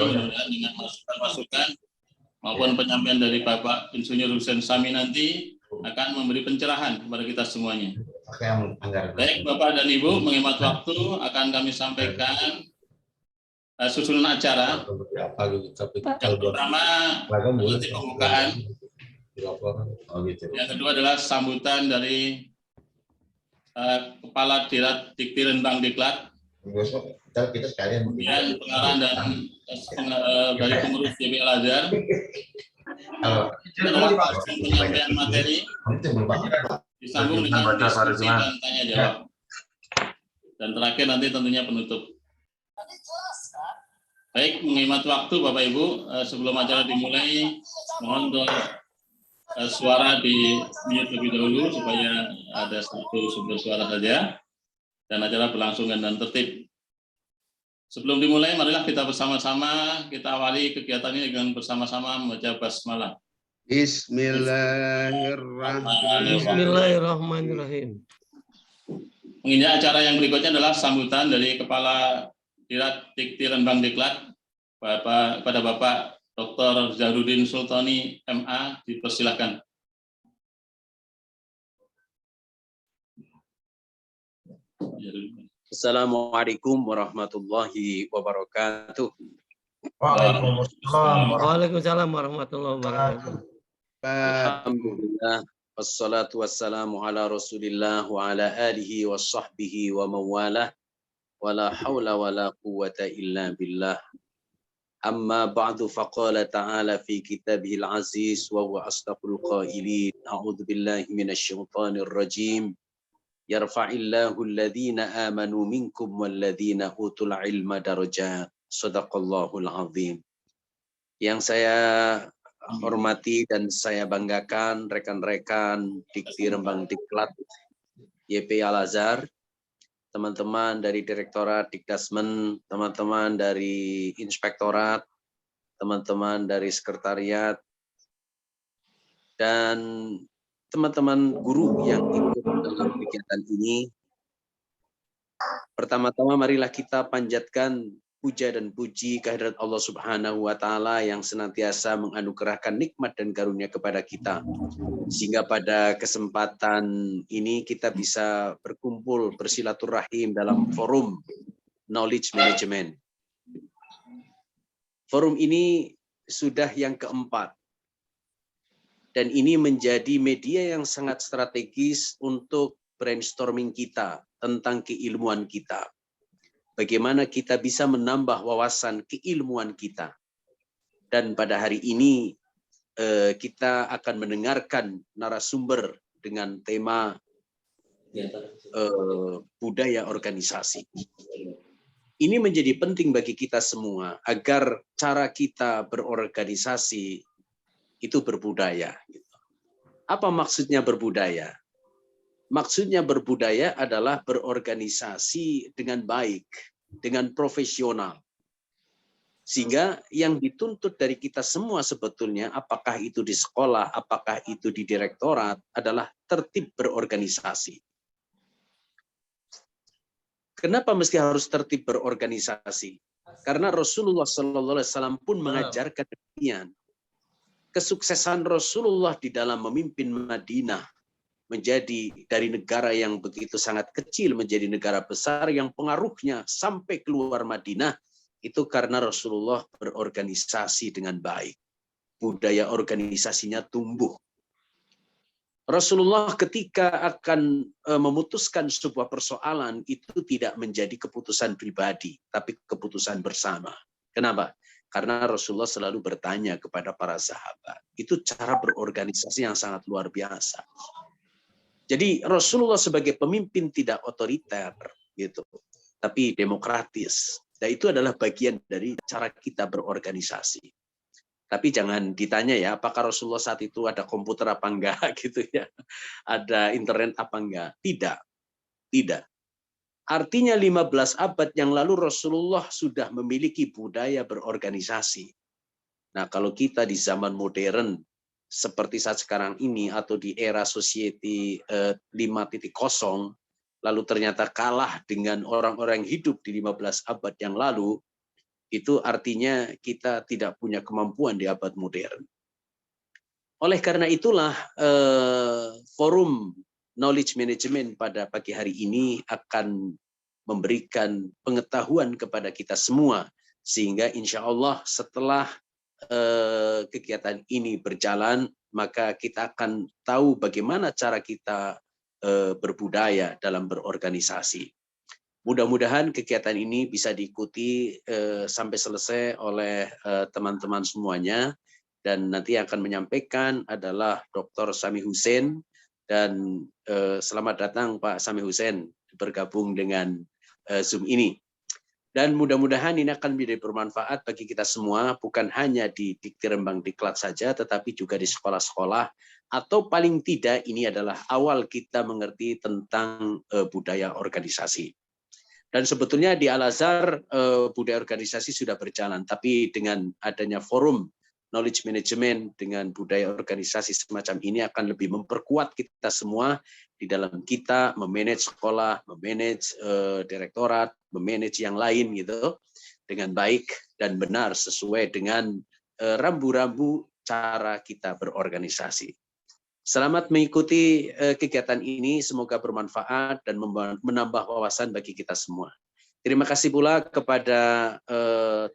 mudah-mudahan dengan masukan-masukan maupun penyampaian dari Bapak Insinyur Husain Sami nanti akan memberi pencerahan kepada kita semuanya. Baik Bapak dan Ibu, menghemat waktu akan kami sampaikan susunan acara. Yang pertama nanti pembukaan. Yang kedua adalah sambutan dari Kepala Dirat Dikti Rembang Diklat. Kemudian pengarahan dan dari pengurus JB Al-Azhar. Adalah penyampaian materi disambung dengan diskusi dan tanya jawab. Dan terakhir nanti tentunya penutup. Baik, menghemat waktu Bapak Ibu, sebelum acara dimulai, mohon untuk suara di mute lebih dahulu supaya ada satu sumber suara saja dan acara berlangsung dan tertib. Sebelum dimulai, marilah kita bersama-sama kita awali kegiatan ini dengan bersama-sama membaca basmalah. Bismillahirrahmanirrahim. Menginjak acara yang berikutnya adalah sambutan dari Kepala Dirat Dikti Rembang Diklat kepada Bapak Dr. Zahruddin Sultani MA, dipersilahkan. Assalamualaikum warahmatullahi wabarakatuh. Waalaikumsalam warahmatullahi wabarakatuh. Alhamdulillah, wassalatu wassalamu ala Rasulillah wa ala alihi wa sahbihi wa mawalah, wa la hawla wa la quwwata illa billah. Amma ba'du, faqala ta'ala fi kitabihil aziz wa huwa asdaqul qailin. A'udzu billahi minasy syaithanir rajim. Yarfa'illahu alladhina amanu minkum walladhina utul ilma darajat. Shadaqallahul azim. Yang saya hormati dan saya banggakan rekan-rekan Dikti Rembang Diklat YP Al-Azhar, teman-teman dari Direktorat Dikdasmen, teman-teman dari Inspektorat, teman-teman dari Sekretariat, dan teman-teman guru yang ikut dalam kegiatan ini. Pertama-tama marilah kita panjatkan puja dan puji kehadirat Allah Subhanahu wa Ta'ala yang senantiasa menganugerahkan nikmat dan karunia kepada kita, sehingga pada kesempatan ini kita bisa berkumpul bersilaturahim dalam forum knowledge management. Forum ini sudah yang keempat, dan ini menjadi media yang sangat strategis untuk brainstorming kita tentang keilmuan kita. Bagaimana kita bisa menambah wawasan keilmuan kita. Dan pada hari ini kita akan mendengarkan narasumber dengan tema budaya organisasi. Ini menjadi penting bagi kita semua agar cara kita berorganisasi itu berbudaya. Apa maksudnya berbudaya? Maksudnya berbudaya adalah berorganisasi dengan baik, dengan profesional. Sehingga yang dituntut dari kita semua sebetulnya, apakah itu di sekolah, apakah itu di direktorat, adalah tertib berorganisasi. Kenapa mesti harus tertib berorganisasi? Karena Rasulullah SAW pun mengajarkan demikian. Kesuksesan Rasulullah di dalam memimpin Madinah menjadi dari negara yang begitu sangat kecil menjadi negara besar yang pengaruhnya sampai keluar Madinah, itu karena Rasulullah berorganisasi dengan baik. Budaya organisasinya tumbuh. Rasulullah ketika akan memutuskan sebuah persoalan itu tidak menjadi keputusan pribadi, tapi keputusan bersama. Kenapa? Karena Rasulullah selalu bertanya kepada para sahabat. Itu cara berorganisasi yang sangat luar biasa. Jadi Rasulullah sebagai pemimpin tidak otoriter, gitu, tapi demokratis. Dan itu adalah bagian dari cara kita berorganisasi. Tapi jangan ditanya ya, apakah Rasulullah saat itu ada komputer apa enggak, gitu ya, ada internet apa enggak? Tidak, tidak. Artinya 15 abad yang lalu Rasulullah sudah memiliki budaya berorganisasi. Nah, kalau kita di zaman modern seperti saat sekarang ini atau di era society 5.0, lalu ternyata kalah dengan orang-orang yang hidup di 15 abad yang lalu, itu artinya kita tidak punya kemampuan di abad modern. Oleh karena itulah forum knowledge management pada pagi hari ini akan memberikan pengetahuan kepada kita semua, sehingga insya Allah setelah kegiatan ini berjalan, maka kita akan tahu bagaimana cara kita berbudaya dalam berorganisasi. Mudah-mudahan kegiatan ini bisa diikuti sampai selesai oleh teman-teman semuanya, dan nanti akan menyampaikan adalah Dr. Sami Hussein, dan selamat datang Pak Sami Hussein bergabung dengan Zoom ini. Dan mudah-mudahan ini akan menjadi bermanfaat bagi kita semua, bukan hanya di Dikti Rembang Diklat saja, tetapi juga di sekolah-sekolah, atau paling tidak ini adalah awal kita mengerti tentang budaya organisasi. Dan sebetulnya di Al-Azhar budaya organisasi sudah berjalan, tapi dengan adanya forum knowledge management dengan budaya organisasi semacam ini akan lebih memperkuat kita semua di dalam kita memanage sekolah, memanage direktorat, memanage yang lain gitu dengan baik dan benar sesuai dengan rambu-rambu cara kita berorganisasi. Selamat mengikuti kegiatan ini, semoga bermanfaat dan menambah wawasan bagi kita semua. Terima kasih pula kepada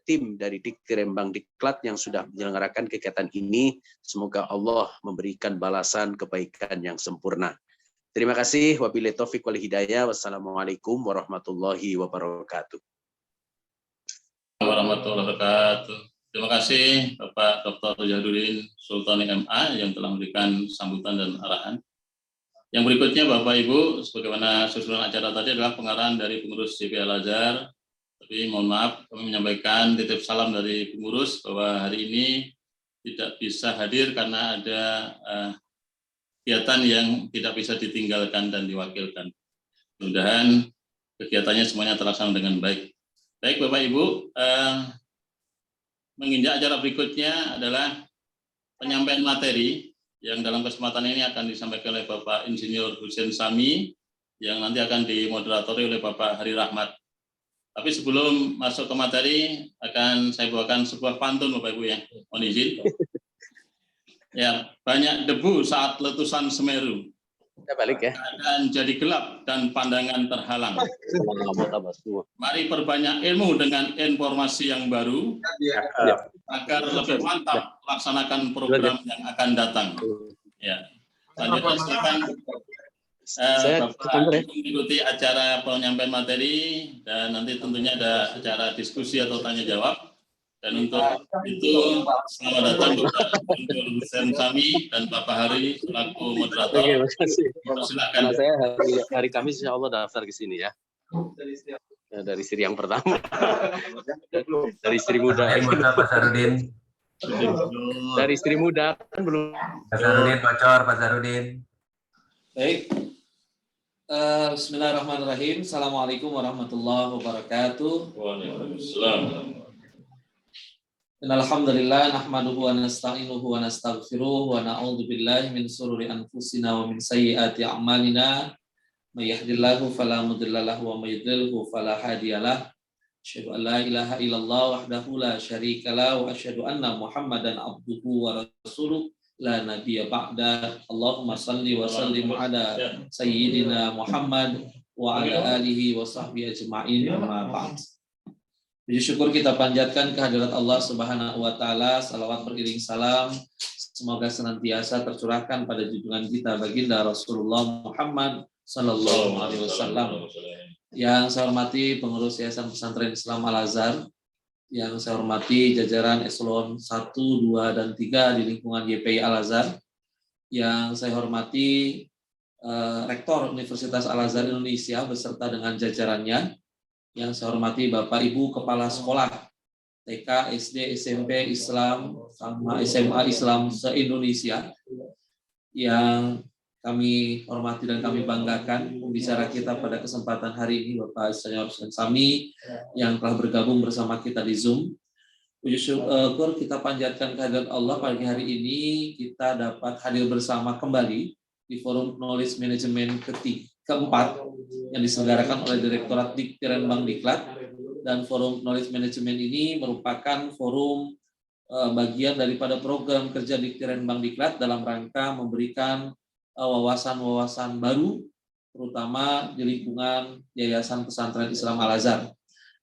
tim dari Dikti Rembang Diklat yang sudah menyelenggarakan kegiatan ini. Semoga Allah memberikan balasan kebaikan yang sempurna. Terima kasih. Wabillahi taufiq wal hidayah. Wassalamualaikum warahmatullahi wabarakatuh. Warahmatullahi wabarakatuh. Terima kasih Bapak Dr. Jahdudin Sultani MA yang telah memberikan sambutan dan arahan. Yang berikutnya Bapak Ibu, sebagaimana susunan acara tadi adalah pengarahan dari pengurus JP Al-Azhar. Tapi mohon maaf, kami menyampaikan titip salam dari pengurus bahwa hari ini tidak bisa hadir karena ada kegiatan yang tidak bisa ditinggalkan dan diwakilkan. Mudah-mudahan kegiatannya semuanya terlaksana dengan baik. Baik Bapak Ibu, menginjak acara berikutnya adalah penyampaian materi yang dalam kesempatan ini akan disampaikan oleh Bapak Insinyur Hussein Sami yang nanti akan dimoderatori oleh Bapak Hari Rahmat. Tapi sebelum masuk ke materi akan saya bawakan sebuah pantun Bapak Ibu ya, mohon izin. Ya, banyak debu saat letusan Semeru. Kita balik ya. Keadaan jadi gelap dan pandangan terhalang. Mari perbanyak ilmu dengan informasi yang baru agar lebih mantap laksanakan program yang akan datang. Ya, selanjutnya silakan Bapak mengikuti acara penyampaian materi dan nanti tentunya ada acara diskusi atau tanya jawab. Dan untuk itu selamat datang Bapak Hussein Sami dan Bapak Hari selaku moderator. Terima kasih. Silakan. Karena saya hari Kamis insya Allah daftar ke sini ya. Dari Sri yang pertama. Dari Sri Muda. Dari Muda Pak Sarudin. Dari Sri Muda kan belum. Pak Sarudin bocor, Pak Sarudin. Baik. Bismillahirrahmanirrahim. Assalamualaikum warahmatullahi wabarakatuh. Waalaikumsalam. Innalhamdulillah nahmaduhu wa nasta'inuhu wa nastaghfiruh wa na'udzu billahi min shururi anfusina wa min sayyiati a'malina. May yahdihillahu fala mudilla lahu wa may yudlilhu fala hadiyalah. Asyhadu an la ilaha illallah wahdahu la syarika lah wa asyhadu anna Muhammadan abduhu wa rasuluh la nabiyya ba'da. Allahumma shalli wa sallim ala sayyidina Muhammad wa ala alihi wa sahbihi ajma'in amma ba'd. Puji syukur kita panjatkan kehadirat Allah Subhanahu wa taala, salawat beriring salam semoga senantiasa tercurahkan pada junjungan kita baginda Rasulullah Muhammad sallallahu alaihi wasallam. Yang saya hormati pengurus Yayasan Pesantren Islam Al-Azhar, yang saya hormati jajaran eselon 1, 2 dan 3 di lingkungan YPI Al-Azhar, yang saya hormati Rektor Universitas Al-Azhar Indonesia beserta dengan jajarannya, yang saya hormati Bapak Ibu Kepala Sekolah TK, SD, SMP Islam sama SMA Islam se-Indonesia, yang kami hormati dan kami banggakan pembicara kita pada kesempatan hari ini Bapak Insinyur Hussein Sami yang telah bergabung bersama kita di Zoom. Puji syukur kita panjatkan kehadirat Allah pagi hari ini kita dapat hadir bersama kembali di Forum Knowledge Management keempat yang diselenggarakan oleh Direktorat Dikti Rembang Diklat Dan forum knowledge management ini merupakan forum bagian daripada program kerja Dikti-Renbang-Diklat dalam rangka memberikan wawasan-wawasan baru, terutama di lingkungan Yayasan Pesantren Islam Al-Azhar.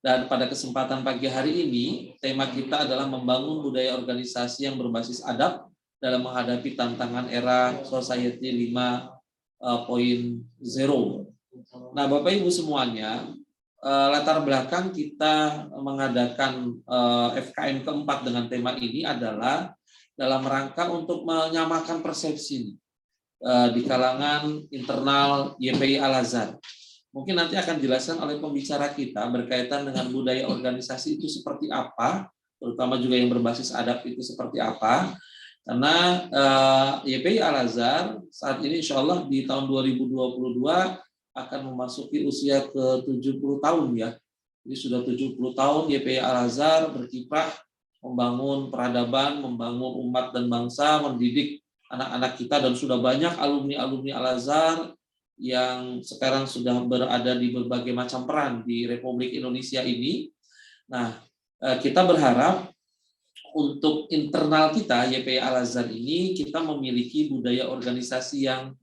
Dan pada kesempatan pagi hari ini, tema kita adalah membangun budaya organisasi yang berbasis adab dalam menghadapi tantangan era Society 5.0. Nah, Bapak Ibu semuanya, latar belakang kita mengadakan FKM keempat dengan tema ini adalah dalam rangka untuk menyamakan persepsi di kalangan internal YPI Al-Azhar. Mungkin nanti akan dijelaskan oleh pembicara kita berkaitan dengan budaya organisasi itu seperti apa, terutama juga yang berbasis adab itu seperti apa. Karena YPI Al-Azhar saat ini insya Allah di tahun 2022 akan memasuki usia ke-70 tahun ya. Jadi sudah 70 tahun YPI Al-Azhar berkiprah membangun peradaban, membangun umat dan bangsa, mendidik anak-anak kita, dan sudah banyak alumni-alumni Al-Azhar yang sekarang sudah berada di berbagai macam peran di Republik Indonesia ini. Nah, kita berharap untuk internal kita, YPI Al-Azhar ini, kita memiliki budaya organisasi yang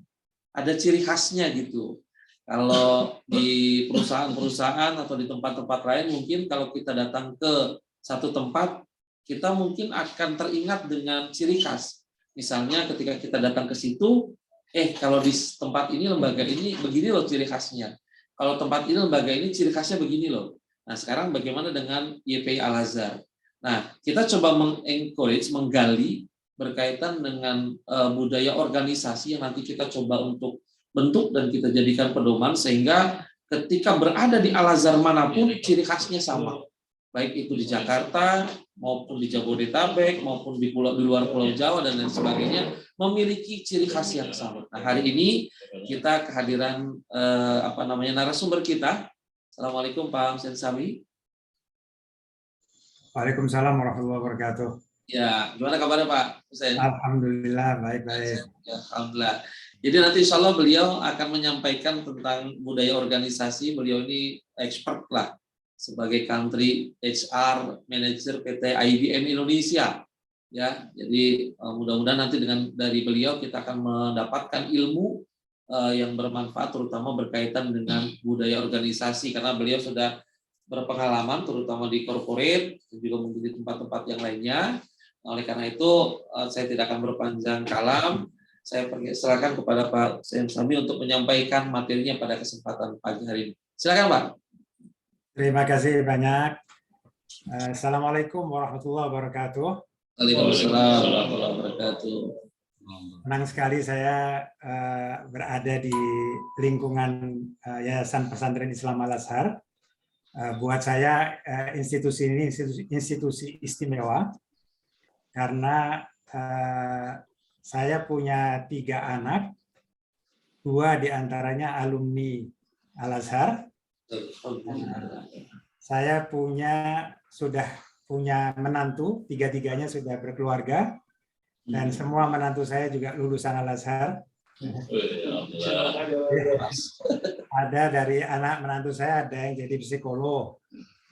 ada ciri khasnya gitu. Kalau di perusahaan-perusahaan atau di tempat-tempat lain, mungkin kalau kita datang ke satu tempat, kita mungkin akan teringat dengan ciri khas. Misalnya ketika kita datang ke situ, kalau di tempat ini, lembaga ini, begini loh ciri khasnya. Kalau tempat ini, lembaga ini, ciri khasnya begini loh. Nah, sekarang bagaimana dengan YPI Al-Azhar? Nah, kita coba mengencourage, menggali berkaitan dengan budaya organisasi yang nanti kita coba untuk bentuk dan kita jadikan pedoman, sehingga ketika berada di Al-Azhar manapun, ciri khasnya sama. Baik itu di Jakarta, maupun di Jabodetabek, maupun di luar Pulau Jawa, dan lain sebagainya, memiliki ciri khas yang sama. Nah, hari ini kita kehadiran narasumber kita. Assalamualaikum Pak Hussein Sami. Waalaikumsalam warahmatullahi wabarakatuh. Ya, gimana kabarnya Pak Hussein? Alhamdulillah, baik-baik. Ya, alhamdulillah. Jadi nanti insya Allah beliau akan menyampaikan tentang budaya organisasi. Beliau ini expert lah sebagai country HR manager PT IBM Indonesia. Ya, jadi mudah-mudahan nanti dari beliau kita akan mendapatkan ilmu yang bermanfaat, terutama berkaitan dengan budaya organisasi, karena beliau sudah berpengalaman terutama di corporate dan juga mungkin di tempat-tempat yang lainnya. Oleh karena itu saya tidak akan berpanjang kalam. Saya silakan kepada Pak Hussein Sami untuk menyampaikan materinya pada kesempatan pagi hari ini. Silakan Pak. Terima kasih banyak. Assalamualaikum warahmatullahi wabarakatuh. Waalaikumsalam warahmatullahi wabarakatuh. Senang sekali saya berada di lingkungan Yayasan Pesantren Islam Al-Azhar. Buat saya institusi ini institusi istimewa karena saya punya 3 anak, 2 diantaranya alumni Al-Azhar. Saya sudah punya menantu, 3-tiganya sudah berkeluarga, dan semua menantu saya juga lulusan Al-Azhar. Ada dari anak menantu saya, ada yang jadi psikolog,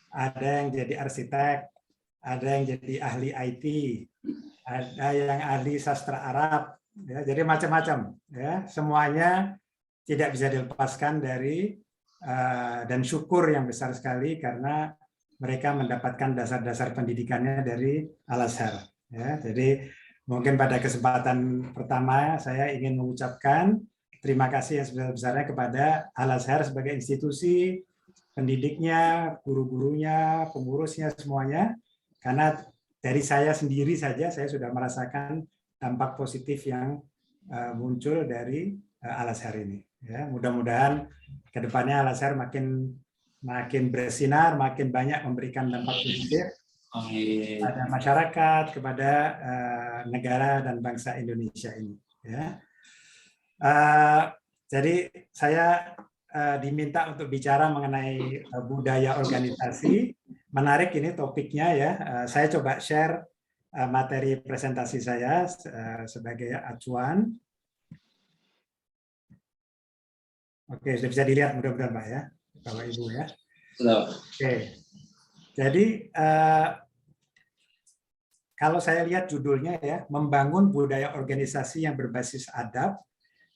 ada yang jadi arsitek, ada yang jadi ahli IT, ada yang ahli sastra Arab, ya, jadi macam-macam. Ya, semuanya tidak bisa dilepaskan dari dan syukur yang besar sekali karena mereka mendapatkan dasar-dasar pendidikannya dari Al-Azhar. Ya, jadi mungkin pada kesempatan pertama saya ingin mengucapkan terima kasih yang sebesar-besarnya kepada Al-Azhar sebagai institusi, pendidiknya, guru-gurunya, pengurusnya, semuanya. Karena dari saya sendiri saja saya sudah merasakan dampak positif yang muncul dari Al-Azhar ini. Ya, mudah-mudahan ke depannya Al-Azhar makin bersinar, makin banyak memberikan dampak positif pada masyarakat, kepada negara dan bangsa Indonesia ini. Ya. Jadi saya diminta untuk bicara mengenai budaya organisasi. Menarik ini topiknya ya. Saya coba share materi presentasi saya sebagai acuan. Oke, sudah bisa dilihat mudah-mudahan Pak ya, Bapak Ibu ya. Oke. Jadi kalau saya lihat judulnya ya, membangun budaya organisasi yang berbasis adab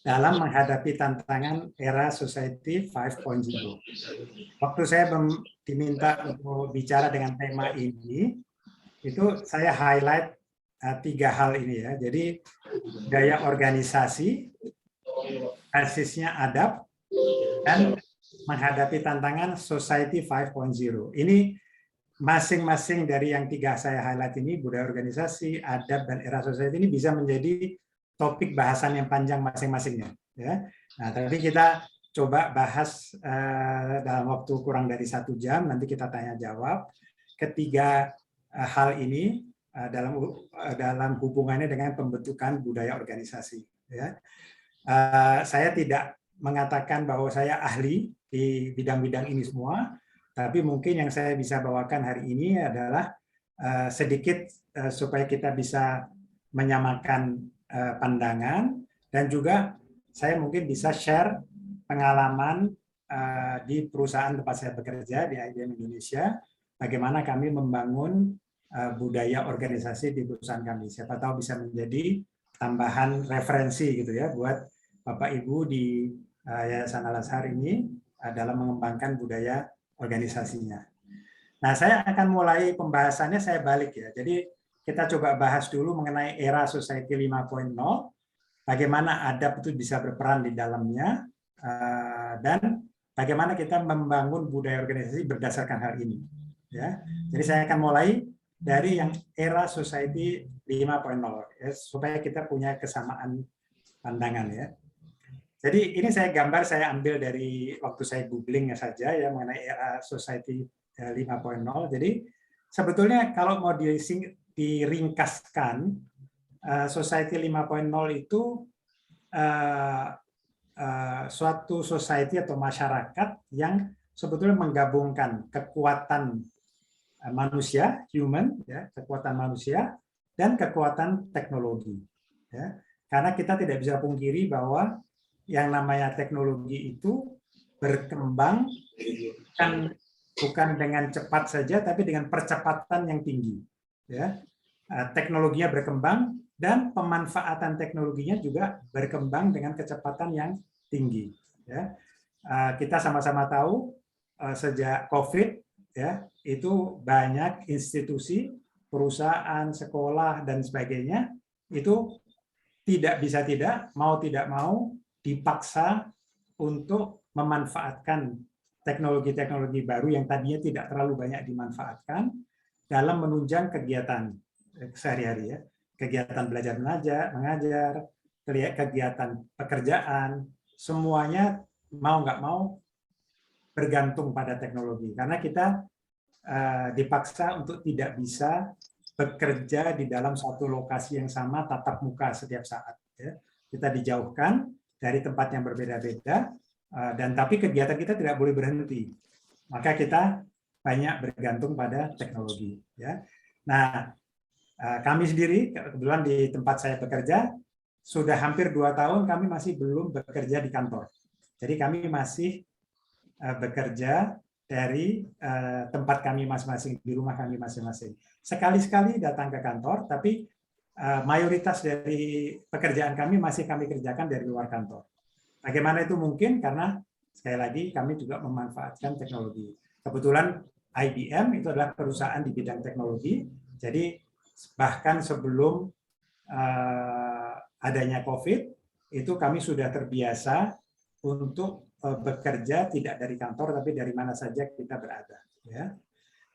dalam menghadapi tantangan era Society 5.0. Waktu saya diminta untuk bicara dengan tema ini, itu saya highlight 3 hal ini ya. Jadi budaya organisasi, basisnya adab, dan menghadapi tantangan Society 5.0. Ini masing-masing dari yang 3 saya highlight ini, budaya organisasi, adab, dan era society ini bisa menjadi topik bahasan yang panjang masing-masingnya. Ya. Nah, tapi kita coba bahas dalam waktu kurang dari 1 jam, nanti kita tanya jawab. Ketiga hal ini dalam hubungannya dengan pembentukan budaya organisasi. Ya. Saya tidak mengatakan bahwa saya ahli di bidang-bidang ini semua, tapi mungkin yang saya bisa bawakan hari ini adalah sedikit supaya kita bisa menyamakan pandangan, dan juga saya mungkin bisa share pengalaman di perusahaan tempat saya bekerja di IBM Indonesia, bagaimana kami membangun budaya organisasi di perusahaan kami. Siapa tahu bisa menjadi tambahan referensi gitu ya buat Bapak Ibu di Yayasan Al-Azhar ini dalam mengembangkan budaya organisasinya. Nah, saya akan mulai pembahasannya, saya balik ya. Jadi kita coba bahas dulu mengenai era Society 5.0, bagaimana adab itu bisa berperan di dalamnya, dan bagaimana kita membangun budaya organisasi berdasarkan hal ini. Ya, jadi saya akan mulai dari yang era Society 5.0 ya, supaya kita punya kesamaan pandangan ya. Jadi ini saya gambar, saya ambil dari waktu saya googling saja ya mengenai era Society 5.0. Jadi sebetulnya kalau mau diringkaskan, Society 5.0 itu suatu society atau masyarakat yang sebetulnya menggabungkan kekuatan manusia, human, ya, kekuatan manusia, dan kekuatan teknologi. Ya. Karena kita tidak bisa pungkiri bahwa yang namanya teknologi itu berkembang bukan dengan cepat saja, tapi dengan percepatan yang tinggi. Ya. Teknologinya berkembang dan pemanfaatan teknologinya juga berkembang dengan kecepatan yang tinggi. Ya. Kita sama-sama tahu sejak COVID, ya, itu banyak institusi, perusahaan, sekolah, dan sebagainya itu tidak bisa tidak mau dipaksa untuk memanfaatkan teknologi-teknologi baru yang tadinya tidak terlalu banyak dimanfaatkan dalam menunjang kegiatan sehari-hari ya, kegiatan belajar mengajar, kegiatan pekerjaan, semuanya mau nggak mau bergantung pada teknologi karena kita dipaksa untuk tidak bisa bekerja di dalam satu lokasi yang sama tatap muka setiap saat. Ya. Kita dijauhkan dari tempat yang berbeda-beda, dan tapi kegiatan kita tidak boleh berhenti. Maka kita banyak bergantung pada teknologi. Ya. Nah, kami sendiri, kebetulan di tempat saya bekerja, sudah hampir 2 tahun kami masih belum bekerja di kantor. Jadi kami masih bekerja dari tempat kami masing-masing, di rumah kami masing-masing. Sekali-sekali datang ke kantor, tapi mayoritas dari pekerjaan kami masih kami kerjakan dari luar kantor. Bagaimana itu mungkin? Karena sekali lagi kami juga memanfaatkan teknologi. Kebetulan IBM itu adalah perusahaan di bidang teknologi, jadi bahkan sebelum adanya COVID, itu kami sudah terbiasa untuk bekerja tidak dari kantor, tapi dari mana saja kita berada. Ya.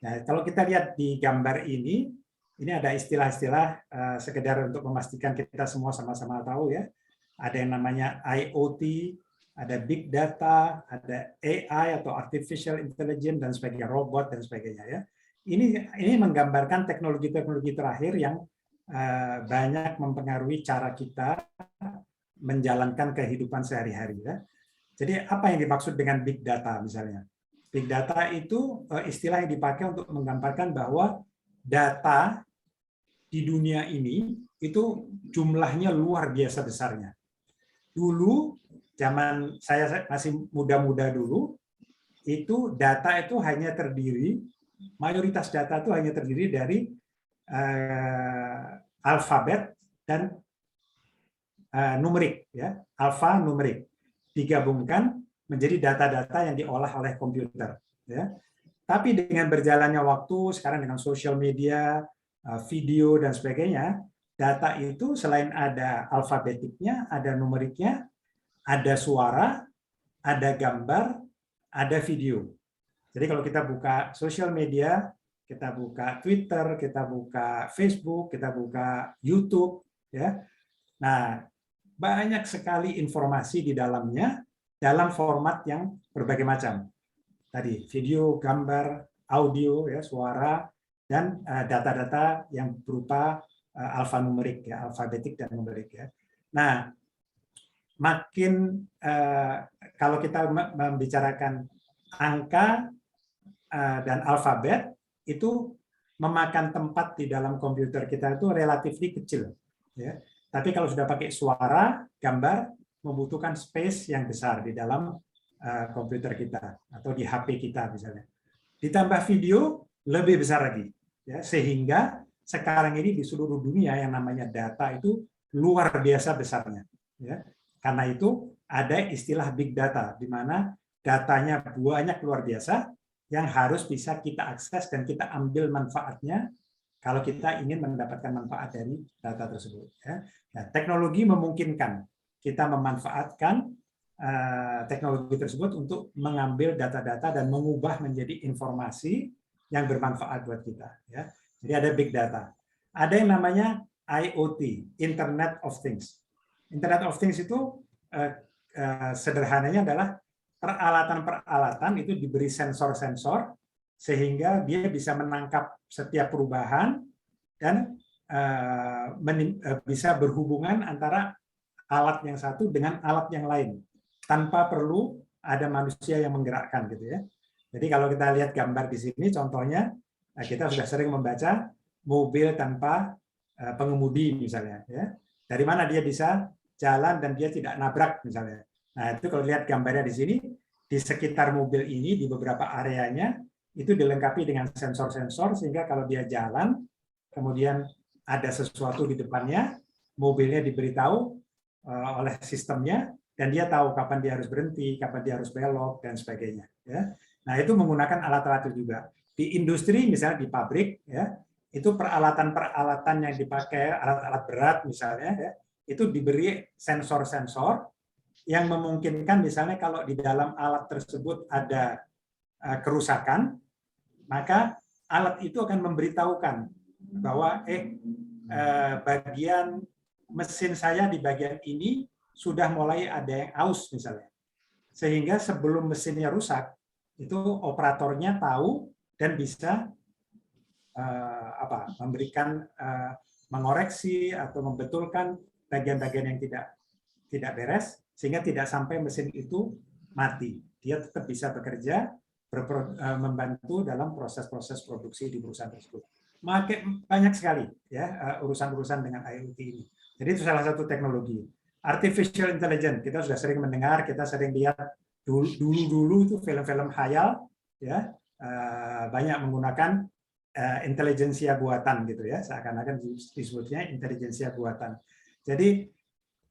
Nah, kalau kita lihat di gambar ini ada istilah-istilah sekedar untuk memastikan kita semua sama-sama tahu ya. Ada yang namanya IoT, ada big data, ada AI atau artificial intelligence dan sebagainya, robot dan sebagainya ya. Ini menggambarkan teknologi-teknologi terakhir yang banyak mempengaruhi cara kita menjalankan kehidupan sehari-hari ya. Jadi apa yang dimaksud dengan big data misalnya? Big data itu istilah yang dipakai untuk menggambarkan bahwa data di dunia ini itu jumlahnya luar biasa besarnya. Dulu, zaman saya masih muda-muda dulu, itu data itu hanya terdiri mayoritas data itu hanya terdiri dari alfabet dan numerik, ya, alfa numerik digabungkan menjadi data-data yang diolah oleh komputer. Ya. Tapi dengan berjalannya waktu, sekarang dengan sosial media, video dan sebagainya, data itu selain ada alfabetiknya, ada numeriknya, ada suara, ada gambar, ada video. Jadi kalau kita buka sosial media, kita buka Twitter, kita buka Facebook, kita buka YouTube, ya. Nah, banyak sekali informasi di dalamnya dalam format yang berbagai macam. Tadi video, gambar, audio, ya, suara, dan data-data yang berupa alfanumerik, ya, alfabetik dan numerik, ya. Nah, makin kalau kita membicarakan angka dan alfabet, itu memakan tempat di dalam komputer kita itu relatif kecil, ya. Tapi kalau sudah pakai suara, gambar, membutuhkan space yang besar di dalam komputer kita atau di HP kita misalnya. Ditambah video lebih besar lagi, ya, sehingga sekarang ini di seluruh dunia yang namanya data itu luar biasa besarnya, ya. Karena itu ada istilah big data, di mana datanya banyak luar biasa yang harus bisa kita akses dan kita ambil manfaatnya kalau kita ingin mendapatkan manfaat dari data tersebut. Ya. Nah, teknologi memungkinkan kita memanfaatkan teknologi tersebut untuk mengambil data-data dan mengubah menjadi informasi yang bermanfaat buat kita. Ya. Jadi ada big data. Ada yang namanya IoT, Internet of Things. Internet of Things itu sederhananya adalah peralatan-peralatan itu diberi sensor-sensor sehingga dia bisa menangkap setiap perubahan dan bisa berhubungan antara alat yang satu dengan alat yang lain tanpa perlu ada manusia yang menggerakkan, gitu ya. Jadi kalau kita lihat gambar di sini, contohnya kita sudah sering membaca mobil tanpa pengemudi misalnya, ya. Dari mana dia bisa jalan dan dia tidak nabrak misalnya. Nah, itu kalau lihat gambarnya di sini, di sekitar mobil ini, di beberapa areanya, itu dilengkapi dengan sensor-sensor, sehingga kalau dia jalan, kemudian ada sesuatu di depannya, mobilnya diberitahu oleh sistemnya, dan dia tahu kapan dia harus berhenti, kapan dia harus belok, dan sebagainya. Ya. Nah, itu menggunakan alat-alat itu juga. Di industri, misalnya di pabrik, ya, itu peralatan-peralatan yang dipakai, alat-alat berat misalnya, ya, itu diberi sensor-sensor yang memungkinkan misalnya kalau di dalam alat tersebut ada kerusakan, maka alat itu akan memberitahukan bahwa bagian mesin saya di bagian ini sudah mulai ada yang aus misalnya. Sehingga sebelum mesinnya rusak, itu operatornya tahu dan bisa memberikan mengoreksi atau membetulkan bagian-bagian yang tidak beres, sehingga tidak sampai mesin itu mati. Dia tetap bisa bekerja, membantu dalam proses-proses produksi di perusahaan tersebut. Banyak sekali ya urusan-urusan dengan IoT ini. Jadi itu salah satu teknologi. Artificial intelligence, kita sudah sering mendengar, kita sering lihat dulu itu film-film khayal, ya banyak menggunakan intelijensia buatan gitu ya, seakan-akan disebutnya intelijensia buatan. Jadi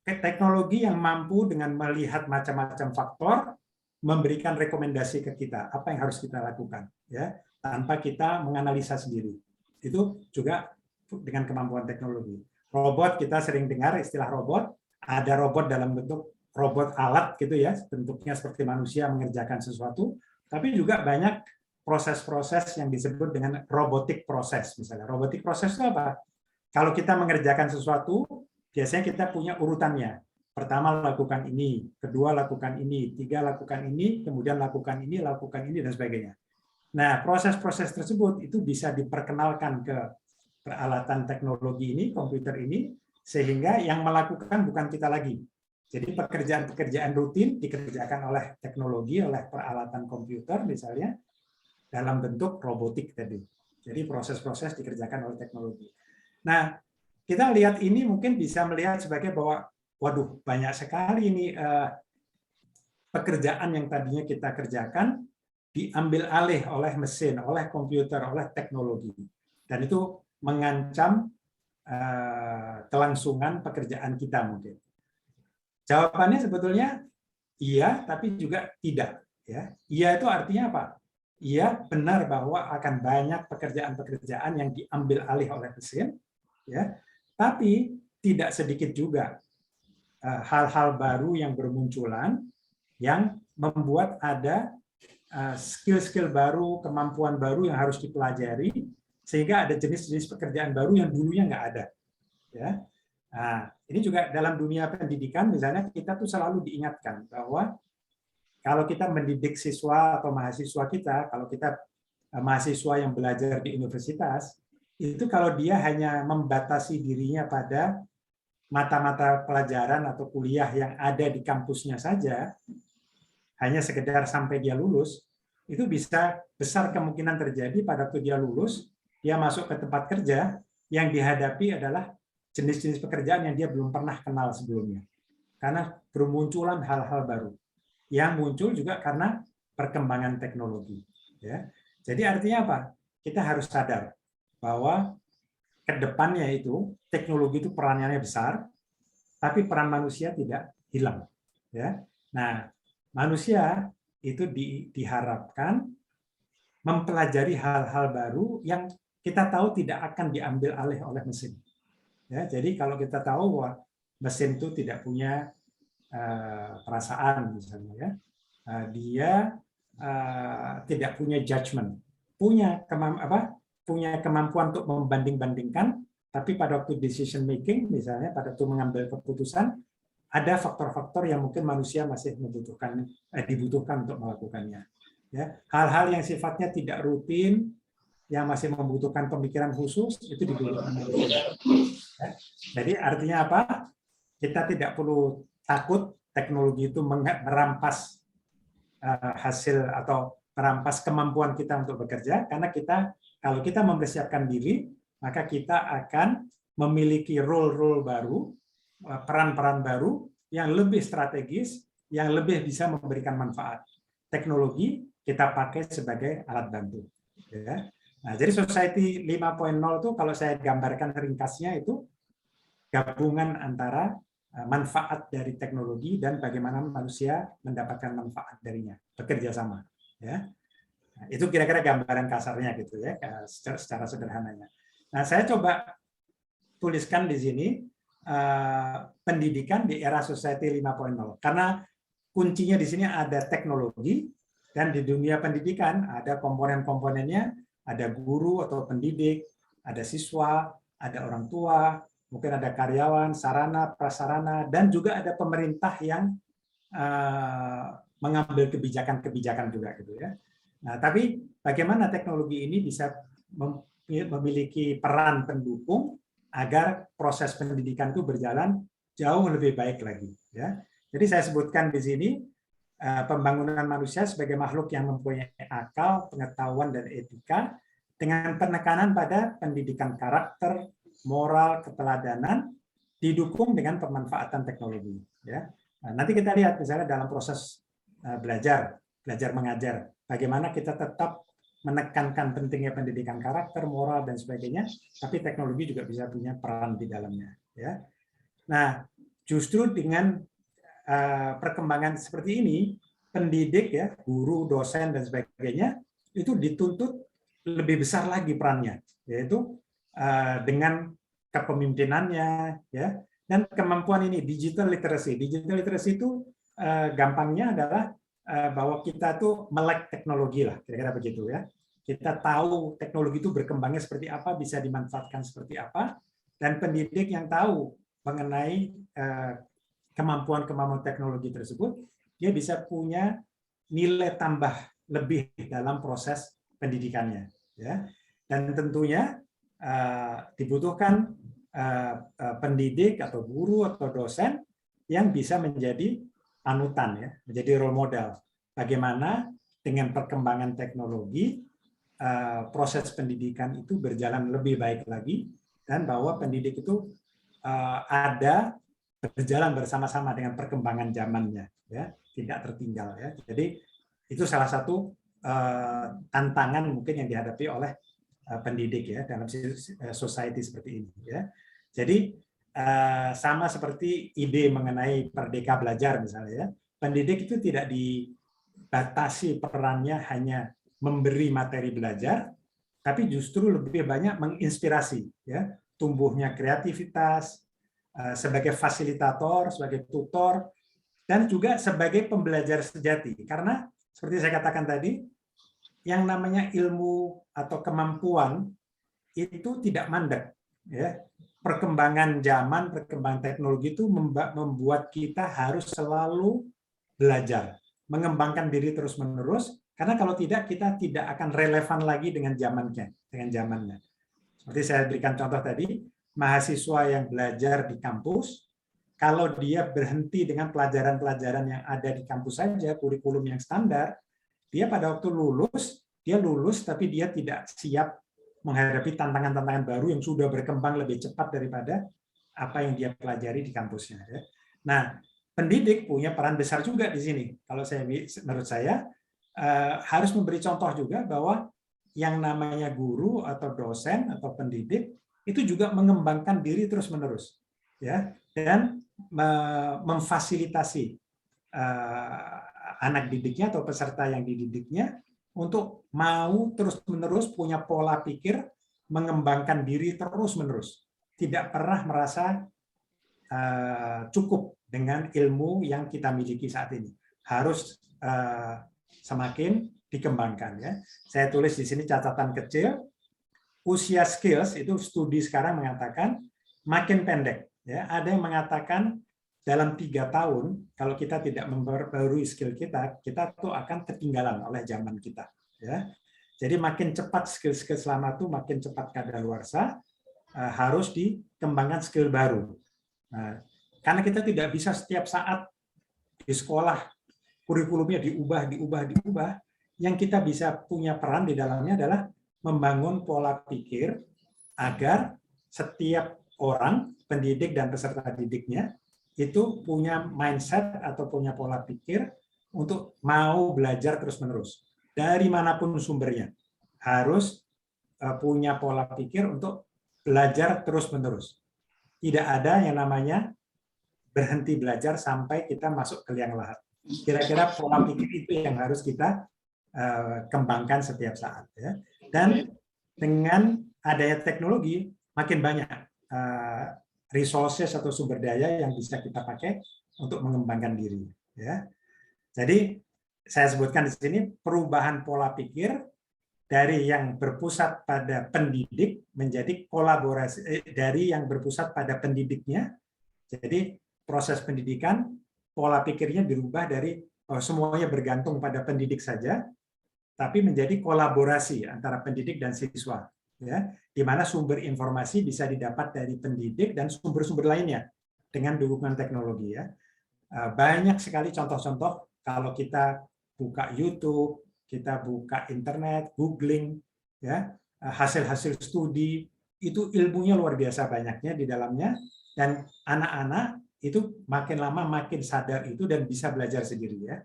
teknologi yang mampu dengan melihat macam-macam faktor memberikan rekomendasi ke kita apa yang harus kita lakukan, ya tanpa kita menganalisa sendiri. Itu juga dengan kemampuan teknologi. Robot, kita sering dengar istilah robot. Ada robot dalam bentuk robot alat gitu ya, bentuknya seperti manusia mengerjakan sesuatu. Tapi juga banyak proses-proses yang disebut dengan robotic process. Misalnya robotic process itu apa? Kalau kita mengerjakan sesuatu, biasanya kita punya urutannya. Pertama lakukan ini, kedua lakukan ini, tiga lakukan ini, kemudian lakukan ini, dan sebagainya. Nah, proses-proses tersebut itu bisa diperkenalkan ke peralatan teknologi ini, komputer ini, sehingga yang melakukan bukan kita lagi. Jadi pekerjaan-pekerjaan rutin dikerjakan oleh teknologi, oleh peralatan komputer misalnya, dalam bentuk robotik tadi. Jadi proses-proses dikerjakan oleh teknologi. Nah, kita lihat ini mungkin bisa melihat sebagai bahwa, waduh, banyak sekali ini pekerjaan yang tadinya kita kerjakan diambil alih oleh mesin, oleh komputer, oleh teknologi. Dan itu mengancam kelangsungan pekerjaan kita mungkin. Jawabannya sebetulnya iya, tapi juga tidak. Ya, iya itu artinya apa? Iya benar bahwa akan banyak pekerjaan-pekerjaan yang diambil alih oleh mesin, ya. Tapi tidak sedikit juga hal-hal baru yang bermunculan yang membuat ada skill-skill baru, kemampuan baru yang harus dipelajari, sehingga ada jenis-jenis pekerjaan baru yang dulunya nggak ada. Ya. Nah, ini juga dalam dunia pendidikan, misalnya kita tuh selalu diingatkan bahwa kalau kita mendidik siswa atau mahasiswa kita, kalau kita mahasiswa yang belajar di universitas, itu kalau dia hanya membatasi dirinya pada mata-mata pelajaran atau kuliah yang ada di kampusnya saja, hanya sekedar sampai dia lulus, itu bisa besar kemungkinan terjadi pada waktu dia lulus, dia masuk ke tempat kerja, yang dihadapi adalah jenis-jenis pekerjaan yang dia belum pernah kenal sebelumnya. Karena bermunculan hal-hal baru. Yang muncul juga karena perkembangan teknologi. Ya. Jadi artinya apa? Kita harus sadar bahwa ke depannya itu, teknologi itu perannya besar, tapi peran manusia tidak hilang. Ya. Nah, manusia itu diharapkan mempelajari hal-hal baru yang kita tahu tidak akan diambil alih oleh mesin. Ya, jadi kalau kita tahu bahwa mesin itu tidak punya perasaan misalnya, ya, dia tidak punya judgment, punya kemampuan untuk membanding-bandingkan, tapi pada waktu decision making misalnya pada waktu mengambil keputusan ada faktor-faktor yang mungkin manusia masih dibutuhkan untuk melakukannya. Ya, hal-hal yang sifatnya tidak rutin, yang masih membutuhkan pemikiran khusus, itu dibutuhkan manusia. Ya, jadi artinya apa? Kita tidak perlu takut teknologi itu merampas hasil atau merampas kemampuan kita untuk bekerja, karena kalau kita mempersiapkan diri, maka kita akan memiliki role-role baru, peran-peran baru yang lebih strategis, yang lebih bisa memberikan manfaat. Teknologi kita pakai sebagai alat bantu. Ya. Nah, jadi Society 5.0 itu kalau saya gambarkan ringkasnya itu gabungan antara manfaat dari teknologi dan bagaimana manusia mendapatkan manfaat darinya, bekerja sama. Ya. Nah, itu kira-kira gambaran kasarnya gitu ya, secara sederhananya. Nah, saya coba tuliskan di sini pendidikan di era Society 5.0, karena kuncinya di sini ada teknologi, dan di dunia pendidikan ada komponen-komponennya, ada guru atau pendidik, ada siswa, ada orang tua, mungkin ada karyawan, sarana, prasarana, dan juga ada pemerintah yang mengambil kebijakan-kebijakan juga gitu ya. Nah, tapi bagaimana teknologi ini bisa memiliki peran pendukung agar proses pendidikan itu berjalan jauh lebih baik lagi ya. Jadi saya sebutkan di sini pembangunan manusia sebagai makhluk yang mempunyai akal, pengetahuan, dan etika dengan penekanan pada pendidikan karakter, moral, keteladanan, didukung dengan pemanfaatan teknologi. Ya. Nah, nanti kita lihat misalnya dalam proses belajar mengajar, bagaimana kita tetap menekankan pentingnya pendidikan karakter, moral, dan sebagainya, tapi teknologi juga bisa punya peran di dalamnya. Ya. Nah, justru dengan perkembangan seperti ini, pendidik ya, guru, dosen, dan sebagainya, itu dituntut lebih besar lagi perannya, yaitu dengan kepemimpinannya, ya, dan kemampuan ini digital literacy. Digital literacy itu gampangnya adalah bahwa kita tuh melek teknologi lah, kira-kira begitu ya. Kita tahu teknologi itu berkembangnya seperti apa, bisa dimanfaatkan seperti apa, dan pendidik yang tahu mengenai kemampuan-kemampuan teknologi tersebut, dia bisa punya nilai tambah lebih dalam proses pendidikannya. Ya. Dan tentunya dibutuhkan pendidik atau guru atau dosen yang bisa menjadi panutan, ya, menjadi role model. Bagaimana dengan perkembangan teknologi proses pendidikan itu berjalan lebih baik lagi, dan bahwa pendidik itu ada berjalan bersama-sama dengan perkembangan zamannya, ya, tidak tertinggal. Ya. Jadi itu salah satu tantangan mungkin yang dihadapi oleh pendidik ya dalam society seperti ini ya. Jadi sama seperti ide mengenai Merdeka Belajar misalnya ya. Pendidik itu tidak dibatasi perannya hanya memberi materi belajar, tapi justru lebih banyak menginspirasi ya, tumbuhnya kreativitas sebagai fasilitator, sebagai tutor, dan juga sebagai pembelajar sejati. Karena seperti saya katakan tadi, yang namanya ilmu atau kemampuan itu tidak mandek ya. Perkembangan zaman, perkembangan teknologi itu membuat kita harus selalu belajar, mengembangkan diri terus-menerus, karena kalau tidak kita tidak akan relevan lagi dengan zamannya. Seperti saya berikan contoh tadi, mahasiswa yang belajar di kampus, kalau dia berhenti dengan pelajaran-pelajaran yang ada di kampus saja, kurikulum yang standar, dia pada waktu dia lulus tapi dia tidak siap menghadapi tantangan-tantangan baru yang sudah berkembang lebih cepat daripada apa yang dia pelajari di kampusnya. Nah, pendidik punya peran besar juga di sini. Kalau menurut saya harus memberi contoh juga bahwa yang namanya guru atau dosen atau pendidik itu juga mengembangkan diri terus-menerus, ya, dan memfasilitasi anak didiknya atau peserta yang dididiknya untuk mau terus-menerus punya pola pikir, mengembangkan diri terus-menerus. Tidak pernah merasa cukup dengan ilmu yang kita miliki saat ini. Harus semakin dikembangkan. Ya. Saya tulis di sini catatan kecil, usia skills itu studi sekarang mengatakan makin pendek. Ya. Ada yang mengatakan dalam 3 tahun, kalau kita tidak memperbarui skill kita tuh akan ketinggalan oleh zaman kita. Ya. Jadi makin cepat skill-skill selama itu, makin cepat kadaluarsa, harus dikembangkan skill baru. Nah, karena kita tidak bisa setiap saat di sekolah, kurikulumnya diubah, yang kita bisa punya peran di dalamnya adalah membangun pola pikir agar setiap orang, pendidik dan peserta didiknya, itu punya mindset atau punya pola pikir untuk mau belajar terus-menerus. Dari manapun sumbernya, harus punya pola pikir untuk belajar terus-menerus. Tidak ada yang namanya berhenti belajar sampai kita masuk ke liang lahat. Kira-kira pola pikir itu yang harus kita kembangkan setiap saat. Ya. Dan dengan adanya teknologi, makin banyak resources atau sumber daya yang bisa kita pakai untuk mengembangkan diri. Ya. Jadi saya sebutkan di sini perubahan pola pikir dari yang berpusat pada pendidik menjadi kolaborasi dari yang berpusat pada pendidiknya. Jadi proses pendidikan pola pikirnya dirubah dari semuanya bergantung pada pendidik saja, tapi menjadi kolaborasi antara pendidik dan siswa. Ya, di mana sumber informasi bisa didapat dari pendidik dan sumber-sumber lainnya dengan dukungan teknologi. Ya. Banyak sekali contoh-contoh kalau kita buka YouTube, kita buka internet, googling, ya, hasil-hasil studi, itu ilmunya luar biasa banyaknya di dalamnya, dan anak-anak itu makin lama makin sadar itu dan bisa belajar sendiri. Ya.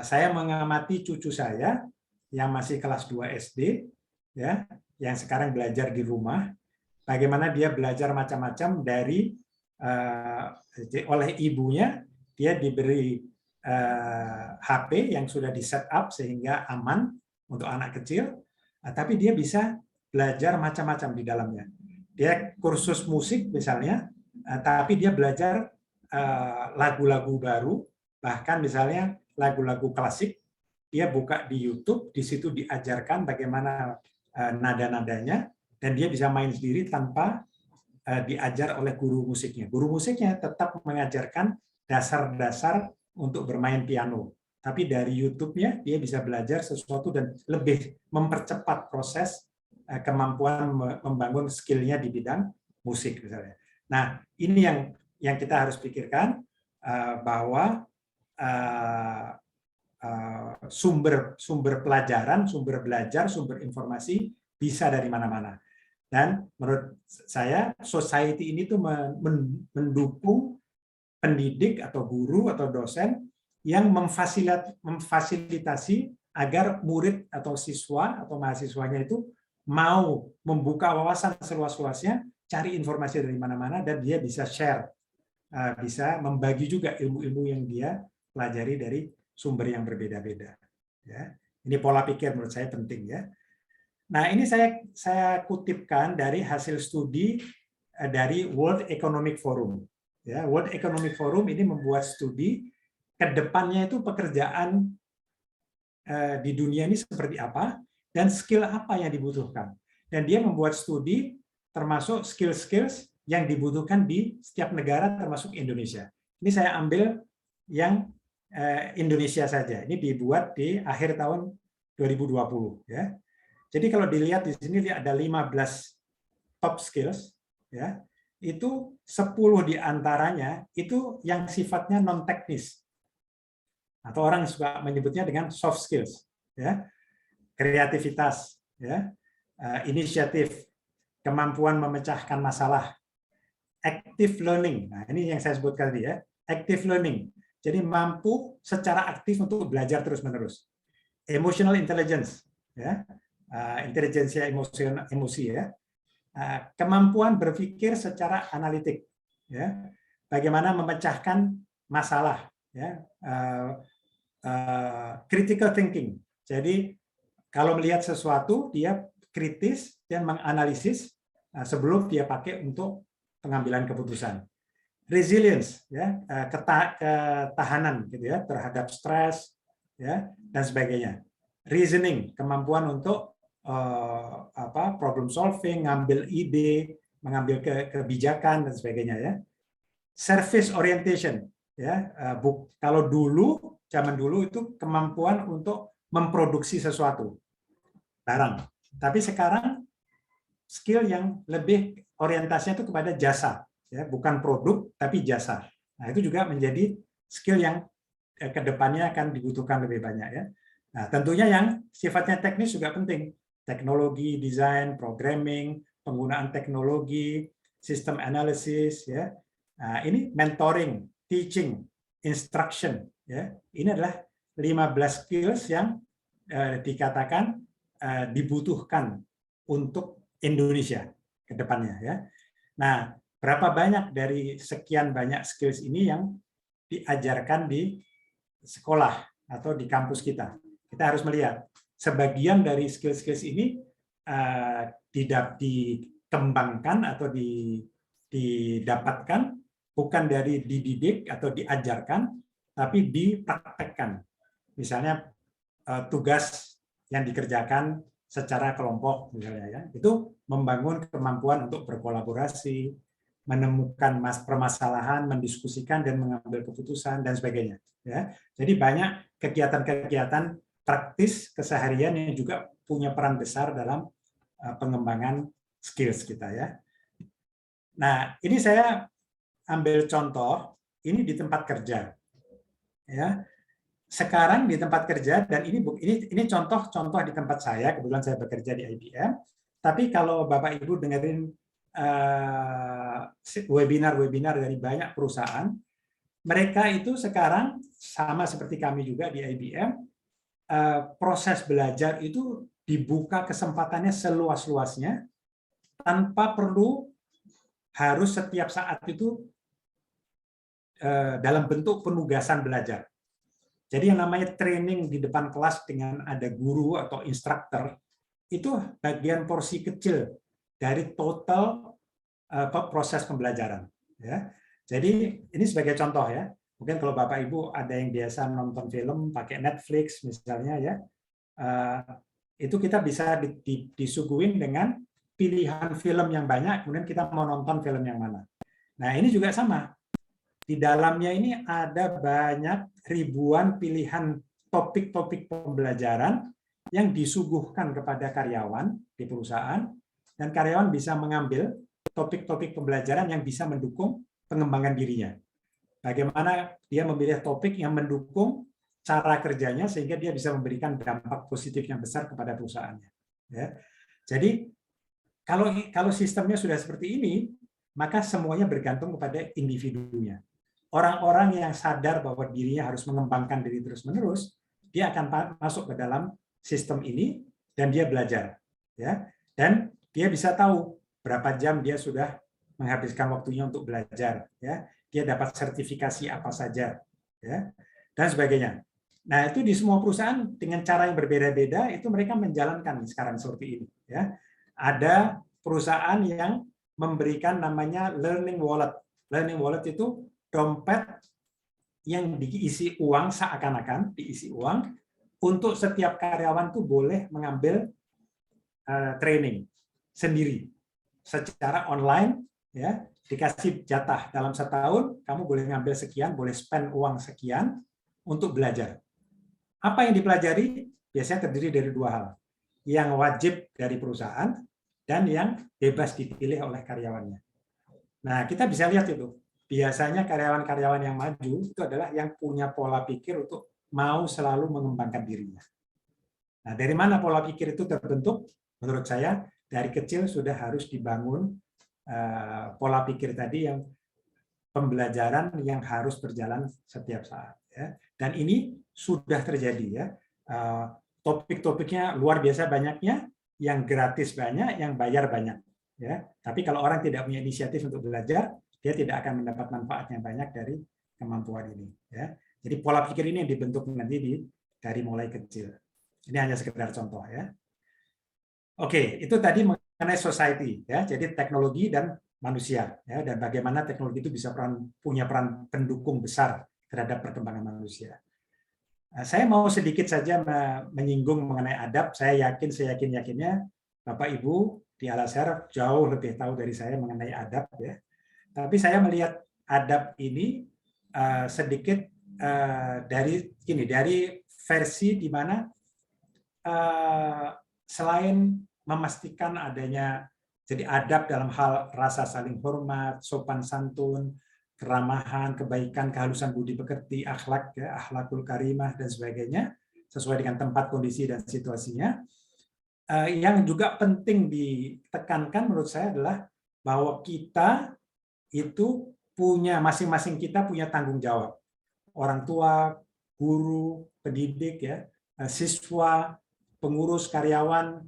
Saya mengamati cucu saya yang masih kelas 2 SD, ya, yang sekarang belajar di rumah, bagaimana dia belajar macam-macam dari oleh ibunya, dia diberi HP yang sudah di set up sehingga aman untuk anak kecil, tapi dia bisa belajar macam-macam di dalamnya. Dia kursus musik misalnya, tapi dia belajar lagu-lagu baru, bahkan misalnya lagu-lagu klasik, dia buka di YouTube, di situ diajarkan bagaimana nada-nadanya, dan dia bisa main sendiri tanpa diajar oleh guru musiknya. Guru musiknya tetap mengajarkan dasar-dasar untuk bermain piano, tapi dari YouTube-nya dia bisa belajar sesuatu dan lebih mempercepat proses kemampuan membangun skill-nya di bidang musik misalnya. Nah, ini yang kita harus pikirkan, bahwa sumber pelajaran, sumber belajar, sumber informasi bisa dari mana-mana. Dan menurut saya, society ini tuh mendukung pendidik atau guru atau dosen yang memfasilitasi agar murid atau siswa atau mahasiswanya itu mau membuka wawasan seluas-luasnya, cari informasi dari mana-mana, dan dia bisa share, bisa membagi juga ilmu-ilmu yang dia pelajari dari sumber yang berbeda-beda. Ya, ini pola pikir menurut saya penting ya. Nah, ini saya kutipkan dari hasil studi dari World Economic Forum. Ya, World Economic Forum ini membuat studi ke depannya itu pekerjaan di dunia ini seperti apa dan skill apa yang dibutuhkan. Dan dia membuat studi termasuk skill-skills yang dibutuhkan di setiap negara termasuk Indonesia. Ini saya ambil yang Indonesia saja. Ini dibuat di akhir tahun 2020 ya. Jadi kalau dilihat di sini ada 15 top skills ya. Itu 10 diantaranya itu yang sifatnya non teknis. Atau orang suka menyebutnya dengan soft skills ya. Kreativitas ya. Inisiatif, kemampuan memecahkan masalah, active learning. Nah, ini yang saya sebut tadi ya, active learning. Jadi mampu secara aktif untuk belajar terus-menerus. Emotional intelligence, ya, intelijensia emosi ya, kemampuan berpikir secara analitik, ya, bagaimana memecahkan masalah, ya, critical thinking. Jadi kalau melihat sesuatu dia kritis dan menganalisis sebelum dia pakai untuk pengambilan keputusan. Resilience, ya, ketahanan gitu ya terhadap stres, ya, dan sebagainya. Reasoning, kemampuan untuk problem solving, ngambil ide, mengambil kebijakan dan sebagainya ya. Service orientation, ya, kalau zaman dulu itu kemampuan untuk memproduksi sesuatu barang. Tapi sekarang skill yang lebih orientasinya itu kepada jasa, ya, bukan produk tapi jasa. Nah, itu juga menjadi skill yang kedepannya akan dibutuhkan lebih banyak ya. Nah, tentunya yang sifatnya teknis juga penting. Teknologi, desain, programming, penggunaan teknologi, sistem analisis ya. Nah, ini mentoring, teaching, instruction ya. Ini adalah 15 skills yang dikatakan dibutuhkan untuk Indonesia ke depannya ya. Nah, berapa banyak dari sekian banyak skills ini yang diajarkan di sekolah atau di kampus kita? Kita harus melihat sebagian dari skills-skills ini dikembangkan atau didapatkan bukan dari dididik atau diajarkan, tapi dipraktekkan. Misalnya tugas yang dikerjakan secara kelompok misalnya ya, itu membangun kemampuan untuk berkolaborasi, menemukan permasalahan, mendiskusikan dan mengambil keputusan dan sebagainya ya. Jadi banyak kegiatan-kegiatan praktis keseharian yang juga punya peran besar dalam pengembangan skills kita ya. Nah, ini saya ambil contoh ini di tempat kerja ya. Sekarang di tempat kerja, dan ini contoh-contoh di tempat saya, kebetulan saya bekerja di IBM, tapi kalau Bapak Ibu dengerin webinar-webinar dari banyak perusahaan, mereka itu sekarang sama seperti kami juga di IBM, proses belajar itu dibuka kesempatannya seluas-luasnya, tanpa perlu harus setiap saat itu dalam bentuk penugasan belajar. Jadi yang namanya training di depan kelas dengan ada guru atau instruktur, itu bagian porsi kecil dari total proses pembelajaran. Ya. Jadi ini sebagai contoh ya. Mungkin kalau Bapak Ibu ada yang biasa nonton film pakai Netflix misalnya ya, itu kita bisa disuguhin dengan pilihan film yang banyak, kemudian kita mau nonton film yang mana. Nah ini juga sama. Di dalamnya ini ada banyak ribuan pilihan topik-topik pembelajaran yang disuguhkan kepada karyawan di perusahaan, dan karyawan bisa mengambil topik-topik pembelajaran yang bisa mendukung pengembangan dirinya. Bagaimana dia memilih topik yang mendukung cara kerjanya sehingga dia bisa memberikan dampak positif yang besar kepada perusahaannya. Ya. Jadi kalau sistemnya sudah seperti ini, maka semuanya bergantung kepada individunya. Orang-orang yang sadar bahwa dirinya harus mengembangkan diri terus-menerus, dia akan masuk ke dalam sistem ini dan dia belajar, ya. Dan dia bisa tahu berapa jam dia sudah menghabiskan waktunya untuk belajar, ya. Dia dapat sertifikasi apa saja, ya, dan sebagainya. Nah, itu di semua perusahaan dengan cara yang berbeda-beda itu mereka menjalankan sekarang seperti ini, ya. Ada perusahaan yang memberikan namanya learning wallet. Learning wallet itu dompet yang diisi uang, seakan-akan diisi uang, untuk setiap karyawan tuh boleh mengambil training sendiri secara online, ya, dikasih jatah dalam setahun kamu boleh ngambil sekian, boleh spend uang sekian untuk belajar. Apa yang dipelajari biasanya terdiri dari dua hal, yang wajib dari perusahaan dan yang bebas dipilih oleh karyawannya. Nah, kita bisa lihat itu. Biasanya karyawan-karyawan yang maju itu adalah yang punya pola pikir untuk mau selalu mengembangkan dirinya. Nah, dari mana pola pikir itu terbentuk? Menurut saya, dari kecil sudah harus dibangun pola pikir tadi yang pembelajaran yang harus berjalan setiap saat. Ya. Dan ini sudah terjadi, ya. Topik-topiknya luar biasa banyaknya, yang gratis banyak, yang bayar banyak. Ya. Tapi kalau orang tidak punya inisiatif untuk belajar, dia tidak akan mendapat manfaat yang banyak dari kemampuan ini. Ya. Jadi pola pikir ini yang dibentuk nanti dari mulai kecil. Ini hanya sekedar contoh, ya. Oke, itu tadi mengenai society, ya. Jadi teknologi dan manusia, ya, dan bagaimana teknologi itu bisa punya peran pendukung besar terhadap perkembangan manusia. Saya mau sedikit saja menyinggung mengenai adab. Saya yakin-yakinnya Bapak Ibu di Al-Azhar jauh lebih tahu dari saya mengenai adab, ya. Tapi saya melihat adab ini sedikit dari versi di mana selain memastikan adanya jadi adab dalam hal rasa saling hormat, sopan santun, keramahan, kebaikan, kehalusan budi pekerti, akhlak, ya, akhlakul karimah dan sebagainya sesuai dengan tempat, kondisi dan situasinya. Yang juga penting ditekankan menurut saya adalah bahwa kita itu masing-masing kita punya tanggung jawab. Orang tua, guru, pendidik, ya, siswa, pengurus, karyawan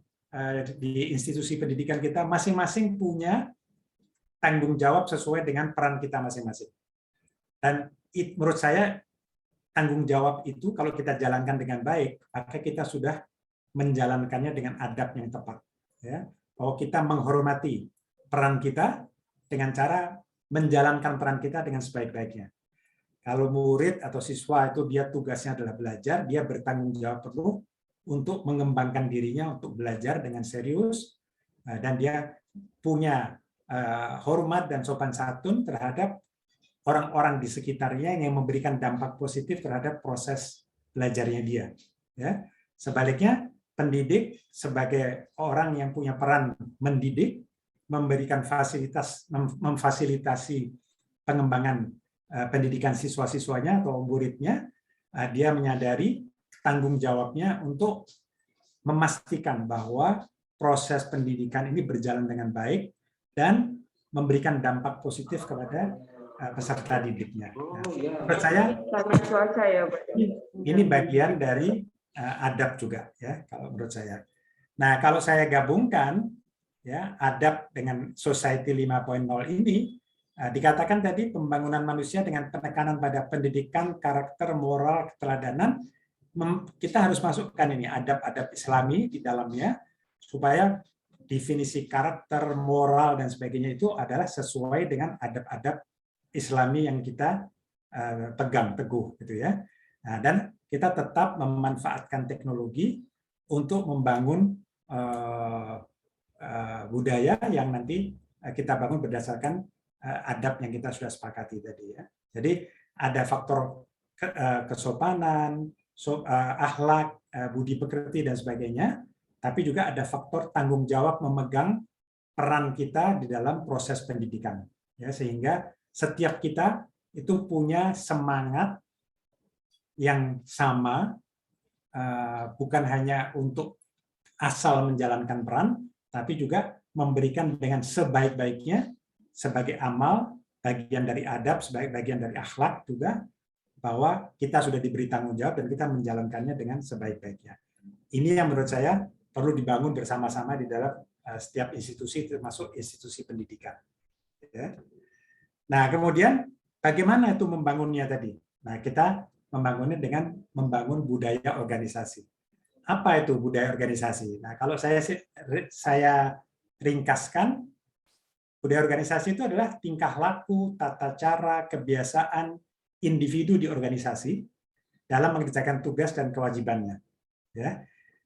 di institusi pendidikan kita masing-masing punya tanggung jawab sesuai dengan peran kita masing-masing. Dan menurut saya tanggung jawab itu kalau kita jalankan dengan baik, maka kita sudah menjalankannya dengan adab yang tepat. Ya, bahwa kita menghormati peran kita dengan cara menjalankan peran kita dengan sebaik-baiknya. Kalau murid atau siswa itu dia tugasnya adalah belajar, dia bertanggung jawab penuh untuk mengembangkan dirinya untuk belajar dengan serius, dan dia punya hormat dan sopan santun terhadap orang-orang di sekitarnya yang memberikan dampak positif terhadap proses belajarnya dia. Ya. Sebaliknya, pendidik sebagai orang yang punya peran mendidik, memberikan memfasilitasi pengembangan pendidikan siswa-siswanya atau muridnya, dia menyadari tanggung jawabnya untuk memastikan bahwa proses pendidikan ini berjalan dengan baik dan memberikan dampak positif kepada peserta didiknya. Nah, menurut saya ini bagian dari adab juga, ya, kalau menurut saya. Nah, kalau saya gabungkan, ya, adab dengan Society 5.0 ini, dikatakan tadi pembangunan manusia dengan penekanan pada pendidikan, karakter, moral, keteladanan, kita harus masukkan ini adab-adab Islami di dalamnya supaya definisi karakter, moral dan sebagainya itu adalah sesuai dengan adab-adab Islami yang kita pegang teguh, gitu ya. Nah, dan kita tetap memanfaatkan teknologi untuk membangun budaya yang nanti kita bangun berdasarkan adab yang kita sudah sepakati tadi, ya. Jadi ada faktor kesopanan, akhlak, budi pekerti dan sebagainya, tapi juga ada faktor tanggung jawab memegang peran kita di dalam proses pendidikan, ya, sehingga setiap kita itu punya semangat yang sama, bukan hanya untuk asal menjalankan peran, tapi juga memberikan dengan sebaik-baiknya sebagai amal, bagian dari adab, sebagai bagian dari akhlak juga, bahwa kita sudah diberi tanggung jawab dan kita menjalankannya dengan sebaik-baiknya. Ini yang menurut saya perlu dibangun bersama-sama di dalam setiap institusi, termasuk institusi pendidikan. Ya. Nah, kemudian bagaimana itu membangunnya tadi? Nah, kita membangunnya dengan membangun budaya organisasi. Apa itu budaya organisasi? Nah, kalau saya ringkaskan, budaya organisasi itu adalah tingkah laku, tata cara, kebiasaan individu di organisasi dalam mengerjakan tugas dan kewajibannya. Ya.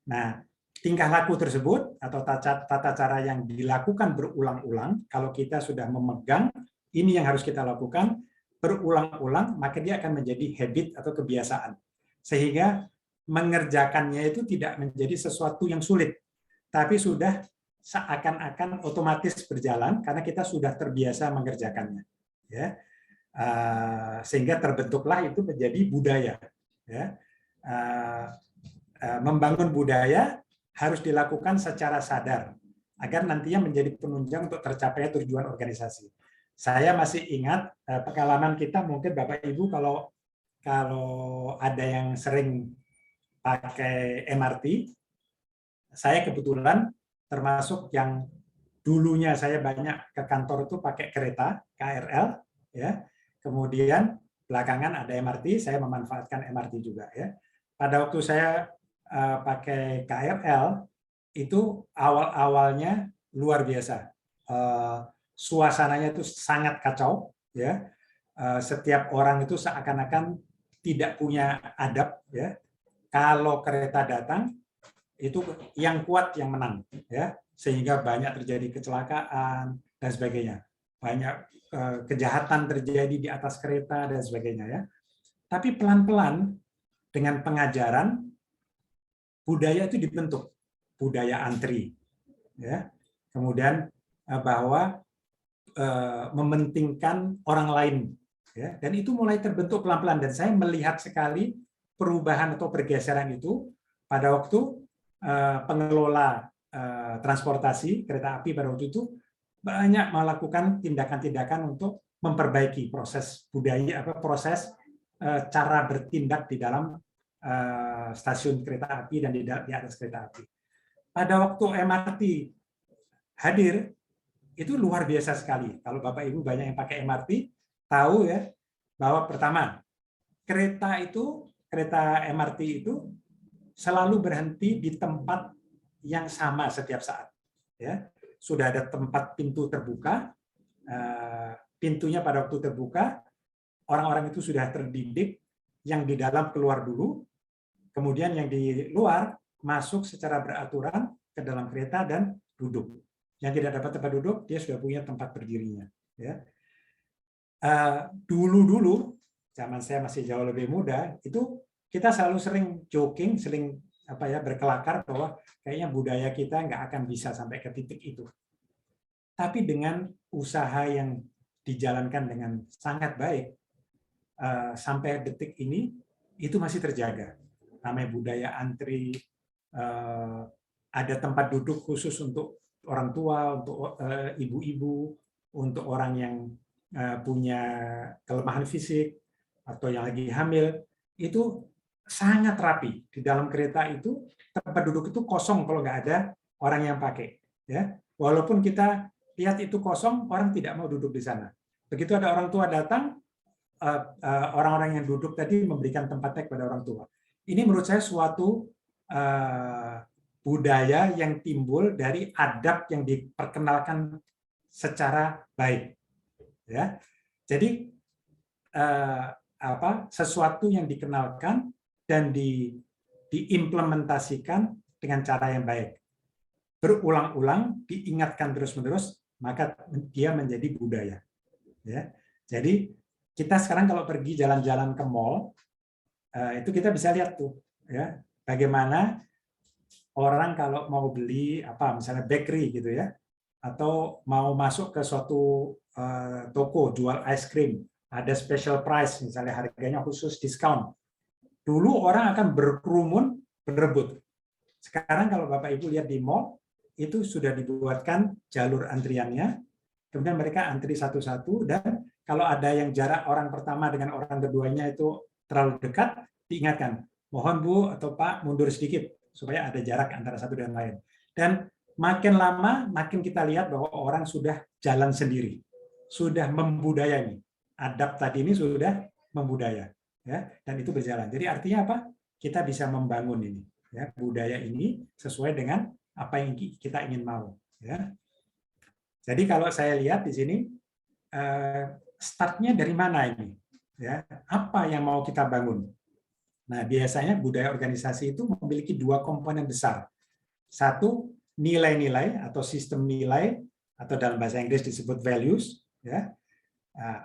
Nah, tingkah laku tersebut atau tata cara yang dilakukan berulang-ulang, kalau kita sudah memegang ini yang harus kita lakukan berulang-ulang, maka dia akan menjadi habit atau kebiasaan. Sehingga mengerjakannya itu tidak menjadi sesuatu yang sulit, tapi sudah seakan-akan otomatis berjalan karena kita sudah terbiasa mengerjakannya. Ya. Sehingga terbentuklah itu menjadi budaya. Ya. Membangun budaya harus dilakukan secara sadar agar nantinya menjadi penunjang untuk tercapainya tujuan organisasi. Saya masih ingat pengalaman kita, mungkin Bapak Ibu kalau ada yang sering pakai MRT, saya kebetulan termasuk yang dulunya saya banyak ke kantor itu pakai kereta KRL, ya. Kemudian belakangan ada MRT, saya memanfaatkan MRT juga, ya. Pada waktu saya pakai KRL itu awal-awalnya luar biasa, suasananya itu sangat kacau, ya. Setiap orang itu seakan-akan tidak punya adab, ya. Kalau kereta datang itu yang kuat yang menang, ya, sehingga banyak terjadi kecelakaan dan sebagainya, banyak kejahatan terjadi di atas kereta dan sebagainya, ya. Tapi pelan-pelan dengan pengajaran budaya itu dibentuk, budaya antri, ya. Kemudian bahwa mementingkan orang lain, ya. Dan itu mulai terbentuk pelan-pelan dan saya melihat sekali perubahan atau pergeseran itu pada waktu pengelola transportasi kereta api pada waktu itu banyak melakukan tindakan-tindakan untuk memperbaiki proses budaya proses cara bertindak di dalam stasiun kereta api dan di atas kereta api. Pada waktu MRT hadir itu luar biasa sekali. Kalau Bapak Ibu banyak yang pakai MRT tahu, ya, bahwa pertama kereta MRT itu selalu berhenti di tempat yang sama setiap saat, ya. Sudah ada tempat pintu terbuka, pintunya pada waktu terbuka, orang-orang itu sudah terdidik, yang di dalam keluar dulu, kemudian yang di luar masuk secara beraturan ke dalam kereta dan duduk. Yang tidak dapat tempat duduk, dia sudah punya tempat berdirinya. Ya. Dulu-dulu, zaman saya masih jauh lebih muda, itu kita selalu sering joking, sering berkelakar bahwa kayaknya budaya kita nggak akan bisa sampai ke titik itu. Tapi dengan usaha yang dijalankan dengan sangat baik, sampai detik ini itu masih terjaga. Namanya budaya antri, ada tempat duduk khusus untuk orang tua, untuk ibu-ibu, untuk orang yang punya kelemahan fisik atau yang lagi hamil, itu sangat rapi. Di dalam kereta itu tempat duduk itu kosong kalau nggak ada orang yang pakai. Ya, walaupun kita lihat itu kosong, orang tidak mau duduk di sana. Begitu ada orang tua datang, orang-orang yang duduk tadi memberikan tempatnya kepada orang tua. Ini menurut saya suatu budaya yang timbul dari adab yang diperkenalkan secara baik. Ya, jadi sesuatu yang dikenalkan dan diimplementasikan dengan cara yang baik, berulang-ulang, diingatkan terus-menerus, maka dia menjadi budaya. Ya, jadi kita sekarang kalau pergi jalan-jalan ke mall, itu kita bisa lihat tuh, ya, bagaimana orang kalau mau beli misalnya bakery gitu ya, atau mau masuk ke suatu toko jual ice cream, ada special price, misalnya harganya khusus diskon. Dulu orang akan berkerumun berebut. Sekarang kalau Bapak Ibu lihat di mall, itu sudah dibuatkan jalur antriannya, kemudian mereka antri satu-satu, dan kalau ada yang jarak orang pertama dengan orang keduanya itu terlalu dekat, diingatkan, mohon Bu atau Pak mundur sedikit supaya ada jarak antara satu dan lain. Dan makin lama, makin kita lihat bahwa orang sudah jalan sendiri, sudah membudayai. Adab tadi ini sudah membudaya, ya, dan itu berjalan. Jadi artinya apa? Kita bisa membangun ini, ya, budaya ini sesuai dengan apa yang kita ingin mau. Ya. Jadi kalau saya lihat di sini, startnya dari mana ini? Ya, apa yang mau kita bangun? Nah, biasanya budaya organisasi itu memiliki dua komponen besar. Satu, nilai-nilai atau sistem nilai, atau dalam bahasa Inggris disebut values. Ya.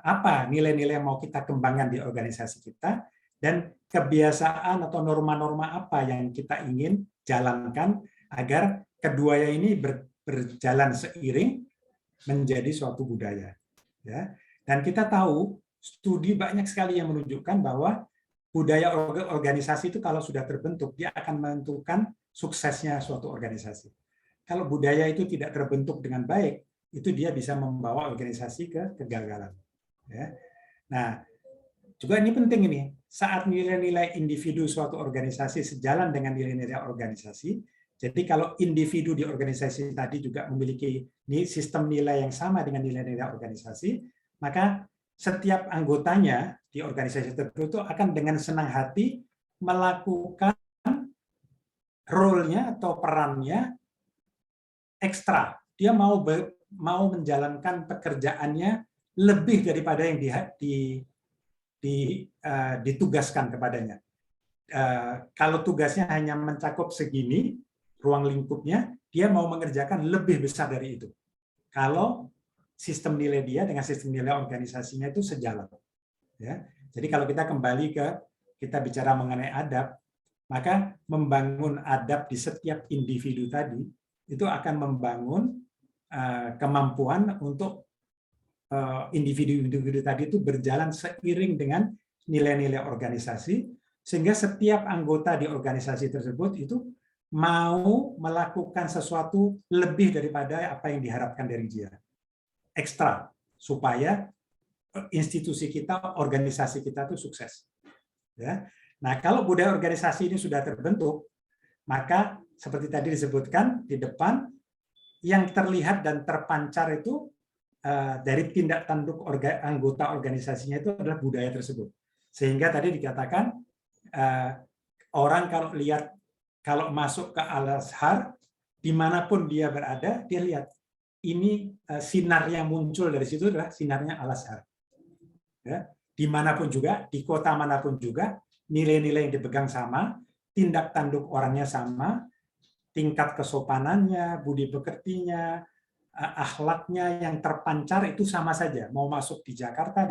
Apa nilai-nilai yang mau kita kembangkan di organisasi kita, dan kebiasaan atau norma-norma apa yang kita ingin jalankan agar keduanya ini berjalan seiring menjadi suatu budaya. Ya. Dan kita tahu, studi banyak sekali yang menunjukkan bahwa budaya organisasi itu kalau sudah terbentuk, dia akan menentukan suksesnya suatu organisasi. Kalau budaya itu tidak terbentuk dengan baik, itu dia bisa membawa organisasi ke kegagalan. Ya. Nah, juga ini penting ini, saat nilai-nilai individu suatu organisasi sejalan dengan nilai-nilai organisasi, jadi kalau individu di organisasi tadi juga memiliki sistem nilai yang sama dengan nilai-nilai organisasi, maka setiap anggotanya di organisasi tertentu akan dengan senang hati melakukan role-nya atau perannya ekstra. Dia mau menjalankan pekerjaannya lebih daripada yang ditugaskan kepadanya. Kalau tugasnya hanya mencakup segini, ruang lingkupnya, dia mau mengerjakan lebih besar dari itu. Kalau sistem nilai dia dengan sistem nilai organisasinya itu sejalan. Ya. Jadi kalau kita kembali kita bicara mengenai adab, maka membangun adab di setiap individu tadi, itu akan membangun kemampuan untuk individu-individu tadi itu berjalan seiring dengan nilai-nilai organisasi, sehingga setiap anggota di organisasi tersebut itu mau melakukan sesuatu lebih daripada apa yang diharapkan dari dia. Ekstra, supaya institusi kita, organisasi kita itu sukses. Ya. Nah, kalau budaya organisasi ini sudah terbentuk, maka seperti tadi disebutkan di depan, yang terlihat dan terpancar itu dari tindak tanduk anggota organisasinya itu adalah budaya tersebut. Sehingga tadi dikatakan orang kalau masuk ke Al-Azhar, dimanapun dia berada, dia lihat ini sinar yang muncul dari situ adalah sinarnya Al-Azhar. Ya, dimanapun juga, di kota manapun juga, nilai-nilai yang dipegang sama, tindak tanduk orangnya sama, tingkat kesopanannya, budi pekertinya, akhlaknya yang terpancar itu sama saja. Mau masuk di Jakarta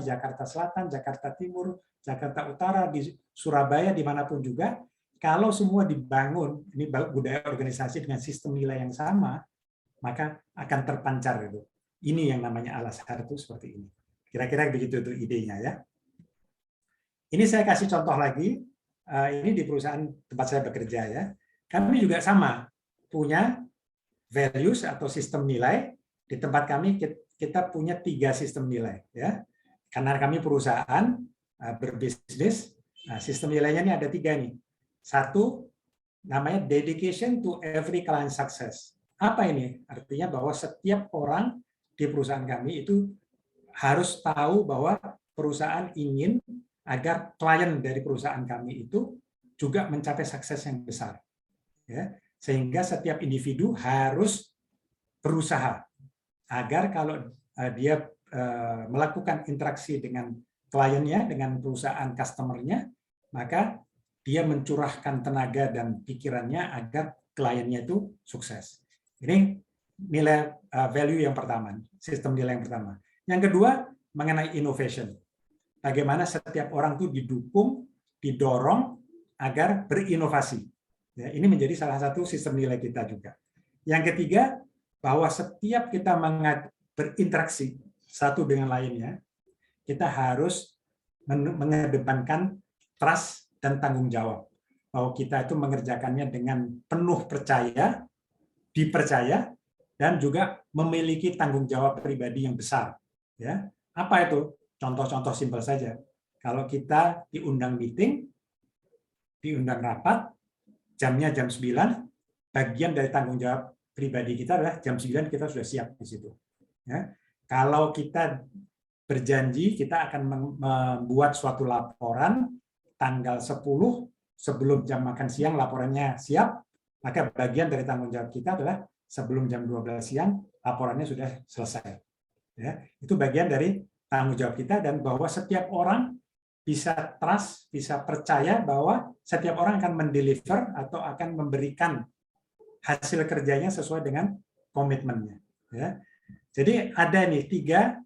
Selatan, Jakarta Timur, Jakarta Utara, di Surabaya, dimanapun juga, kalau semua dibangun, ini budaya organisasi dengan sistem nilai yang sama, maka akan terpancar itu. Ini yang namanya Al-Azhar itu seperti ini. Kira-kira begitu itu idenya ya. Ini saya kasih contoh lagi. Ini di perusahaan tempat saya bekerja ya. Kami juga sama punya values atau sistem nilai. Di tempat kami kita punya 3 sistem nilai ya. Karena kami perusahaan berbisnis, sistem nilainya ini ada 3 nih. 1 namanya dedication to every client success. Apa ini? Artinya bahwa setiap orang di perusahaan kami itu harus tahu bahwa perusahaan ingin agar klien dari perusahaan kami itu juga mencapai sukses yang besar. Ya. Sehingga setiap individu harus berusaha agar kalau dia melakukan interaksi dengan kliennya, dengan perusahaan customer-nya, maka dia mencurahkan tenaga dan pikirannya agar kliennya itu sukses. Ini nilai value yang pertama, sistem nilai yang pertama. Yang kedua, mengenai innovation. Bagaimana setiap orang itu didukung, didorong agar berinovasi. Ya, ini menjadi salah satu sistem nilai kita juga. Yang ketiga, bahwa setiap kita berinteraksi satu dengan lainnya, kita harus mengedepankan trust dan tanggung jawab. Bahwa kita itu mengerjakannya dengan penuh percaya, dipercaya, dan juga memiliki tanggung jawab pribadi yang besar. Ya, apa itu? Contoh-contoh simpel saja. Kalau kita diundang meeting, diundang rapat, jamnya jam 9, bagian dari tanggung jawab pribadi kita adalah jam 9 kita sudah siap di situ. Ya. Kalau kita berjanji kita akan membuat suatu laporan tanggal 10 sebelum jam makan siang laporannya siap, maka bagian dari tanggung jawab kita adalah sebelum jam 12 siang laporannya sudah selesai. Ya, itu bagian dari tanggung jawab kita, dan bahwa setiap orang bisa trust, bisa percaya bahwa setiap orang akan mendeliver atau akan memberikan hasil kerjanya sesuai dengan komitmennya. Ya. Jadi ada nih 3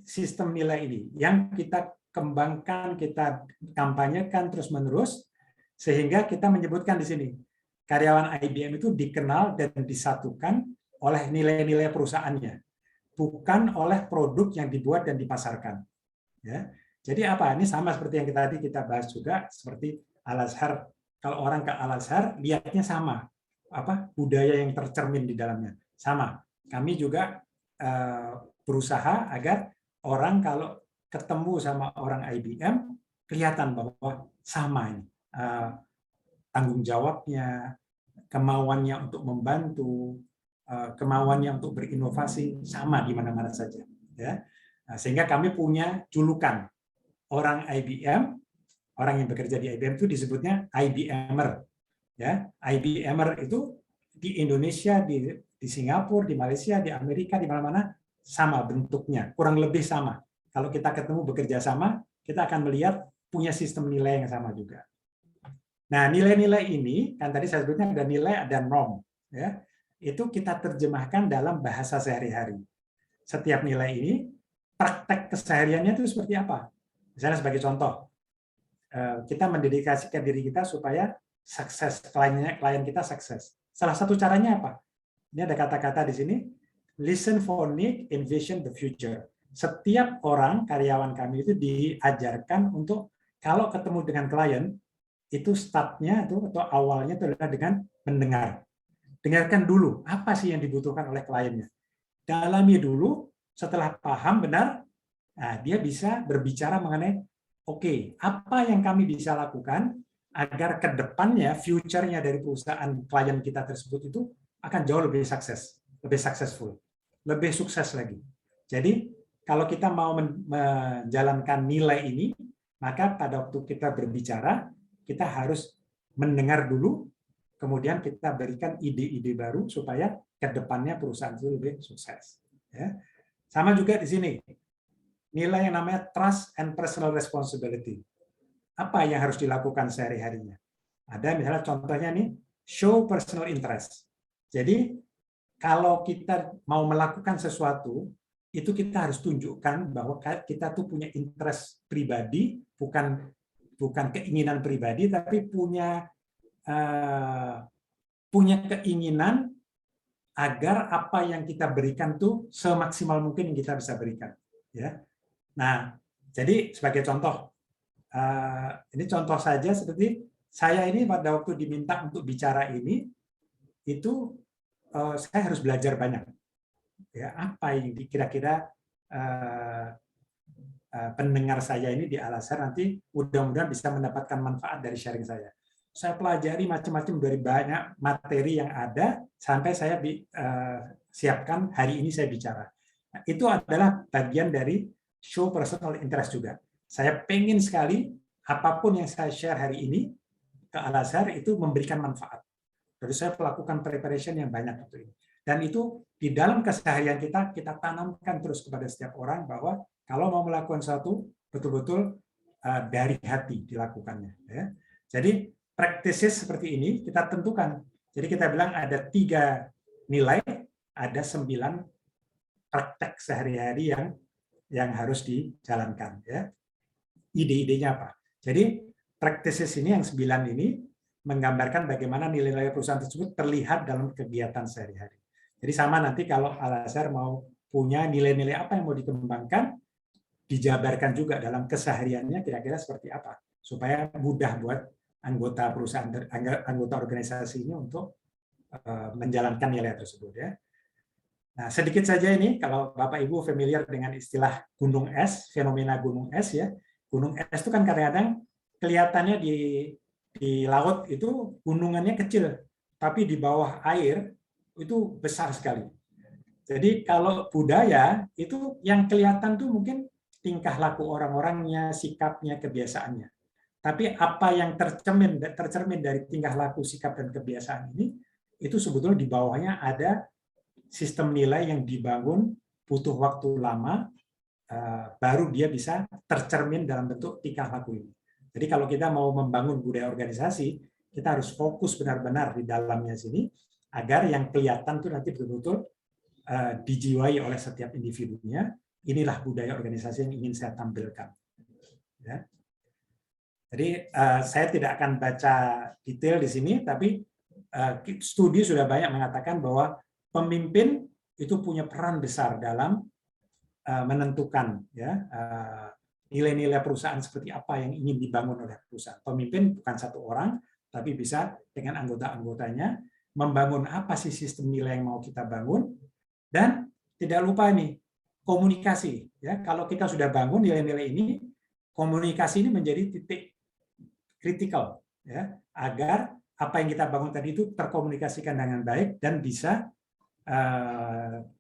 sistem nilai ini yang kita kembangkan, kita kampanyekan terus-menerus, sehingga kita menyebutkan di sini karyawan IBM itu dikenal dan disatukan oleh nilai-nilai perusahaannya, bukan oleh produk yang dibuat dan dipasarkan. Ya. Jadi apa? Ini sama seperti yang tadi kita bahas juga, seperti Al-Azhar. Kalau orang ke Al-Azhar, lihatnya sama. Apa? Budaya yang tercermin di dalamnya. Sama. Kami juga berusaha agar orang kalau ketemu sama orang IBM, kelihatan bahwa sama ini. Tanggung jawabnya, kemauannya untuk membantu, kemauannya untuk berinovasi, sama di mana-mana saja. Ya. Sehingga kami punya julukan. Orang IBM, orang yang bekerja di IBM itu disebutnya IBMer. Ya, IBMer itu di Indonesia, di Singapura, di Malaysia, di Amerika, di mana-mana sama bentuknya, kurang lebih sama. Kalau kita ketemu bekerja sama, kita akan melihat punya sistem nilai yang sama juga. Nah, nilai-nilai ini kan tadi saya sebutnya ada nilai, ada norm. Ya, itu kita terjemahkan dalam bahasa sehari-hari. Setiap nilai ini, praktek kesehariannya itu seperti apa? Misalnya sebagai contoh, kita mendedikasikan diri kita supaya sukses, klien kita sukses. Salah satu caranya apa? Ini ada kata-kata di sini, listen for need, envision the future. Setiap orang, karyawan kami itu diajarkan untuk kalau ketemu dengan klien, itu startnya atau awalnya itu adalah dengan mendengar. Dengarkan dulu, apa sih yang dibutuhkan oleh kliennya. Dalami dulu, setelah paham benar, nah, dia bisa berbicara mengenai, oke, apa yang kami bisa lakukan agar ke depannya, future-nya dari perusahaan klien kita tersebut itu akan jauh lebih sukses, lebih successful, lebih sukses lagi. Jadi, kalau kita mau menjalankan nilai ini, maka pada waktu kita berbicara, kita harus mendengar dulu, kemudian kita berikan ide-ide baru supaya ke depannya perusahaan itu lebih sukses. Ya. Sama juga di sini. Nilai yang namanya trust and personal responsibility. Apa yang harus dilakukan sehari-harinya? Ada misalnya contohnya nih, show personal interest. Jadi kalau kita mau melakukan sesuatu, itu kita harus tunjukkan bahwa kita tuh punya interest pribadi, bukan keinginan pribadi, tapi punya keinginan agar apa yang kita berikan tuh semaksimal mungkin yang kita bisa berikan. Ya. Nah, jadi sebagai contoh, ini contoh saja seperti saya ini pada waktu diminta untuk bicara ini, itu saya harus belajar banyak. Ya, apa yang kira-kira pendengar saya ini di Al-Azhar nanti mudah-mudahan bisa mendapatkan manfaat dari sharing saya. Saya pelajari macam-macam dari banyak materi yang ada sampai saya siapkan hari ini saya bicara. Nah, itu adalah bagian dari show personal interest juga. Saya pengen sekali apapun yang saya share hari ini ke Al-Azhar itu memberikan manfaat. Jadi saya melakukan preparation yang banyak untuk ini. Dan itu di dalam keseharian kita tanamkan terus kepada setiap orang bahwa kalau mau melakukan sesuatu betul-betul dari hati dilakukannya. Ya. Jadi practices seperti ini kita tentukan. Jadi kita bilang ada 3 nilai, ada 9 praktek sehari-hari yang harus dijalankan. Ya. Ide-idenya apa? Jadi practices ini yang 9 ini menggambarkan bagaimana nilai-nilai perusahaan tersebut terlihat dalam kegiatan sehari-hari. Jadi sama nanti kalau Al-Azhar mau punya nilai-nilai apa yang mau dikembangkan, dijabarkan juga dalam kesehariannya kira-kira seperti apa, supaya mudah buat anggota perusahaan, anggota organisasi ini untuk menjalankan nilai tersebut. Ya. Nah, sedikit saja ini, kalau Bapak Ibu familiar dengan istilah gunung es, fenomena gunung es, ya, gunung es itu kan kadang-kadang kelihatannya di laut itu gunungannya kecil, tapi di bawah air itu besar sekali. Jadi kalau budaya itu yang kelihatan tuh mungkin tingkah laku orang-orangnya, sikapnya, kebiasaannya. Tapi apa yang tercermin dari tingkah laku, sikap, dan kebiasaan ini, itu sebetulnya di bawahnya ada sistem nilai yang dibangun butuh waktu lama, baru dia bisa tercermin dalam bentuk tingkah laku ini. Jadi kalau kita mau membangun budaya organisasi, kita harus fokus benar-benar di dalamnya sini, agar yang kelihatan itu nanti betul-betul dijiwai oleh setiap individunya. Inilah budaya organisasi yang ingin saya tampilkan. Ya. Jadi saya tidak akan baca detail di sini, tapi studi sudah banyak mengatakan bahwa pemimpin itu punya peran besar dalam menentukan ya nilai-nilai perusahaan seperti apa yang ingin dibangun oleh perusahaan. Pemimpin bukan satu orang, tapi bisa dengan anggota-anggotanya membangun apa sih sistem nilai yang mau kita bangun, dan tidak lupa nih komunikasi. Ya, kalau kita sudah bangun nilai-nilai ini, komunikasi ini menjadi titik kritikal, ya, agar apa yang kita bangun tadi itu terkomunikasikan dengan baik dan bisa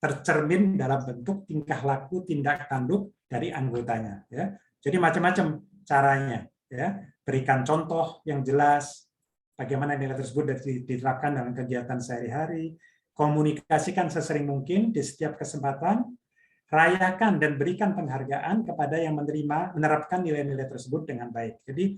tercermin dalam bentuk tingkah laku, tindak tanduk dari anggotanya. Ya. Jadi macam-macam caranya. Ya. Berikan contoh yang jelas, bagaimana nilai tersebut diterapkan dalam kegiatan sehari-hari, komunikasikan sesering mungkin di setiap kesempatan, rayakan dan berikan penghargaan kepada yang menerapkan nilai-nilai tersebut dengan baik. Jadi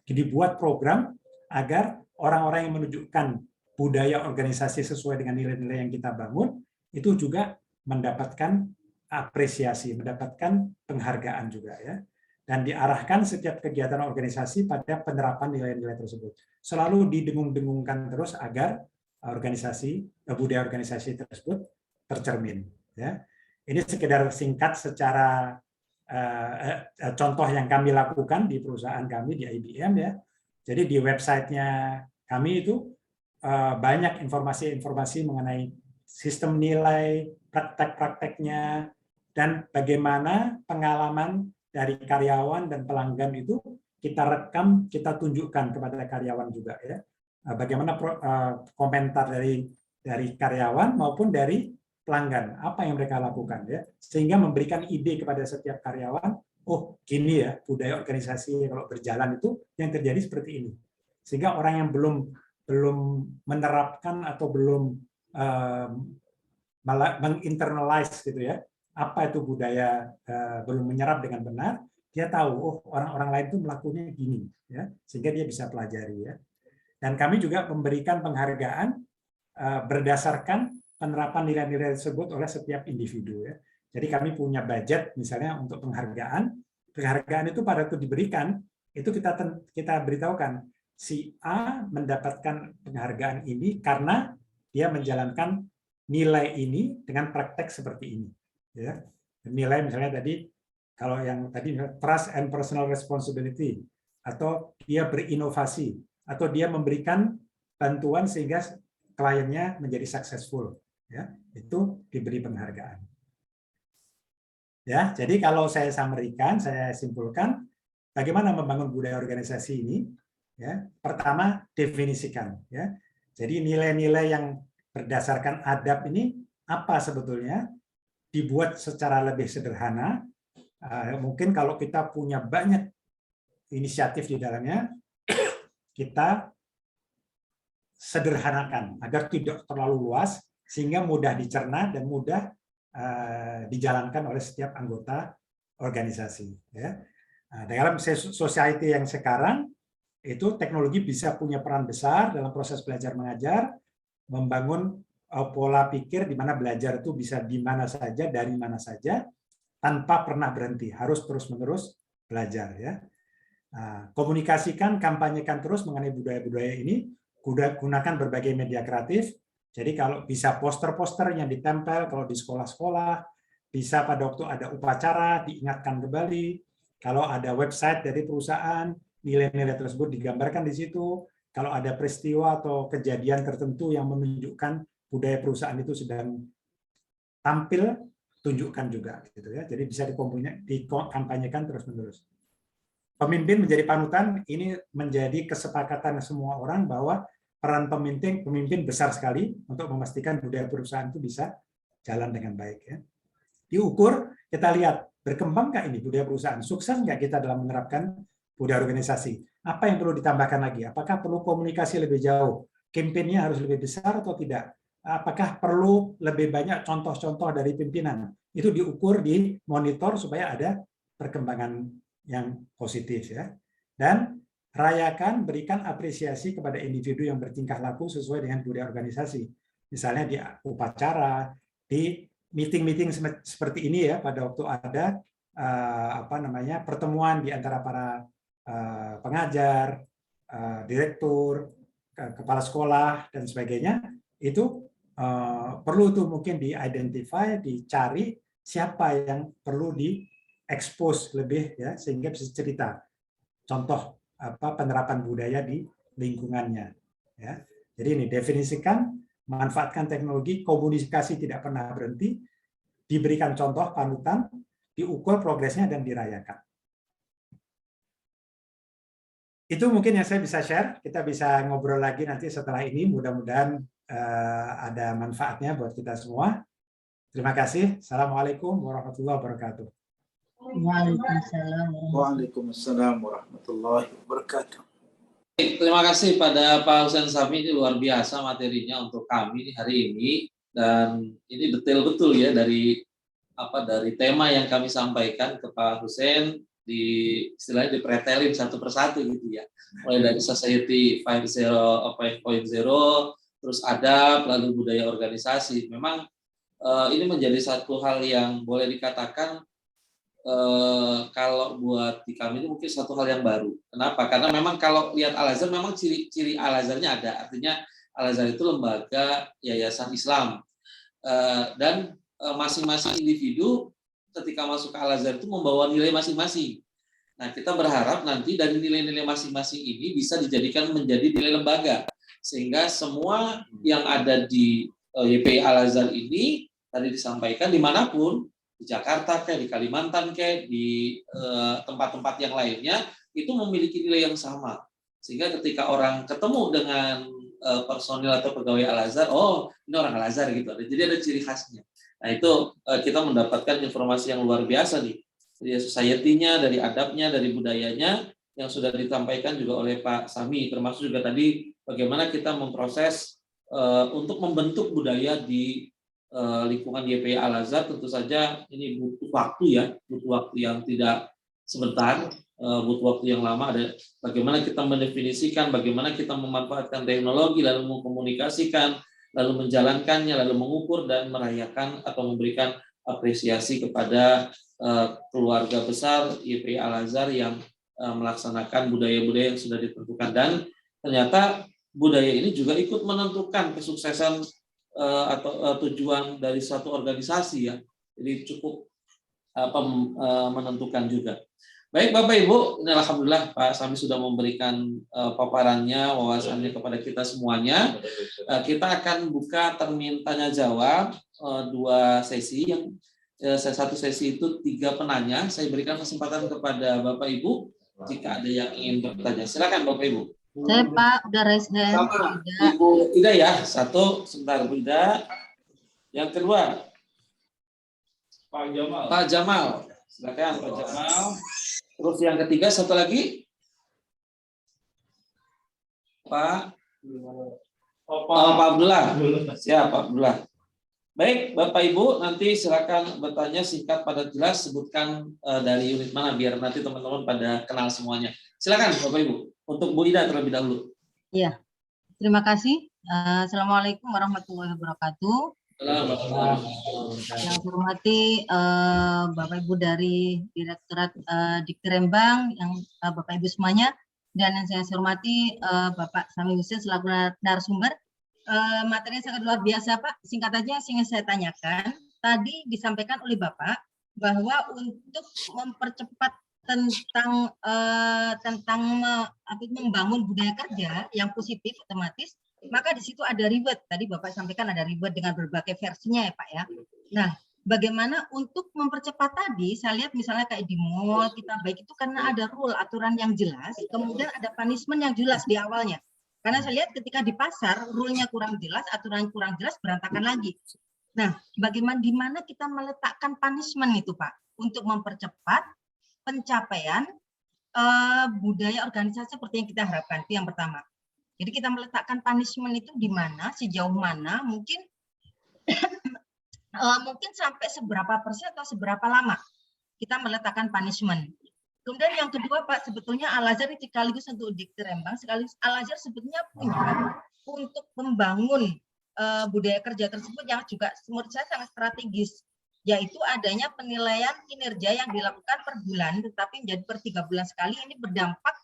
dibuat program agar orang-orang yang menunjukkan budaya organisasi sesuai dengan nilai-nilai yang kita bangun itu juga mendapatkan apresiasi, mendapatkan penghargaan juga ya. Dan diarahkan setiap kegiatan organisasi pada penerapan nilai-nilai tersebut. Selalu didengung-dengungkan terus agar budaya organisasi tersebut tercermin ya. Ini sekedar singkat secara contoh yang kami lakukan di perusahaan kami di IBM ya. Jadi di websitenya kami itu banyak informasi-informasi mengenai sistem nilai, praktek-prakteknya, dan bagaimana pengalaman dari karyawan dan pelanggan itu kita rekam, kita tunjukkan kepada karyawan juga ya. Bagaimana komentar dari karyawan maupun dari pelanggan, apa yang mereka lakukan ya, sehingga memberikan ide kepada setiap karyawan, oh gini ya budaya organisasi kalau berjalan itu yang terjadi seperti ini, sehingga orang yang belum menerapkan atau belum menginternalize gitu ya, apa itu budaya, belum menyerap dengan benar, dia tahu oh orang-orang lain itu melakukannya gini ya, sehingga dia bisa pelajari ya. Dan kami juga memberikan penghargaan berdasarkan penerapan nilai-nilai tersebut oleh setiap individu ya. Jadi kami punya budget misalnya untuk penghargaan. Penghargaan itu pada waktu diberikan itu kita beritahukan si A mendapatkan penghargaan ini karena dia menjalankan nilai ini dengan praktek seperti ini ya. Nilai misalnya tadi kalau yang tadi trust and personal responsibility, atau dia berinovasi, atau dia memberikan bantuan sehingga kliennya menjadi successful ya, itu diberi penghargaan. Ya, jadi kalau saya summary-kan, saya simpulkan bagaimana membangun budaya organisasi ini ya. Pertama, definisikan ya. Jadi nilai-nilai yang berdasarkan adab ini apa sebetulnya, dibuat secara lebih sederhana. Mungkin kalau kita punya banyak inisiatif di dalamnya, kita sederhanakan agar tidak terlalu luas sehingga mudah dicerna dan mudah dijalankan oleh setiap anggota organisasi ya. Dalam society yang sekarang itu teknologi bisa punya peran besar dalam proses belajar mengajar, membangun pola pikir di mana belajar itu bisa di mana saja, dari mana saja, tanpa pernah berhenti, harus terus-menerus belajar ya. Komunikasikan, kampanyekan terus mengenai budaya-budaya ini, gunakan berbagai media kreatif. Jadi kalau bisa poster-poster yang ditempel kalau di sekolah-sekolah, bisa pada waktu ada upacara diingatkan kembali. Kalau ada website dari perusahaan, nilai-nilai tersebut digambarkan di situ. Kalau ada peristiwa atau kejadian tertentu yang menunjukkan budaya perusahaan itu sedang tampil, tunjukkan juga gitu ya. Jadi bisa dikampanyekan terus-menerus. pemimpin menjadi panutan, ini menjadi kesepakatan semua orang bahwa peran pemimpin besar sekali untuk memastikan budaya perusahaan itu bisa jalan dengan baik. Ya. Diukur, kita lihat berkembang nggak ini budaya perusahaan, sukses nggak kita dalam menerapkan budaya organisasi. Apa yang perlu ditambahkan lagi? Apakah perlu komunikasi lebih jauh? Kampanye harus lebih besar atau tidak? Apakah perlu lebih banyak contoh-contoh dari pimpinan? Itu diukur, dimonitor supaya ada perkembangan yang positif ya. Dan rayakan, berikan apresiasi kepada individu yang bertingkah laku sesuai dengan budaya organisasi. Misalnya di upacara, di meeting-meeting seperti ini ya, pada waktu ada pertemuan di antara para pengajar, direktur, kepala sekolah dan sebagainya, itu perlu tuh mungkin di-identify, dicari siapa yang perlu di-expose lebih ya, sehingga bisa cerita contoh penerapan budaya di lingkungannya ya. Jadi ini definisikan, manfaatkan teknologi, komunikasi tidak pernah berhenti, diberikan contoh panutan, diukur progresnya dan dirayakan. Itu mungkin yang saya bisa share. Kita bisa ngobrol lagi nanti setelah ini. Mudah-mudahan ada manfaatnya buat kita semua. Terima kasih. Assalamualaikum warahmatullahi wabarakatuh. Waalaikumsalam warahmatullahi wabarakatuh. Terima kasih pada Pak Husain Sami, ini luar biasa materinya untuk kami hari ini, dan ini detail betul ya dari tema yang kami sampaikan ke Pak Husain, istilahnya dipretelin satu persatu gitu ya, mulai dari Society 5.0, terus adab, lalu budaya organisasi. Memang ini menjadi satu hal yang boleh dikatakan kalau buat di kami ini mungkin satu hal yang baru. Kenapa? Karena memang kalau lihat Al-Azhar, memang ciri-ciri Al-Azharnya ada. Artinya Al-Azhar itu lembaga yayasan Islam, dan masing-masing individu ketika masuk ke Al-Azhar itu membawa nilai masing-masing. Nah, kita berharap nanti dari nilai-nilai masing-masing ini bisa dijadikan menjadi nilai lembaga, sehingga semua yang ada di YPI Al-Azhar ini tadi disampaikan dimanapun, di Jakarta kayak di Kalimantan kayak di tempat-tempat yang lainnya, itu memiliki nilai yang sama, sehingga ketika orang ketemu dengan personil atau pegawai Al-Azhar, oh ini orang Al-Azhar gitu, jadi ada ciri khasnya. Nah itu kita mendapatkan informasi yang luar biasa nih, dari society-nya, dari adabnya, dari budayanya yang sudah disampaikan juga oleh Pak Sami, termasuk juga tadi bagaimana kita memproses untuk membentuk budaya di lingkungan YPI Al-Azhar. Tentu saja ini butuh waktu ya, butuh waktu yang tidak sebentar, butuh waktu yang lama. Ada bagaimana kita mendefinisikan, bagaimana kita memanfaatkan teknologi, lalu mengkomunikasikan, lalu menjalankannya, lalu mengukur dan merayakan atau memberikan apresiasi kepada keluarga besar YPI Al-Azhar yang melaksanakan budaya-budaya yang sudah ditentukan. Dan ternyata budaya ini juga ikut menentukan kesuksesan atau tujuan dari suatu organisasi ya. Jadi cukup menentukan juga. Baik Bapak Ibu, ini alhamdulillah Pak Sami sudah memberikan paparannya, wawasannya kepada kita semuanya. Kita akan buka termin tanya jawab 2 sesi. Yang satu sesi itu 3 penanya. Saya berikan kesempatan kepada Bapak Ibu jika ada yang ingin bertanya. Silakan Bapak Ibu. Saya Pak udah raise hand. Ibu Ida ya, satu sebentar Bu Ida. Yang kedua Pak Jamal. Silakan Pak Jamal. Terus yang ketiga satu lagi Pak Abdullah. Siap Pak Abdullah. Baik Bapak Ibu, nanti silakan bertanya singkat pada jelas, sebutkan dari unit mana biar nanti teman-teman pada kenal semuanya. Silakan Bapak Ibu. Untuk Bu Ida terlebih dahulu. Iya. Terima kasih. Assalamualaikum warahmatullahi wabarakatuh. Yang saya hormati Bapak Ibu dari Direktorat Dikti Rembang, yang Bapak Ibu semuanya, dan yang saya hormati Bapak Sami Husain selaku narasumber. Materinya sangat luar biasa Pak. Singkat aja yang saya tanyakan, tadi disampaikan oleh Bapak bahwa untuk mempercepat tentang membangun budaya kerja yang positif otomatis, maka di situ ada reward. Tadi Bapak sampaikan ada reward dengan berbagai versinya ya Pak ya. Nah, bagaimana untuk mempercepat tadi, saya lihat misalnya kayak di mall kita baik itu karena ada rule, aturan yang jelas, kemudian ada punishment yang jelas di awalnya. Karena saya lihat ketika di pasar, rule-nya kurang jelas, aturan kurang jelas, berantakan lagi. Nah, bagaimana di mana kita meletakkan punishment itu, Pak, untuk mempercepat pencapaian budaya organisasi seperti yang kita harapkan. Itu yang pertama. Jadi kita meletakkan punishment itu di mana, sejauh mana, mungkin mungkin sampai seberapa persen atau seberapa lama kita meletakkan punishment. Kemudian yang kedua, Pak, sebetulnya Al-Azhar sekaligus untuk Dikti Rembang, sekaligus Al-Azhar sebetulnya punya untuk membangun budaya kerja tersebut yang juga menurut saya sangat strategis, yaitu adanya penilaian kinerja yang dilakukan per bulan, tetapi menjadi per 3 bulan sekali. Ini berdampak,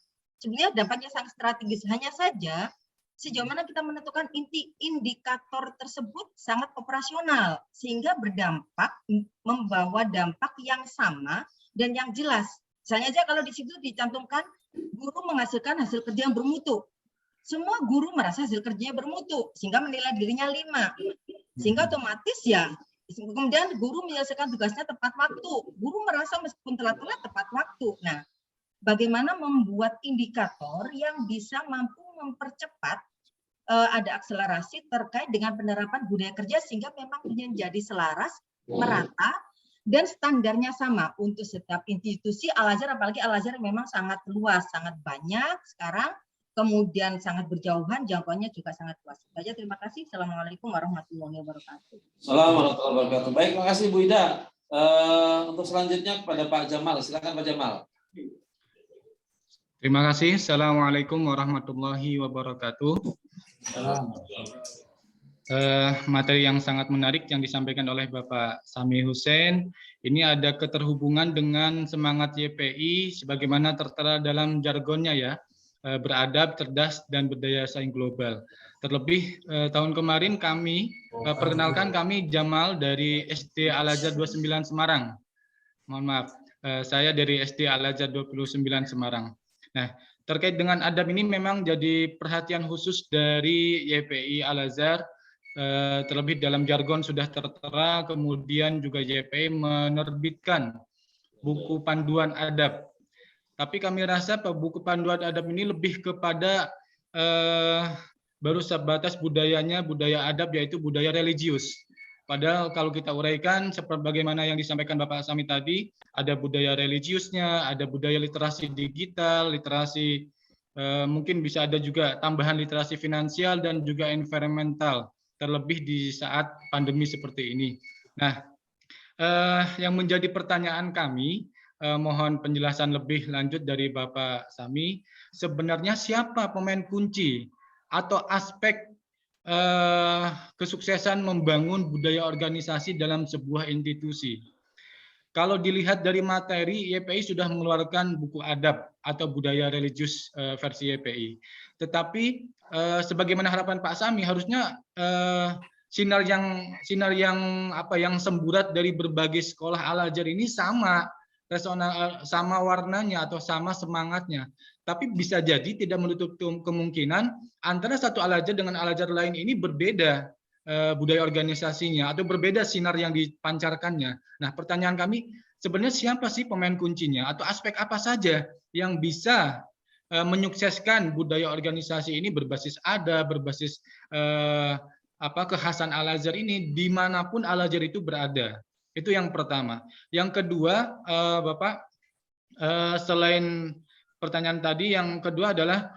sebenarnya dampaknya sangat strategis. Hanya saja sejauh mana kita menentukan indikator tersebut sangat operasional, sehingga berdampak, membawa dampak yang sama dan yang jelas. Misalnya aja kalau di situ dicantumkan guru menghasilkan hasil kerja yang bermutu. Semua guru merasa hasil kerjanya bermutu, sehingga menilai dirinya 5. Sehingga otomatis ya, kemudian guru menyelesaikan tugasnya tepat waktu. Guru merasa meskipun telat-telat tepat waktu. Nah, bagaimana membuat indikator yang bisa mampu mempercepat ada akselerasi terkait dengan penerapan budaya kerja sehingga memang menjadi selaras, merata, dan standarnya sama untuk setiap institusi. Al-Azhar, apalagi Al-Azhar memang sangat luas, sangat banyak sekarang, kemudian sangat berjauhan, jangkauannya juga sangat luas. Saja, terima kasih. Assalamualaikum warahmatullahi wabarakatuh. Assalamualaikum warahmatullahi wabarakatuh. Baik, terima kasih Bu Ida. Untuk selanjutnya kepada Pak Jamal. Silakan Pak Jamal. Terima kasih. Assalamualaikum warahmatullahi wabarakatuh. Materi yang sangat menarik yang disampaikan oleh Bapak Sami Hussein. Ini ada keterhubungan dengan semangat YPI sebagaimana tertera dalam jargonnya ya, beradab, cerdas, dan berdaya saing global. Terlebih tahun kemarin kami, perkenalkan kami Jamal dari SD Al-Azhar 29 Semarang. Mohon maaf, saya dari SD Al-Azhar 29 Semarang. Nah, terkait dengan adab ini memang jadi perhatian khusus dari YPI Al-Azhar. Terlebih dalam jargon sudah tertera, kemudian juga YPI menerbitkan buku panduan adab. Tapi kami rasa buku panduan adab ini lebih kepada baru sebatas budayanya, budaya adab, yaitu budaya religius. Padahal kalau kita uraikan seperti bagaimana yang disampaikan Bapak Sami tadi, ada budaya religiusnya, ada budaya literasi digital, literasi mungkin bisa ada juga tambahan literasi finansial dan juga environmental, terlebih di saat pandemi seperti ini. Nah, yang menjadi pertanyaan kami, mohon penjelasan lebih lanjut dari Bapak Sami, sebenarnya siapa pemain kunci atau aspek kesuksesan membangun budaya organisasi dalam sebuah institusi? Kalau dilihat dari materi, YPI sudah mengeluarkan buku adab atau budaya religius versi YPI. Tetapi sebagaimana harapan Pak Sami, harusnya sinar yang semburat dari berbagai sekolah Al-Azhar ini sama warnanya atau sama semangatnya. Tapi bisa jadi tidak menutup kemungkinan antara satu Al-Azhar dengan Al-Azhar lain ini berbeda budaya organisasinya atau berbeda sinar yang dipancarkannya. Nah, pertanyaan kami sebenarnya siapa sih pemain kuncinya atau aspek apa saja yang bisa menyukseskan budaya organisasi ini berbasis adab, berbasis kekhasan Al-Azhar ini dimanapun Al-Azhar itu berada. Itu yang pertama. Yang kedua, Bapak, selain pertanyaan tadi, yang kedua adalah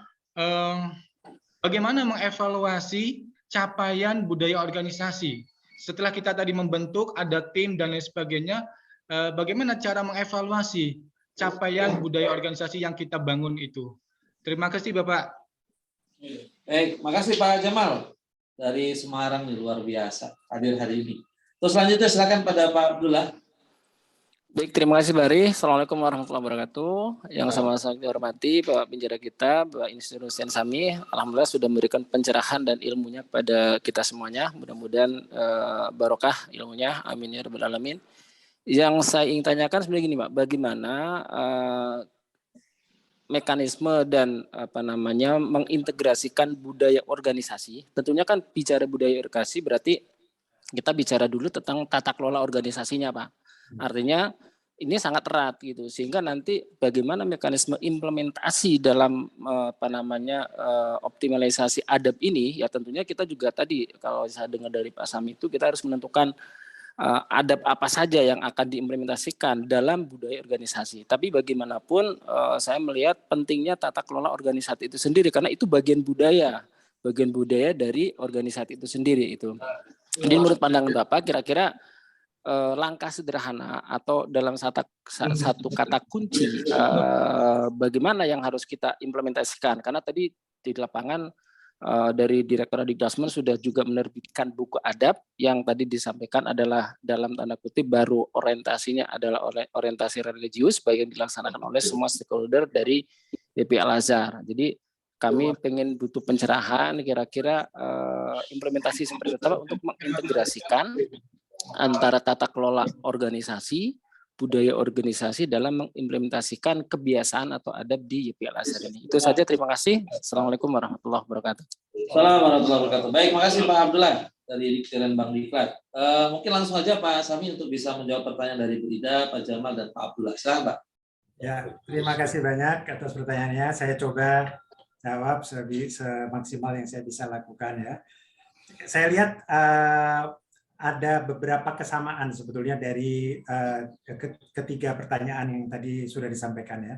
bagaimana mengevaluasi capaian budaya organisasi. Setelah kita tadi membentuk, ada tim dan lain sebagainya, bagaimana cara mengevaluasi capaian budaya organisasi yang kita bangun itu. Terima kasih, Bapak. Baik, makasih Pak Jamal dari Semarang, luar biasa hadir hari ini. Terus selanjutnya silakan pada Pak Abdullah. Baik, terima kasih Bari. Assalamualaikum warahmatullahi wabarakatuh. Yang sama-sama dihormati Bapak Penjara kita, Bapak Insinyur Hussein Sami, alhamdulillah sudah memberikan pencerahan dan ilmunya kepada kita semuanya. Mudah-mudahan barokah ilmunya. Amin ya rabbal alamin. Yang saya ingin tanyakan sebenarnya gini, Pak, bagaimana mekanisme dan mengintegrasikan budaya organisasi. Tentunya kan bicara budaya organisasi berarti kita bicara dulu tentang tata kelola organisasinya, Pak. Artinya ini sangat erat gitu, sehingga nanti bagaimana mekanisme implementasi dalam optimalisasi adab ini, ya tentunya kita juga tadi kalau saya dengar dari Pak Sami itu kita harus menentukan adab apa saja yang akan diimplementasikan dalam budaya organisasi. Tapi bagaimanapun saya melihat pentingnya tata kelola organisasi itu sendiri karena itu bagian budaya dari organisasi itu sendiri itu. Jadi menurut pandangan Bapak kira-kira langkah sederhana atau dalam satu kata kunci bagaimana yang harus kita implementasikan, karena tadi di lapangan dari Direktorat Dikdasmen sudah juga menerbitkan buku adab yang tadi disampaikan adalah dalam tanda kutip baru orientasinya adalah orientasi religius baik yang dilaksanakan oleh semua stakeholder dari DP Al-Azhar. Jadi kami pengen butuh pencerahan kira-kira implementasi seperti apa untuk mengintegrasikan antara tata kelola organisasi, budaya organisasi dalam mengimplementasikan kebiasaan atau adab di YP Al-Azhar ini. Itu saja, terima kasih. Assalamualaikum warahmatullahi wabarakatuh. Assalamualaikum warahmatullahi wabarakatuh. Baik, makasih Pak Abdullah dari Diktiran Bang Diklat. Mungkin langsung aja Pak Sami untuk bisa menjawab pertanyaan dari Bu Ida, Pak Jamal, dan Pak Abdullah. Silahkan Pak. Ya, terima kasih banyak atas pertanyaannya. Saya coba jawab semaksimal yang saya bisa lakukan ya. Saya lihat ada beberapa kesamaan sebetulnya dari ketiga pertanyaan yang tadi sudah disampaikan ya.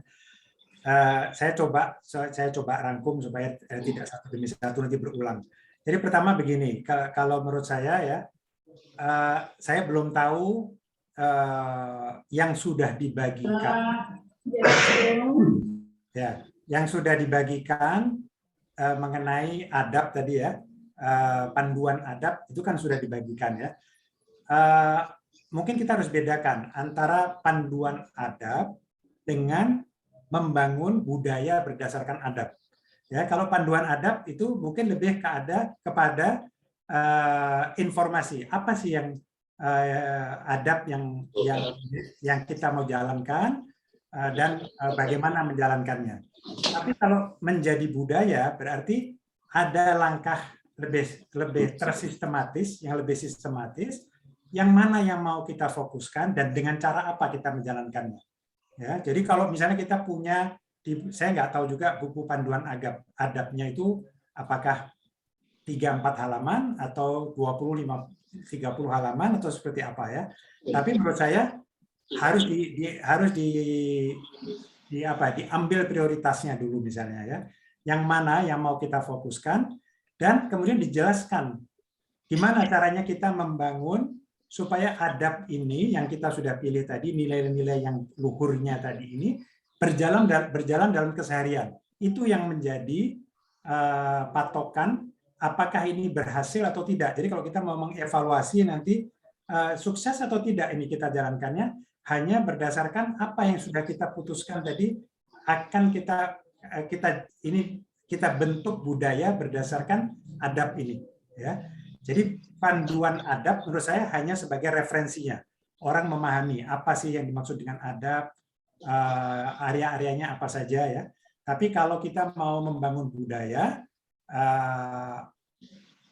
Saya coba rangkum supaya tidak satu demi satu nanti berulang. Jadi pertama begini, kalau menurut saya ya, saya belum tahu yang sudah dibagikan. Ya, yang sudah dibagikan mengenai adab tadi ya. Panduan adab itu kan sudah dibagikan ya. Mungkin kita harus bedakan antara panduan adab dengan membangun budaya berdasarkan adab. Ya, kalau panduan adab itu mungkin lebih kepada informasi apa sih yang adab yang kita mau jalankan dan bagaimana menjalankannya. Tapi kalau menjadi budaya berarti ada langkah lebih tersistematis, yang lebih sistematis, yang mana yang mau kita fokuskan dan dengan cara apa kita menjalankannya. Ya, jadi kalau misalnya kita punya, saya nggak tahu juga buku panduan adabnya itu apakah 3-4 halaman atau 20-30 halaman atau seperti apa ya. Tapi menurut saya harus diambil prioritasnya dulu misalnya ya. Yang mana yang mau kita fokuskan. Dan kemudian dijelaskan gimana caranya kita membangun supaya adab ini yang kita sudah pilih tadi, nilai-nilai yang luhurnya tadi ini berjalan dalam keseharian. Itu yang menjadi patokan apakah ini berhasil atau tidak. Jadi kalau kita mau mengevaluasi nanti sukses atau tidak ini kita jalankannya hanya berdasarkan apa yang sudah kita putuskan tadi akan kita bentuk budaya berdasarkan adab ini ya. Jadi panduan adab menurut saya hanya sebagai referensinya. Orang memahami apa sih yang dimaksud dengan adab, area-areanya apa saja ya. Tapi kalau kita mau membangun budaya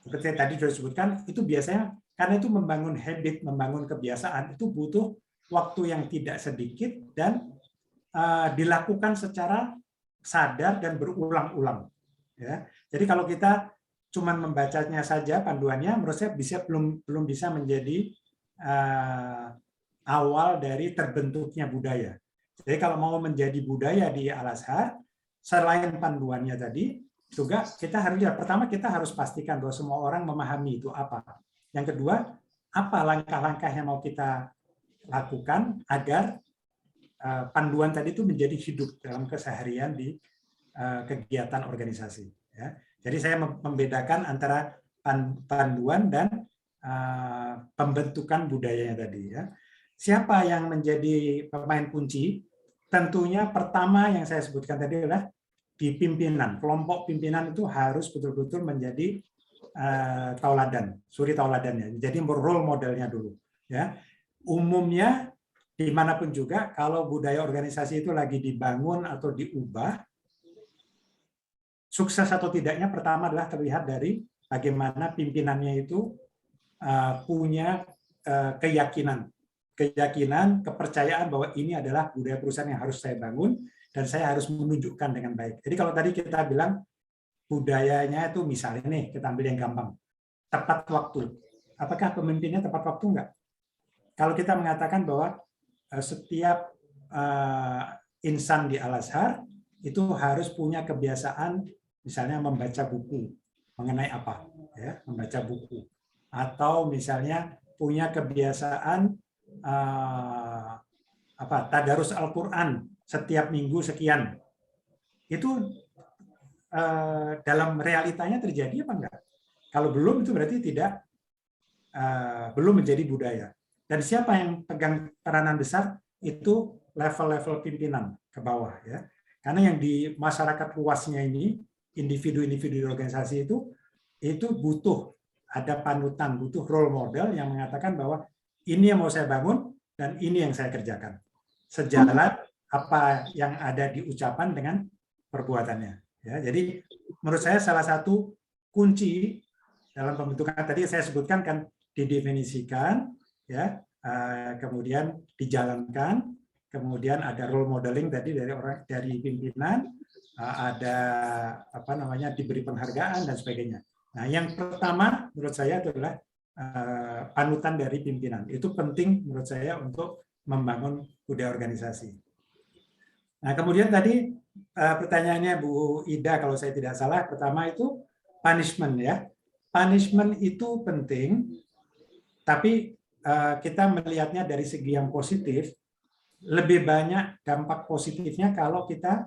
seperti yang tadi sudah disebutkan, itu biasanya karena itu membangun habit, membangun kebiasaan itu butuh waktu yang tidak sedikit dan dilakukan secara sadar dan berulang-ulang. Ya. Jadi kalau kita cuma membacanya saja panduannya, menurut saya belum bisa menjadi awal dari terbentuknya budaya. Jadi kalau mau menjadi budaya di Al-Azhar, selain panduannya tadi, juga pertama kita harus pastikan bahwa semua orang memahami itu apa. Yang kedua, apa langkah-langkah yang mau kita lakukan agar panduan tadi itu menjadi hidup dalam keseharian di kegiatan organisasi. Ya. Jadi saya membedakan antara panduan dan pembentukan budayanya tadi. Ya. Siapa yang menjadi pemain kunci? Tentunya pertama yang saya sebutkan tadi adalah di pimpinan. Kelompok pimpinan itu harus betul-betul menjadi tauladan, suri tauladannya. Jadi role modelnya dulu. Ya. Umumnya dimanapun juga kalau budaya organisasi itu lagi dibangun atau diubah, sukses atau tidaknya pertama adalah terlihat dari bagaimana pimpinannya itu punya keyakinan, kepercayaan bahwa ini adalah budaya perusahaan yang harus saya bangun dan saya harus menunjukkan dengan baik. Jadi kalau tadi kita bilang budayanya itu misalnya nih, kita ambil yang gampang, tepat waktu. Apakah pemimpinnya tepat waktu enggak? Kalau kita mengatakan bahwa setiap insan di Al-Azhar itu harus punya kebiasaan misalnya membaca buku mengenai apa, ya, membaca buku, atau misalnya punya kebiasaan tadarus Al-Quran setiap minggu sekian. Itu dalam realitanya terjadi apa enggak? Kalau belum, itu berarti belum menjadi budaya. Dan siapa yang pegang peranan besar? Itu level-level pimpinan ke bawah, ya. Karena yang di masyarakat luasnya ini, individu-individu di organisasi itu butuh ada panutan, butuh role model yang mengatakan bahwa ini yang mau saya bangun dan ini yang saya kerjakan. Sejalan apa yang ada di ucapan dengan perbuatannya. Ya, jadi menurut saya salah satu kunci dalam pembentukan tadi saya sebutkan kan didefinisikan, ya, kemudian dijalankan, kemudian ada role modeling tadi dari pimpinan, ada diberi penghargaan dan sebagainya. Nah, yang pertama menurut saya adalah panutan dari pimpinan. Itu penting menurut saya untuk membangun budaya organisasi. Nah, kemudian tadi pertanyaannya Bu Ida kalau saya tidak salah, pertama itu punishment, ya. Punishment itu penting, tapi kita melihatnya dari segi yang positif. Lebih banyak dampak positifnya kalau kita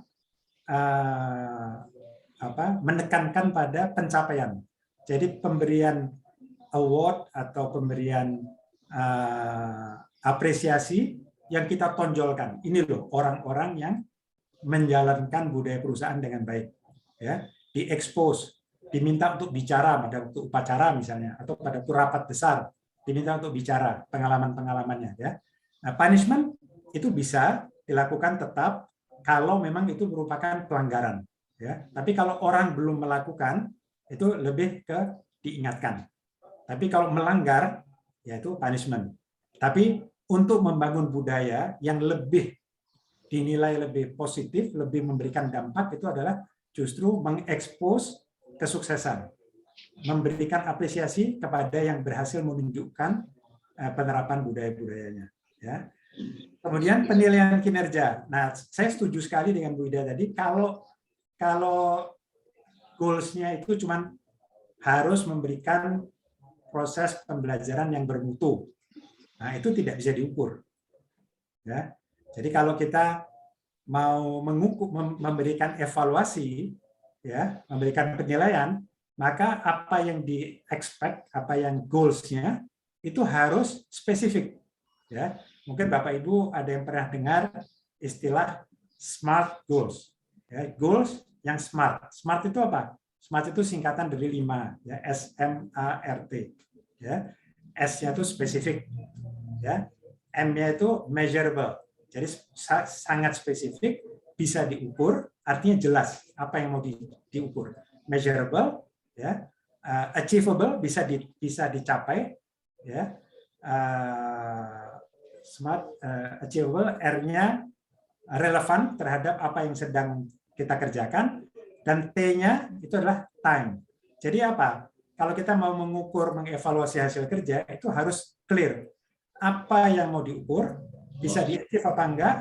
menekankan pada pencapaian. Jadi pemberian award atau pemberian apresiasi yang kita tonjolkan. Ini loh orang-orang yang menjalankan budaya perusahaan dengan baik, ya. Diekspos, diminta untuk bicara pada waktu upacara misalnya, atau pada rapat besar, diminta untuk bicara pengalaman-pengalamannya, ya. Nah, punishment itu bisa dilakukan tetap kalau memang itu merupakan pelanggaran, ya. Tapi kalau orang belum melakukan, itu lebih ke diingatkan. Tapi kalau melanggar, yaitu punishment. Tapi untuk membangun budaya yang lebih dinilai lebih positif, lebih memberikan dampak, itu adalah justru mengekspos kesuksesan, memberikan apresiasi kepada yang berhasil menunjukkan penerapan budaya-budayanya, ya. Kemudian penilaian kinerja. Nah, saya setuju sekali dengan Bu Ida tadi, kalau goals-nya itu cuma harus memberikan proses pembelajaran yang bermutu. Nah, itu tidak bisa diukur, ya. Jadi kalau kita mau memberikan evaluasi, ya, memberikan penilaian, maka apa yang di-expect, apa yang goals-nya itu harus spesifik, ya. Mungkin Bapak Ibu ada yang pernah dengar istilah SMART goals, ya, goals yang smart. Smart itu apa? Smart itu singkatan dari 5, ya, SMART, ya. S-nya itu spesifik, ya. M-nya itu measurable. Jadi sangat spesifik, bisa diukur, artinya jelas apa yang mau diukur. Measurable, ya, achievable, bisa dicapai, ya. Smart, achievable, R-nya relevan terhadap apa yang sedang kita kerjakan, dan T-nya itu adalah time. Jadi apa? Kalau kita mau mengukur, mengevaluasi hasil kerja, itu harus clear. Apa yang mau diukur, bisa di-achieve apa enggak,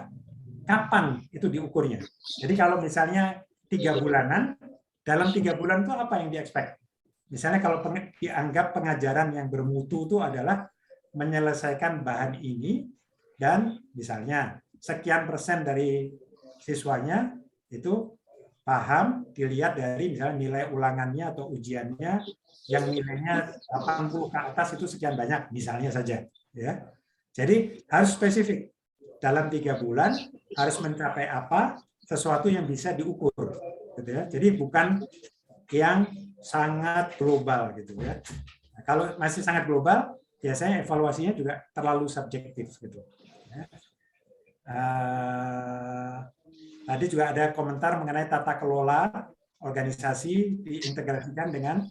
kapan itu diukurnya. Jadi kalau misalnya 3 bulanan, dalam 3 bulan itu apa yang di-expect? Misalnya kalau dianggap pengajaran yang bermutu itu adalah menyelesaikan bahan ini, dan misalnya sekian persen dari siswanya itu paham, dilihat dari misalnya nilai ulangannya atau ujiannya yang nilainya 80 ke atas itu sekian banyak, misalnya saja, ya. Jadi harus spesifik. Dalam 3 bulan harus mencapai apa, sesuatu yang bisa diukur, gitu ya. Jadi bukan yang sangat global, gitu ya. Nah, kalau masih sangat global, biasanya evaluasinya juga terlalu subjektif, gitu. Ya. Tadi juga ada komentar mengenai tata kelola organisasi diintegrasikan dengan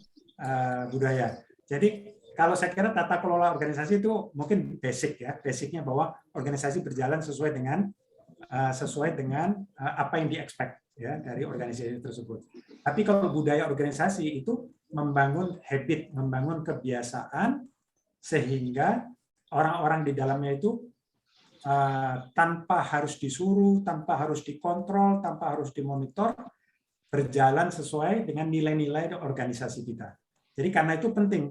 budaya. Jadi kalau saya kira tata kelola organisasi itu mungkin basic ya, basicnya bahwa organisasi berjalan sesuai dengan apa yang di-expect ya dari organisasi tersebut. Tapi kalau budaya organisasi itu membangun habit, membangun kebiasaan sehingga orang-orang di dalamnya itu tanpa harus disuruh, tanpa harus dikontrol, tanpa harus dimonitor, berjalan sesuai dengan nilai-nilai organisasi kita. Jadi karena itu penting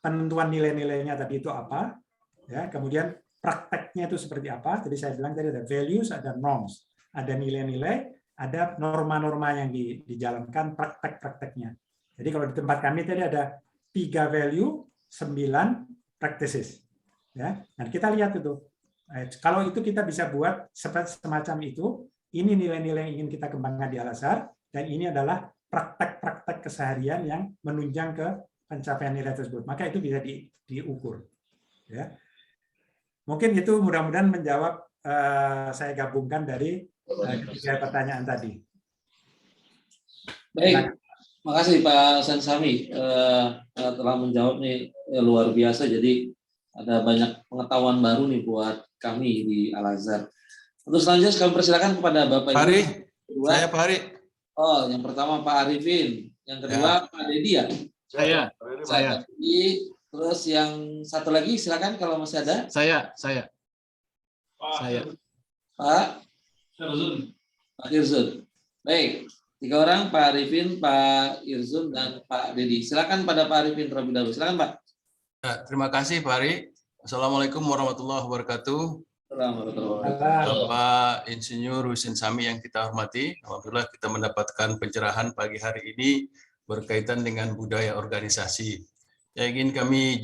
penentuan nilai-nilainya tadi itu apa, ya, kemudian prakteknya itu seperti apa. Jadi saya bilang tadi ada values, ada norms, ada nilai-nilai, ada norma-norma yang dijalankan, praktek-prakteknya. Jadi kalau di tempat kami tadi ada 3 value, 9 practices. Ya, dan kita lihat itu. Kalau itu kita bisa buat semacam itu, ini nilai-nilai yang ingin kita kembangkan di Al-Azhar, dan ini adalah praktek-praktek keseharian yang menunjang ke pencapaian nilai tersebut. Maka itu bisa diukur. Ya. Mungkin itu mudah-mudahan menjawab saya gabungkan dari ketiga pertanyaan tadi. Baik, makasih Pak Sensami telah menjawab nih luar biasa. Jadi ada banyak pengetahuan baru nih buat kami di Al-Azhar. Untuk selanjutnya kami persilakan kepada Bapak Ibu. Hari, saya Pak Hari. Oh, yang pertama Pak Arifin, yang kedua Pak Dedi ya. Saya. Terus yang satu lagi silakan kalau masih ada. Saya. Pak Irzun. Baik, 3 orang, Pak Arifin, Pak Irzun, dan Pak Dedi. Silakan pada Pak Arifin terlebih dahulu. Silakan Pak. Ya, terima kasih Pak Hari. Assalamualaikum warahmatullahi wabarakatuh. Bapak Insinyur Husain Sami yang kita hormati, alhamdulillah kita mendapatkan pencerahan pagi hari ini berkaitan dengan budaya organisasi. Yang ingin kami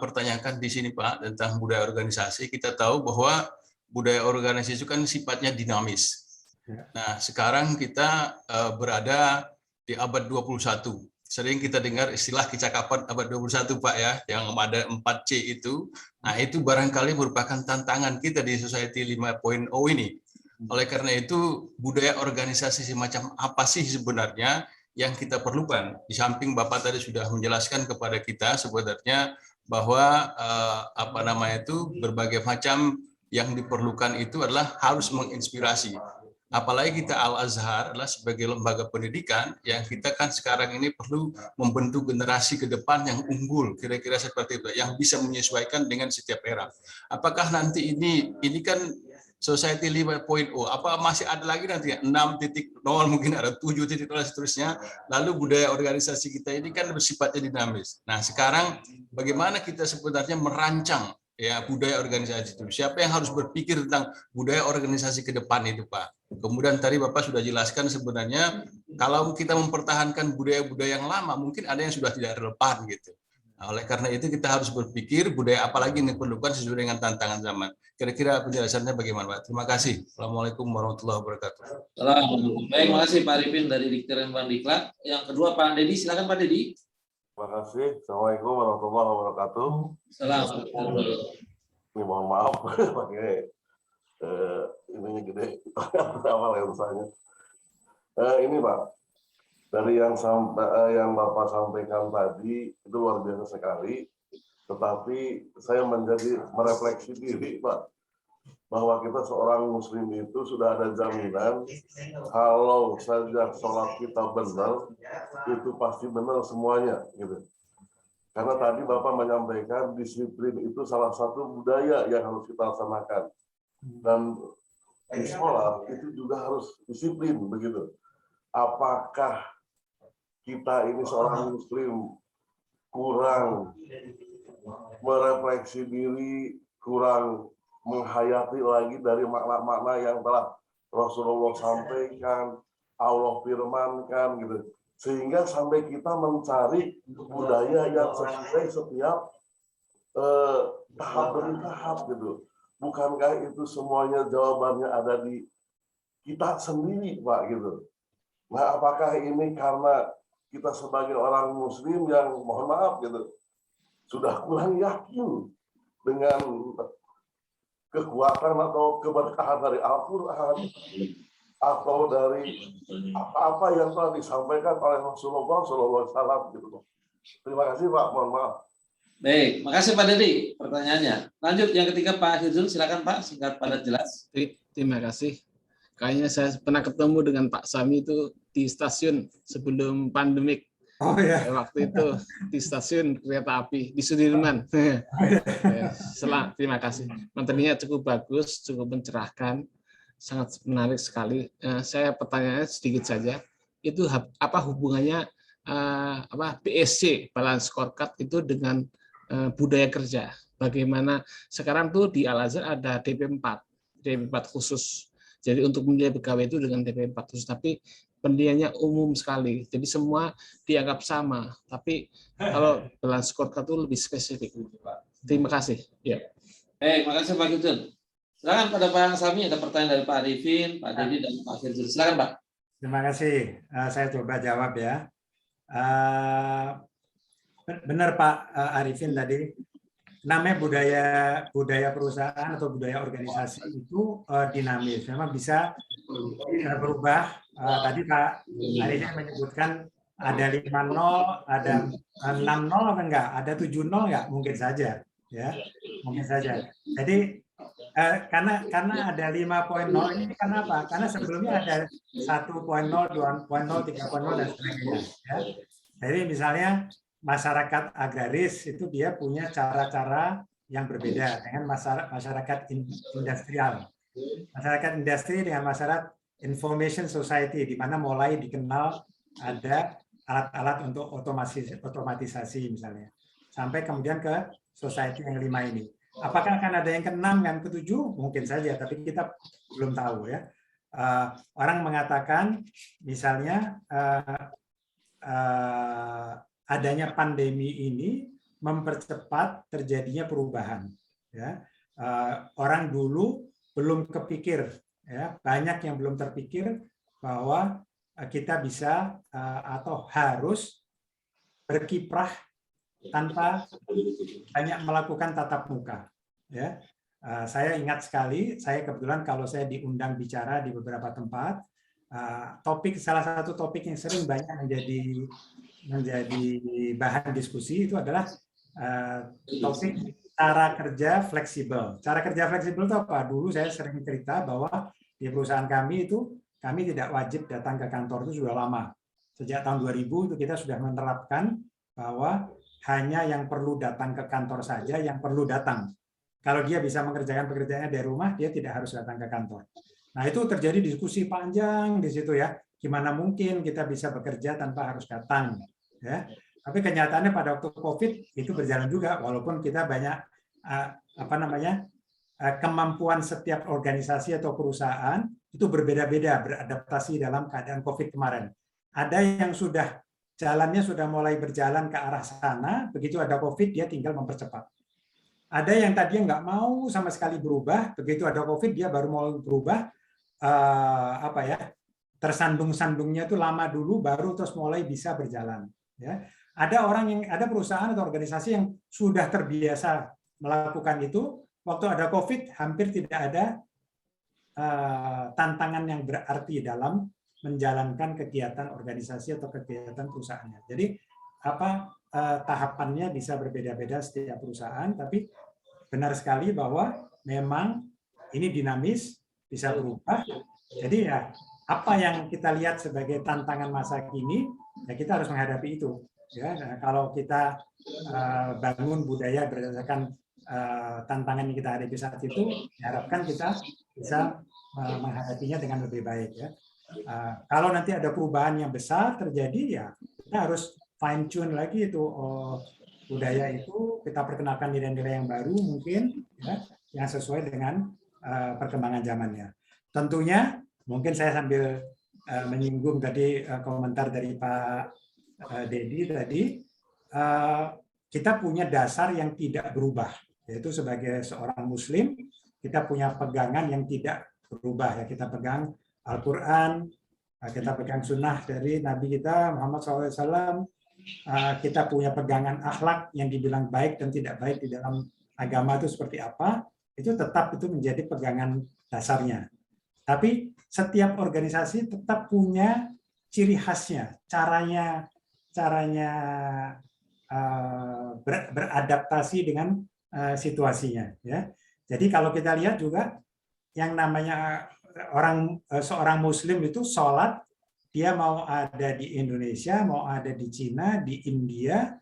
pertanyakan di sini Pak tentang budaya organisasi. Kita tahu bahwa budaya organisasi itu kan sifatnya dinamis. Nah, sekarang kita berada di abad 21. Sering kita dengar istilah kecakapan abad 21 Pak ya, yang ada 4C itu. Nah, itu barangkali merupakan tantangan kita di Society 5.0 ini. Oleh karena itu, budaya organisasi semacam apa sih sebenarnya yang kita perlukan? Di samping Bapak tadi sudah menjelaskan kepada kita sebenarnya bahwa berbagai macam yang diperlukan itu adalah harus menginspirasi. Apalagi kita Al-Azhar adalah sebagai lembaga pendidikan yang kita kan sekarang ini perlu membentuk generasi ke depan yang unggul, kira-kira seperti itu, yang bisa menyesuaikan dengan setiap era. Apakah nanti ini kan Society 5.0, apa masih ada lagi nanti 6.0, mungkin ada 7.0 seterusnya. Lalu budaya organisasi kita ini kan bersifatnya dinamis. Nah, sekarang bagaimana kita sebenarnya merancang ya budaya organisasi itu? Siapa yang harus berpikir tentang budaya organisasi ke depan itu, Pak? Kemudian tadi Bapak sudah jelaskan sebenarnya kalau kita mempertahankan budaya-budaya yang lama, mungkin ada yang sudah tidak relevan gitu. Nah, oleh karena itu kita harus berpikir budaya apa lagi yang diperlukan sesuai dengan tantangan zaman. Kira-kira penjelasannya bagaimana, Pak? Terima kasih. Assalamualaikum warahmatullahi wabarakatuh. Baik, terima kasih Pak Arifin dari Diktiran Bandiklat. Yang kedua Pak Dedi, silakan Pak Dedi. Terima kasih. Assalamualaikum warahmatullahi wabarakatuh. Assalamualaikum. Ini mohon maaf pakai ininya gede. Awal yang usahanya. Ini Pak, dari yang Bapak sampaikan tadi itu luar biasa sekali. Tetapi saya merefleksi diri Pak, bahwa kita seorang muslim itu sudah ada jaminan kalau saja sholat kita benar, itu pasti benar semuanya gitu. Karena tadi Bapak menyampaikan disiplin itu salah satu budaya yang harus kita laksanakan. Dan di sekolah itu juga harus disiplin begitu. Apakah kita ini seorang muslim kurang merefleksi diri, kurang menghayati lagi dari makna-makna yang telah Rasulullah sampaikan, Allah firmankan gitu, sehingga sampai kita mencari budaya yang sesuai setiap tahap demi tahap gitu. Bukankah itu semuanya jawabannya ada di kita sendiri, Pak gitu. Nah, apakah ini karena kita sebagai orang muslim yang mohon maaf gitu sudah kurang yakin dengan kekuatan atau keberkahan dari Al-Quran atau dari apa-apa yang telah disampaikan oleh Rasulullah SAW gitu. Terima kasih Pak, mohon maaf. Baik, makasih Pak Dedi pertanyaannya. Lanjut yang ketiga Pak Hirzul, silakan Pak, singkat padat jelas. Terima kasih. Kayaknya saya pernah ketemu dengan Pak Sami itu di stasiun sebelum pandemik. Oh ya. Waktu itu di stasiun kereta api di Sudirman. Terima kasih. Materinya cukup bagus, cukup mencerahkan, sangat menarik sekali. Saya pertanyaannya sedikit saja. Itu apa hubungannya BSC balance scorecard itu dengan budaya kerja? Bagaimana sekarang tuh di Al-Azhar ada DP4 khusus. Jadi untuk menilai pegawai itu dengan DP4 khusus, tapi penilaiannya umum sekali. Jadi semua dianggap sama. Tapi kalau balance scorecard itu lebih spesifik. Terima kasih. Ya. Terima kasih Pak Hirzul. Silakan pada Pak Sami, ada pertanyaan dari Pak Arifin, Pak Dedi, dan Pak Hirzul. Silakan Pak. Terima kasih. Saya coba jawab ya. Benar Pak Arifin tadi. Namanya budaya perusahaan atau budaya organisasi itu dinamis, memang bisa berubah. Tadi Pak Arifin menyebutkan ada 5-0, ada 6-0 apa enggak, ada 7-0 enggak, mungkin saja, ya, mungkin saja. Jadi karena ada 5.0 ini kenapa? Karena sebelumnya ada 1.0, 2.0, 3.0 dan sebagainya. Ya. Jadi misalnya masyarakat agraris itu dia punya cara-cara yang berbeda dengan masyarakat industrial. Masyarakat industri dengan masyarakat information society, di mana mulai dikenal ada alat-alat untuk otomatisasi misalnya. Sampai kemudian ke society yang 5 ini. Apakah akan ada yang ke-6 dan ke-7? Mungkin saja, tapi kita belum tahu ya. Orang mengatakan misalnya adanya pandemi ini mempercepat terjadinya perubahan. Ya, orang dulu belum kepikir, ya, banyak yang belum terpikir bahwa kita bisa atau harus berkiprah tanpa banyak melakukan tatap muka. Ya, saya ingat sekali, saya kebetulan kalau saya diundang bicara di beberapa tempat, salah satu topik yang sering banyak menjadi bahan diskusi itu adalah topik cara kerja fleksibel. Cara kerja fleksibel itu apa? Dulu saya sering cerita bahwa di perusahaan kami itu kami tidak wajib datang ke kantor itu sudah lama. Sejak tahun 2000 itu kita sudah menerapkan bahwa hanya yang perlu datang ke kantor saja yang perlu datang. Kalau dia bisa mengerjakan pekerjaannya dari rumah, dia tidak harus datang ke kantor. Nah, itu terjadi diskusi panjang di situ ya. Gimana mungkin kita bisa bekerja tanpa harus datang? Ya, tapi kenyataannya pada waktu COVID itu berjalan juga, walaupun kita banyak kemampuan setiap organisasi atau perusahaan itu berbeda-beda beradaptasi dalam keadaan COVID kemarin. Ada yang jalannya sudah mulai berjalan ke arah sana, begitu ada COVID dia tinggal mempercepat. Ada yang tadinya nggak mau sama sekali berubah, begitu ada COVID dia baru mau berubah, tersandung-sandungnya itu lama dulu, baru terus mulai bisa berjalan. Ya, ada perusahaan atau organisasi yang sudah terbiasa melakukan itu. Waktu ada COVID, hampir tidak ada tantangan yang berarti dalam menjalankan kegiatan organisasi atau kegiatan perusahaannya. Jadi tahapannya bisa berbeda-beda setiap perusahaan, tapi benar sekali bahwa memang ini dinamis, bisa berubah. Jadi ya apa yang kita lihat sebagai tantangan masa kini, ya kita harus menghadapi itu. Ya, nah, kalau kita bangun budaya berdasarkan tantangan yang kita hadapi saat itu, diharapkan kita bisa menghadapinya dengan lebih baik. Ya. Kalau nanti ada perubahan yang besar terjadi, ya kita harus fine tune lagi itu budaya itu, kita perkenalkan nilai-nilai yang baru mungkin, ya, yang sesuai dengan perkembangan zamannya. Tentunya mungkin saya sambil menyinggung tadi komentar dari Pak Dedi tadi, kita punya dasar yang tidak berubah, yaitu sebagai seorang Muslim kita punya pegangan yang tidak berubah. Ya, kita pegang Al-Quran, kita pegang Sunnah dari Nabi kita Muhammad SAW, kita punya pegangan akhlak yang dibilang baik dan tidak baik di dalam agama itu seperti apa, itu tetap itu menjadi pegangan dasarnya. Tapi setiap organisasi tetap punya ciri khasnya, caranya beradaptasi dengan situasinya. Ya. Jadi kalau kita lihat juga yang namanya seorang Muslim itu sholat, dia mau ada di Indonesia, mau ada di Cina, di India,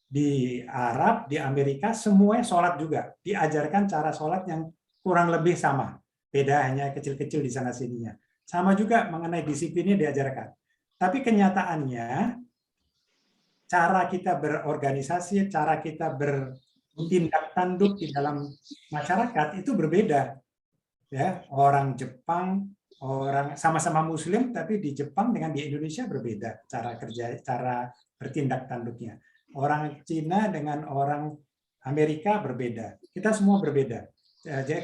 di Arab, di Amerika, semuanya sholat juga. Diajarkan cara sholat yang kurang lebih sama. Beda hanya kecil-kecil di sana sininya. Sama juga mengenai disiplinnya diajarkan. Tapi kenyataannya, cara kita berorganisasi, cara kita bertindak tanduk di dalam masyarakat itu berbeda. Ya, orang Jepang, orang sama-sama Muslim, tapi di Jepang dengan di Indonesia berbeda cara kerja, cara bertindak tanduknya. Orang Cina dengan orang Amerika berbeda. Kita semua berbeda.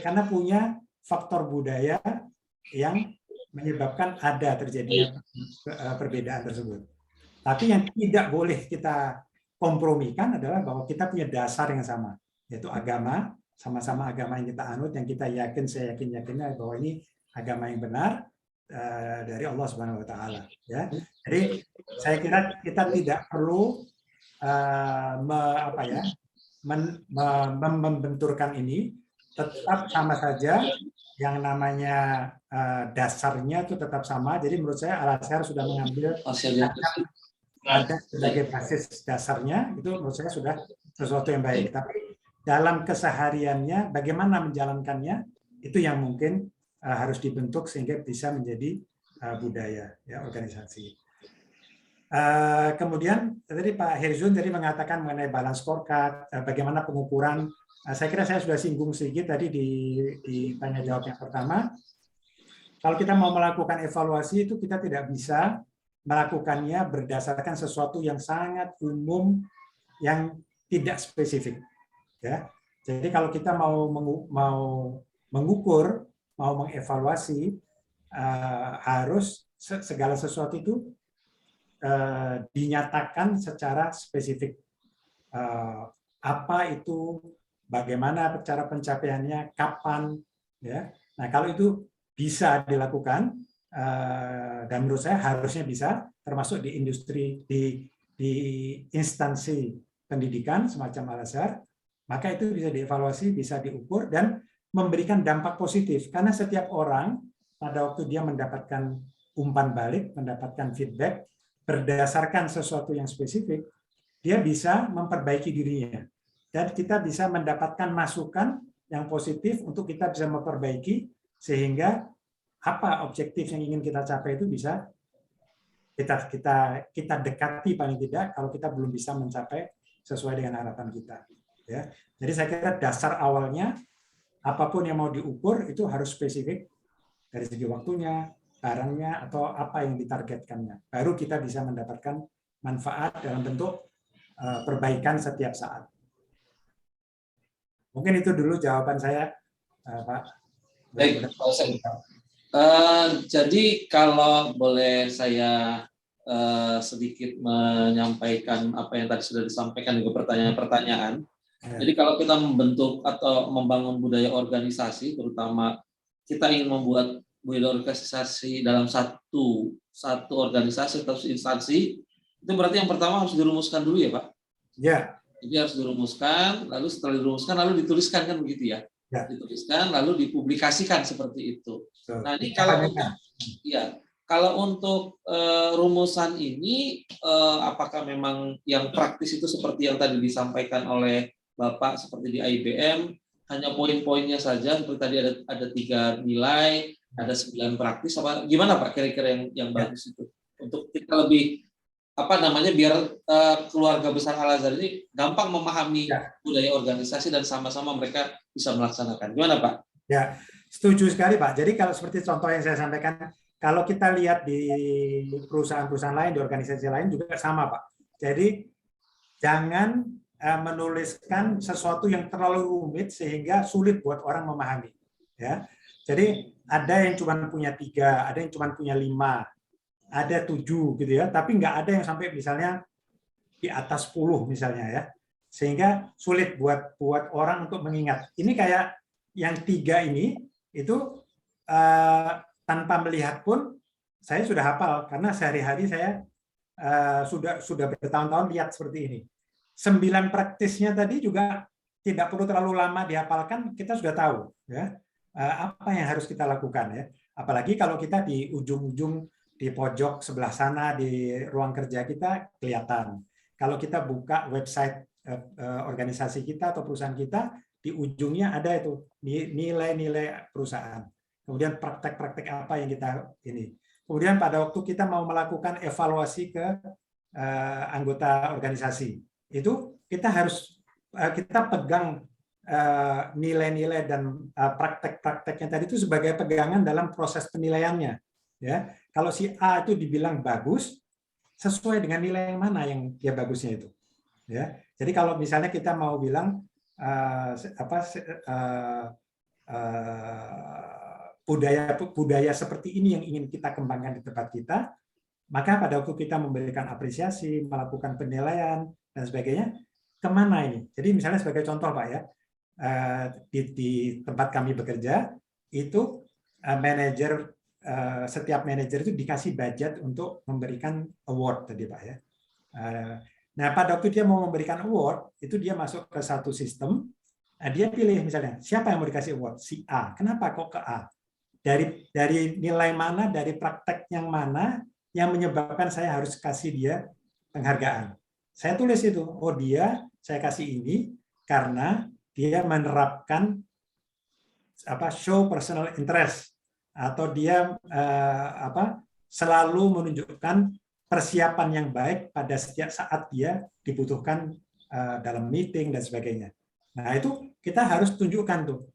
Karena punya faktor budaya yang menyebabkan ada terjadinya perbedaan tersebut. Tapi yang tidak boleh kita kompromikan adalah bahwa kita punya dasar yang sama, yaitu agama, sama-sama agama yang kita anut, yang kita yakin, saya yakin-yakinnya bahwa ini agama yang benar dari Allah Subhanahu Wa Taala. Ya, jadi saya kira kita tidak perlu membenturkan ini, tetap sama saja. Yang namanya dasarnya itu tetap sama. Jadi menurut saya Al-Azhar sudah mengambil ada sebagai basis dasarnya, itu menurut saya sudah sesuatu yang baik. Tapi dalam kesehariannya, bagaimana menjalankannya, itu yang mungkin harus dibentuk sehingga bisa menjadi budaya, ya, organisasi. Kemudian tadi Pak Herzun tadi mengatakan mengenai balance scorecard, bagaimana pengukuran. Saya kira saya sudah singgung sedikit tadi di tanya jawab yang pertama. Kalau kita mau melakukan evaluasi itu kita tidak bisa melakukannya berdasarkan sesuatu yang sangat umum yang tidak spesifik. Ya, jadi kalau kita mau mengukur, mau mengevaluasi, harus segala sesuatu itu dinyatakan secara spesifik. Apa itu, bagaimana cara pencapaiannya, kapan, ya. Nah, kalau itu bisa dilakukan, dan menurut saya harusnya bisa, termasuk di industri, di instansi pendidikan semacam Al-Azhar, maka itu bisa dievaluasi, bisa diukur, dan memberikan dampak positif. Karena setiap orang, pada waktu dia mendapatkan umpan balik, mendapatkan feedback, berdasarkan sesuatu yang spesifik, dia bisa memperbaiki dirinya. Dan kita bisa mendapatkan masukan yang positif untuk kita bisa memperbaiki, sehingga apa objektif yang ingin kita capai itu bisa kita dekati paling tidak, kalau kita belum bisa mencapai sesuai dengan harapan kita. Ya. Jadi saya kira dasar awalnya, apapun yang mau diukur itu harus spesifik dari segi waktunya, barangnya, atau apa yang ditargetkannya. Baru kita bisa mendapatkan manfaat dalam bentuk perbaikan setiap saat. Mungkin itu dulu jawaban saya, Pak. Baik, Pak Hussein. Jadi kalau boleh saya sedikit menyampaikan apa yang tadi sudah disampaikan juga pertanyaan-pertanyaan. Jadi kalau kita membentuk atau membangun budaya organisasi, terutama kita ingin membuat budaya organisasi dalam satu organisasi atau instansi, itu berarti yang pertama harus dirumuskan dulu ya Pak? Ya. Jadi harus dirumuskan, lalu setelah dirumuskan lalu dituliskan, kan begitu ya? Ya. Dituliskan lalu dipublikasikan seperti itu. Nah ini kalau untuk rumusan ini apakah memang yang praktis itu seperti yang tadi disampaikan oleh Bapak seperti di IBM, hanya poin-poinnya saja seperti tadi ada 3 nilai, ada 9 praktis, apa gimana Pak kira-kira yang bagus itu untuk kita lebih biar keluarga besar Al-Azhar ini gampang memahami budaya organisasi dan sama-sama mereka bisa melaksanakan. Gimana Pak? Ya, setuju sekali Pak. Jadi kalau seperti contoh yang saya sampaikan, kalau kita lihat di perusahaan-perusahaan lain, di organisasi lain juga sama Pak. Jadi jangan menuliskan sesuatu yang terlalu rumit sehingga sulit buat orang memahami. Ya, jadi ada yang cuma punya 3, ada yang cuma punya 5, ada 7 gitu ya. Tapi nggak ada yang sampai misalnya di atas 10 misalnya ya, sehingga sulit buat orang untuk mengingat. Ini kayak yang 3 ini itu tanpa melihat pun saya sudah hafal karena sehari-hari saya sudah bertahun-tahun lihat seperti ini. 9 praktisnya tadi juga tidak perlu terlalu lama dihafalkan, kita sudah tahu ya apa yang harus kita lakukan ya. Apalagi kalau kita di ujung-ujung di pojok sebelah sana di ruang kerja kita kelihatan. Kalau kita buka website organisasi kita atau perusahaan kita, di ujungnya ada itu nilai-nilai perusahaan. Kemudian praktek-praktek apa yang kita ini. Kemudian pada waktu kita mau melakukan evaluasi ke anggota organisasi, itu kita pegang nilai-nilai dan praktek-prakteknya tadi itu sebagai pegangan dalam proses penilaiannya. Ya, kalau si A itu dibilang bagus, sesuai dengan nilai yang mana yang dia bagusnya itu. Ya, jadi kalau misalnya kita mau bilang budaya seperti ini yang ingin kita kembangkan di tempat kita, maka pada waktu kita memberikan apresiasi, melakukan penilaian dan sebagainya, kemana ini? Jadi misalnya sebagai contoh Pak ya, di tempat kami bekerja itu setiap manajer itu dikasih budget untuk memberikan award tadi Pak ya. Nah pada waktu dia mau memberikan award itu dia masuk ke satu sistem, dia pilih misalnya siapa yang mau dikasih award, si A. Kenapa kok ke A? Dari nilai mana, dari praktek yang mana yang menyebabkan saya harus kasih dia penghargaan. Saya tulis itu, oh dia saya kasih ini karena dia menerapkan show personal interest atau dia selalu menunjukkan persiapan yang baik pada setiap saat dia dibutuhkan dalam meeting dan sebagainya. Nah itu kita harus tunjukkan tuh,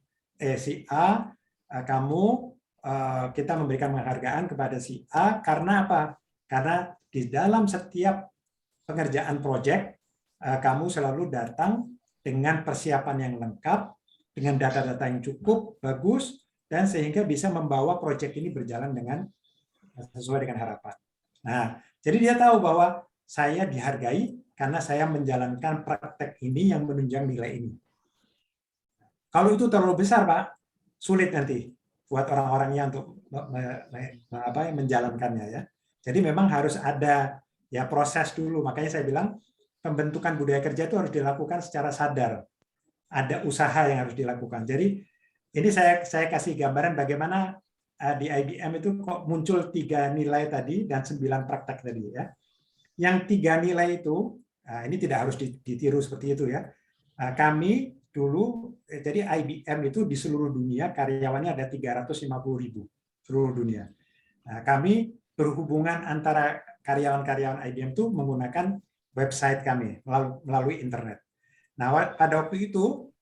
si A, kamu kita memberikan penghargaan kepada si A karena apa? Karena di dalam setiap pengerjaan proyek kamu selalu datang dengan persiapan yang lengkap, dengan data-data yang cukup bagus, dan sehingga bisa membawa proyek ini berjalan dengan sesuai dengan harapan. Nah, jadi dia tahu bahwa saya dihargai karena saya menjalankan praktek ini yang menunjang nilai ini. Kalau itu terlalu besar, Pak, sulit nanti buat orang-orangnya untuk menjalankannya ya. Jadi memang harus ada ya proses dulu. Makanya saya bilang pembentukan budaya kerja itu harus dilakukan secara sadar. Ada usaha yang harus dilakukan. Jadi ini saya kasih gambaran bagaimana di IBM itu kok muncul 3 nilai tadi dan 9 praktek tadi ya. Yang 3 nilai itu ini tidak harus ditiru seperti itu ya. Kami dulu jadi IBM itu di seluruh dunia karyawannya ada 350.000 seluruh dunia. Nah, kami berhubungan antara karyawan-karyawan IBM itu menggunakan website kami melalui internet. Nah, pada waktu itu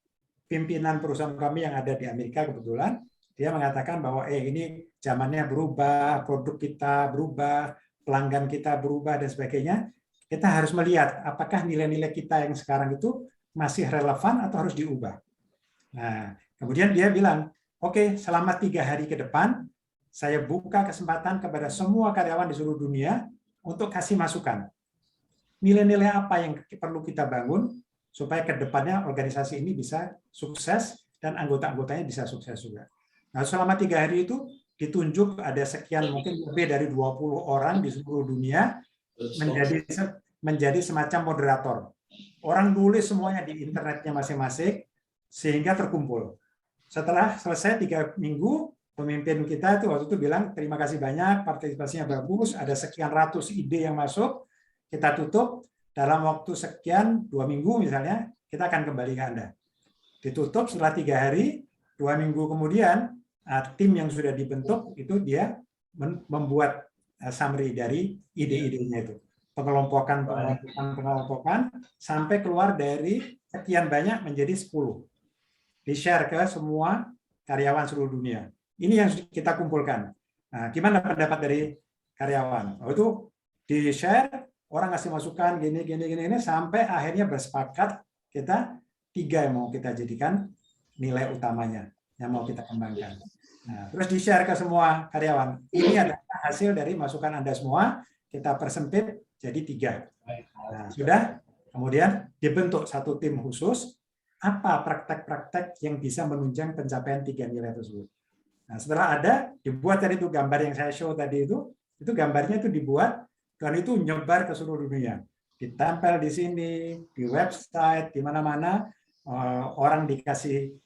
pimpinan perusahaan kami yang ada di Amerika kebetulan dia mengatakan bahwa ini zamannya berubah, produk kita berubah, pelanggan kita berubah dan sebagainya. Kita harus melihat apakah nilai-nilai kita yang sekarang itu masih relevan atau harus diubah. Nah, kemudian dia bilang, oke, selama 3 hari ke depan saya buka kesempatan kepada semua karyawan di seluruh dunia untuk kasih masukan. Nilai-nilai apa yang perlu kita bangun supaya ke depannya organisasi ini bisa sukses dan anggota-anggotanya bisa sukses juga. Nah, selama 3 hari itu ditunjuk ada sekian mungkin lebih dari 20 orang di seluruh dunia menjadi semacam moderator. Orang nulis semuanya di internetnya masing-masing sehingga terkumpul. Setelah selesai 3 minggu, pemimpin kita itu waktu itu bilang terima kasih banyak, partisipasinya bagus, ada sekian ratus ide yang masuk, kita tutup dalam waktu sekian 2 minggu misalnya, kita akan kembali ke Anda. Ditutup setelah 3 hari, 2 minggu kemudian tim yang sudah dibentuk itu dia membuat summary dari ide-idenya itu. Pengelompokan sampai keluar dari sekian banyak menjadi 10. Di-share ke semua karyawan seluruh dunia. Ini yang kita kumpulkan. Nah, gimana pendapat dari karyawan? Oh, itu di-share, orang ngasih masukan gini sampai akhirnya bersepakat kita 3 yang mau kita jadikan nilai utamanya yang mau kita kembangkan. Nah, terus di-share ke semua karyawan. Ini adalah hasil dari masukan Anda semua, kita persempit jadi 3. Nah, sudah, kemudian dibentuk satu tim khusus, apa praktek-praktek yang bisa menunjang pencapaian 3 nilai tersebut. Nah, setelah ada, dibuat tadi itu gambar yang saya show tadi itu gambarnya itu dibuat, dan itu nyebar ke seluruh dunia. ditempel di sini, di website, di mana-mana, orang dikasih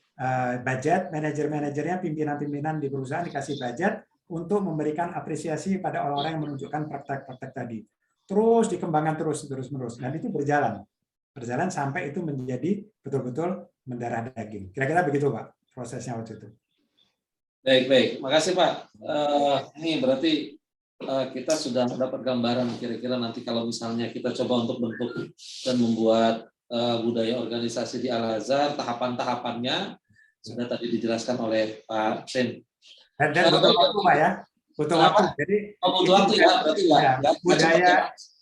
budget, manajer-manajernya, pimpinan-pimpinan di perusahaan dikasih budget untuk memberikan apresiasi pada orang-orang yang menunjukkan praktek-praktek tadi. Terus dikembangkan terus-menerus, dan itu berjalan sampai itu menjadi betul-betul mendarah daging. Kira-kira begitu, Pak, prosesnya waktu itu. Baik. Makasih, Pak. Ini berarti kita sudah dapat gambaran kira-kira nanti kalau misalnya kita coba untuk bentuk dan membuat budaya organisasi di Al-Azhar, tahapan-tahapannya sudah tadi dijelaskan oleh Pak Sen. Dan butuh waktu, Pak, ya. Butuh waktu. Jadi butuh waktu ya, berarti ya. Budaya,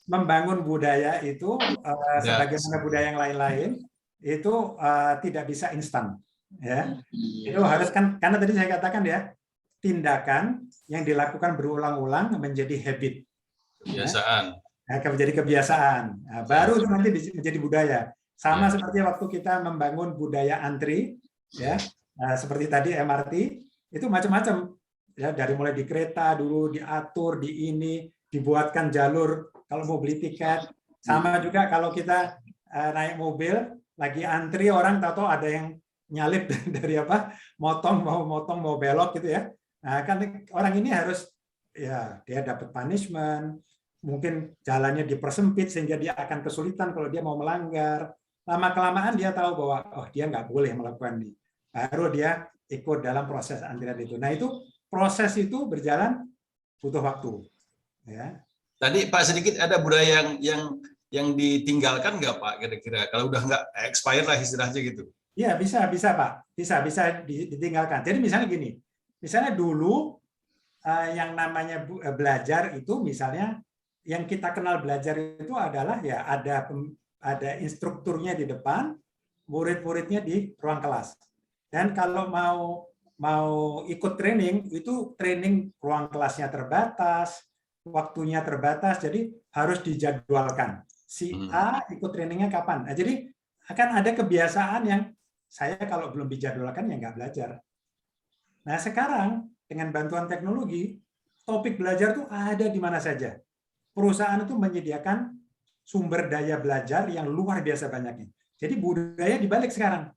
membangun budaya itu sebagaimana budaya yang lain-lain itu tidak bisa instan, ya. Itu harus kan, karena tadi saya katakan ya, tindakan yang dilakukan berulang-ulang menjadi habit, kebiasaan. Menjadi kebiasaan. Nah, baru itu nanti menjadi budaya. Sama seperti waktu kita membangun budaya antri, ya, seperti tadi MRT itu macam-macam, ya, dari mulai di kereta dulu diatur, di ini dibuatkan jalur kalau mau beli tiket. Sama juga kalau kita naik mobil lagi antri, orang tahu ada yang nyalip dari motong mau belok gitu ya. Nah, kan orang ini harus, ya, dia dapat punishment, mungkin jalannya dipersempit sehingga dia akan kesulitan kalau dia mau melanggar. Lama-kelamaan dia tahu bahwa dia nggak boleh melakukan ini. Baru dia ikut dalam proses antrian itu. Nah, itu proses itu berjalan butuh waktu. Ya. Tadi Pak sedikit ada budaya yang ditinggalkan nggak Pak kira-kira? Kalau udah nggak expired lah istilahnya gitu. Iya, bisa Pak. Bisa ditinggalkan. Jadi misalnya gini. Misalnya dulu yang namanya belajar itu, misalnya yang kita kenal belajar itu adalah ya ada instrukturnya di depan, murid-muridnya di ruang kelas. Dan kalau mau ikut training, itu training ruang kelasnya terbatas, waktunya terbatas, jadi harus dijadwalkan. Si A ikut trainingnya kapan? Nah, jadi akan ada kebiasaan yang saya kalau belum dijadwalkan ya nggak belajar. Nah, sekarang dengan bantuan teknologi, topik belajar itu ada di mana saja. Perusahaan itu menyediakan sumber daya belajar yang luar biasa banyaknya. Jadi budaya dibalik sekarang.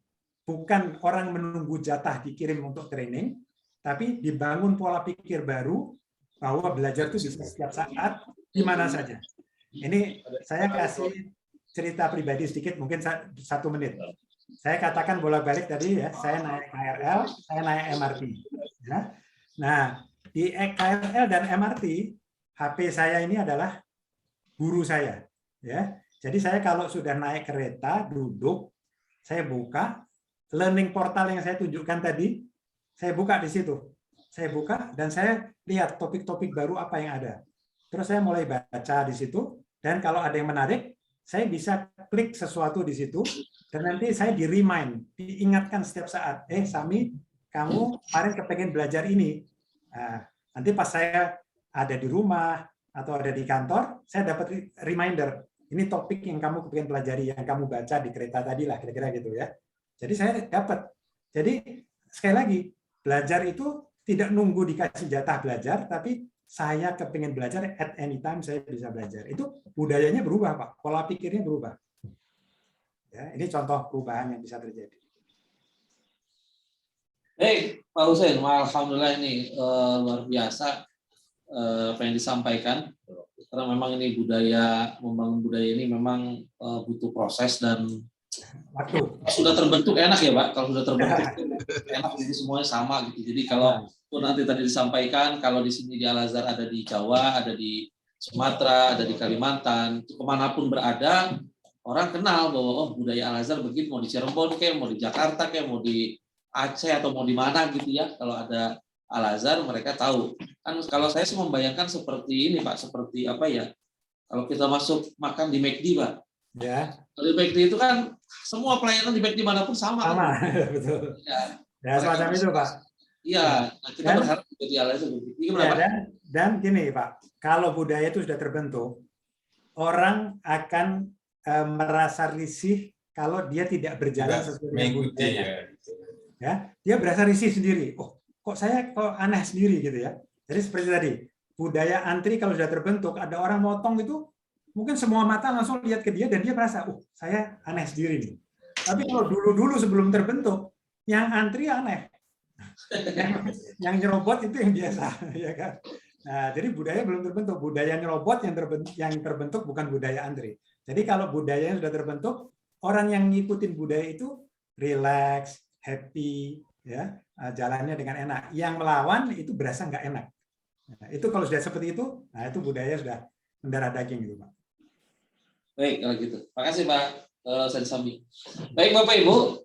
Bukan orang menunggu jatah dikirim untuk training, tapi dibangun pola pikir baru bahwa belajar itu bisa setiap saat, di mana saja. Ini saya kasih cerita pribadi sedikit, mungkin 1 menit. Saya katakan bolak-balik tadi ya, saya naik KRL, saya naik MRT. Ya. Nah, di KRL dan MRT, HP saya ini adalah guru saya. Ya. Jadi saya kalau sudah naik kereta, duduk, saya buka, learning portal yang saya tunjukkan tadi, saya buka di situ. Saya buka dan saya lihat topik-topik baru apa yang ada. Terus saya mulai baca di situ, dan kalau ada yang menarik, saya bisa klik sesuatu di situ, dan nanti saya di-remind, diingatkan setiap saat, Sami, kamu kemarin kepengen belajar ini. Nah, nanti pas saya ada di rumah atau ada di kantor, saya dapat reminder, ini topik yang kamu kepengen pelajari, yang kamu baca di kereta tadi lah, kira-kira gitu ya. Jadi saya dapat. Jadi sekali lagi, belajar itu tidak nunggu dikasih jatah belajar, tapi saya kepengen belajar at any time saya bisa belajar. Itu budayanya berubah, Pak. Pola pikirnya berubah. Ya, ini contoh perubahan yang bisa terjadi. Baik, Pak Husein, alhamdulillah ini luar biasa apa yang disampaikan. Karena memang ini membangun budaya ini memang butuh proses dan waktu. Sudah terbentuk enak ya Pak, kalau sudah terbentuk enak, jadi semuanya sama gitu. Jadi kalau nanti tadi disampaikan, kalau di sini di Al-Azhar ada di Jawa, ada di Sumatera, ada di Kalimantan, kemanapun berada, orang kenal bahwa budaya Al-Azhar begitu, mau di Cirebon kayak, mau di Jakarta kayak, mau di Aceh atau mau di mana gitu ya. Kalau ada Al-Azhar mereka tahu. Kan kalau saya sih membayangkan seperti ini Pak, seperti apa ya? Kalau kita masuk makan di McD Pak. Ya. Kalau di McD itu kan semua pelayanan di McD manapun sama. Sama, kan? Betul. Ya Semacam itu Pak. Iya, nah kita berharap di Al-Azhar begitu. Dan gini Pak, kalau budaya itu sudah terbentuk, orang akan merasa risih kalau dia tidak berjalan sesuai dengan budayanya. Ya, dia berasa risih sendiri. Oh, kok saya aneh sendiri gitu ya. Jadi seperti tadi, budaya antri kalau sudah terbentuk, ada orang motong itu mungkin semua mata langsung lihat ke dia dan dia merasa, saya aneh sendiri nih. Tapi kalau dulu sebelum terbentuk, yang antri aneh. Yang nyerobot itu yang biasa, ya kan? Nah, jadi budaya belum terbentuk. Budaya nyerobot yang terbentuk bukan budaya antri. Jadi kalau budaya yang sudah terbentuk, orang yang ngikutin budaya itu relax, happy, ya, jalannya dengan enak. Yang melawan itu berasa nggak enak. Nah, itu kalau sudah seperti itu, nah itu budaya sudah mendarah daging gitu, Pak. Baik, kalau gitu. Makasih Pak Sensami. Baik Bapak Ibu,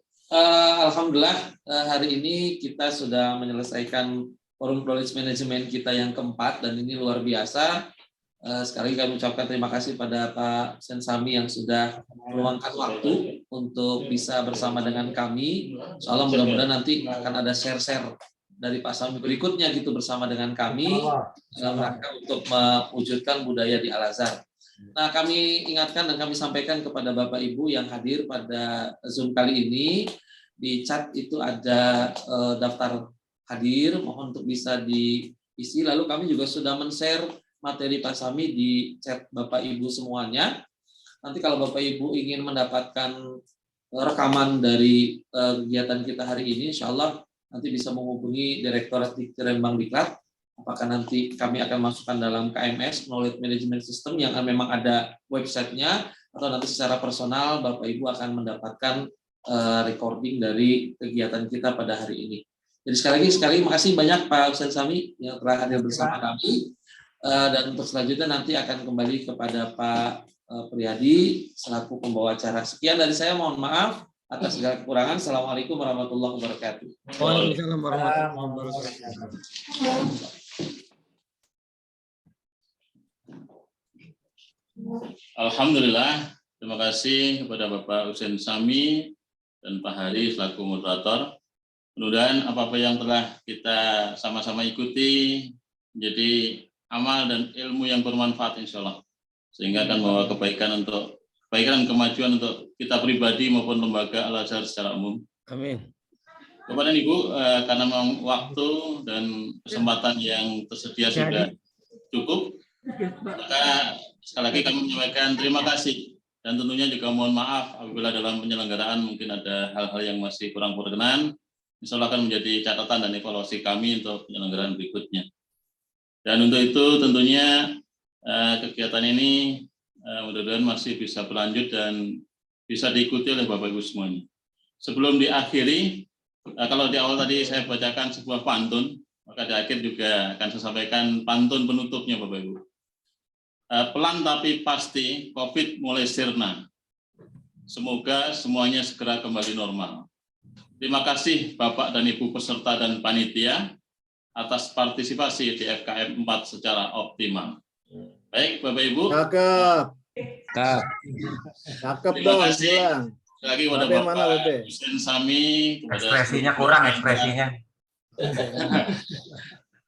alhamdulillah hari ini kita sudah menyelesaikan forum knowledge management kita yang keempat dan ini luar biasa. Sekali lagi kami ucapkan terima kasih pada Pak Sensami yang sudah meluangkan waktu untuk bisa bersama dengan kami. Insyaallah mudah-mudahan nanti akan ada share-share dari Pak Sami berikutnya gitu bersama dengan kami dalam rangka untuk mewujudkan budaya di Al-Azhar. Nah, kami ingatkan dan kami sampaikan kepada Bapak Ibu yang hadir pada Zoom kali ini, di chat itu ada daftar hadir, mohon untuk bisa diisi. Lalu kami juga sudah men-share materi Pak Sami di chat Bapak Ibu semuanya. Nanti kalau Bapak Ibu ingin mendapatkan rekaman dari kegiatan kita hari ini, insya Allah nanti bisa menghubungi Direktorat Dikti Diklat. Apakah nanti kami akan masukkan dalam KMS, Knowledge Management System, yang memang ada websitenya, atau nanti secara personal Bapak Ibu akan mendapatkan recording dari kegiatan kita pada hari ini. Jadi sekali lagi makasih banyak Pak Ustaz Sami yang telah hadir bersama kami. Dan untuk selanjutnya nanti akan kembali kepada Pak Priyadi selaku pembawa acara. Sekian dari saya, mohon maaf atas segala kekurangan. Assalamualaikum warahmatullahi wabarakatuh. Waalaikumsalam warahmatullahi wabarakatuh. Alhamdulillah, terima kasih kepada Bapak Husain Sami dan Pak Hari selaku moderator. Mudah-mudahan apa-apa yang telah kita sama-sama ikuti menjadi amal dan ilmu yang bermanfaat insya Allah. Sehingga akan membawa kebaikan dan kemajuan untuk kita pribadi maupun lembaga Al-Azhar secara umum. Amin. Kepada Ibu, karena memang waktu dan kesempatan yang tersedia sudah cukup, maka sekali lagi kami menyampaikan terima kasih dan tentunya juga mohon maaf apabila dalam penyelenggaraan mungkin ada hal-hal yang masih kurang berkenan. Insya Allah akan menjadi catatan dan evaluasi kami untuk penyelenggaraan berikutnya. Dan untuk itu tentunya kegiatan ini mudah-mudahan masih bisa berlanjut dan bisa diikuti oleh Bapak Ibu semuanya. Sebelum diakhiri, kalau di awal tadi saya bacakan sebuah pantun, maka di akhir juga akan saya sampaikan pantun penutupnya Bapak Ibu. Pelan tapi pasti COVID mulai sirna. Semoga semuanya segera kembali normal. Terima kasih Bapak dan Ibu peserta dan panitia atas partisipasi di FKM 4 secara optimal. Baik Bapak Ibu. Cakep Terima dong. kasih. Lagi kepada Bapak Husain Sami, ekspresinya kurang ekspresinya.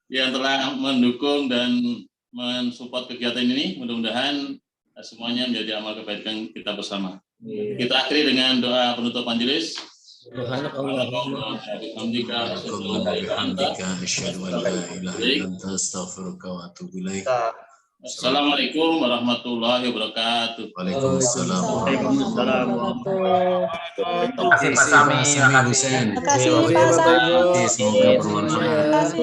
Yang telah mendukung dan mensupport kegiatan ini, mudah-mudahan semuanya menjadi amal kebaikan kita bersama. Kita akhiri dengan doa penutup majelis. Assalamualaikum warahmatullahi wabarakatuh. Waalaikumsalam. Terima kasih Pak Sami. Terima kasih Pak Sami. Semoga bermanfaat.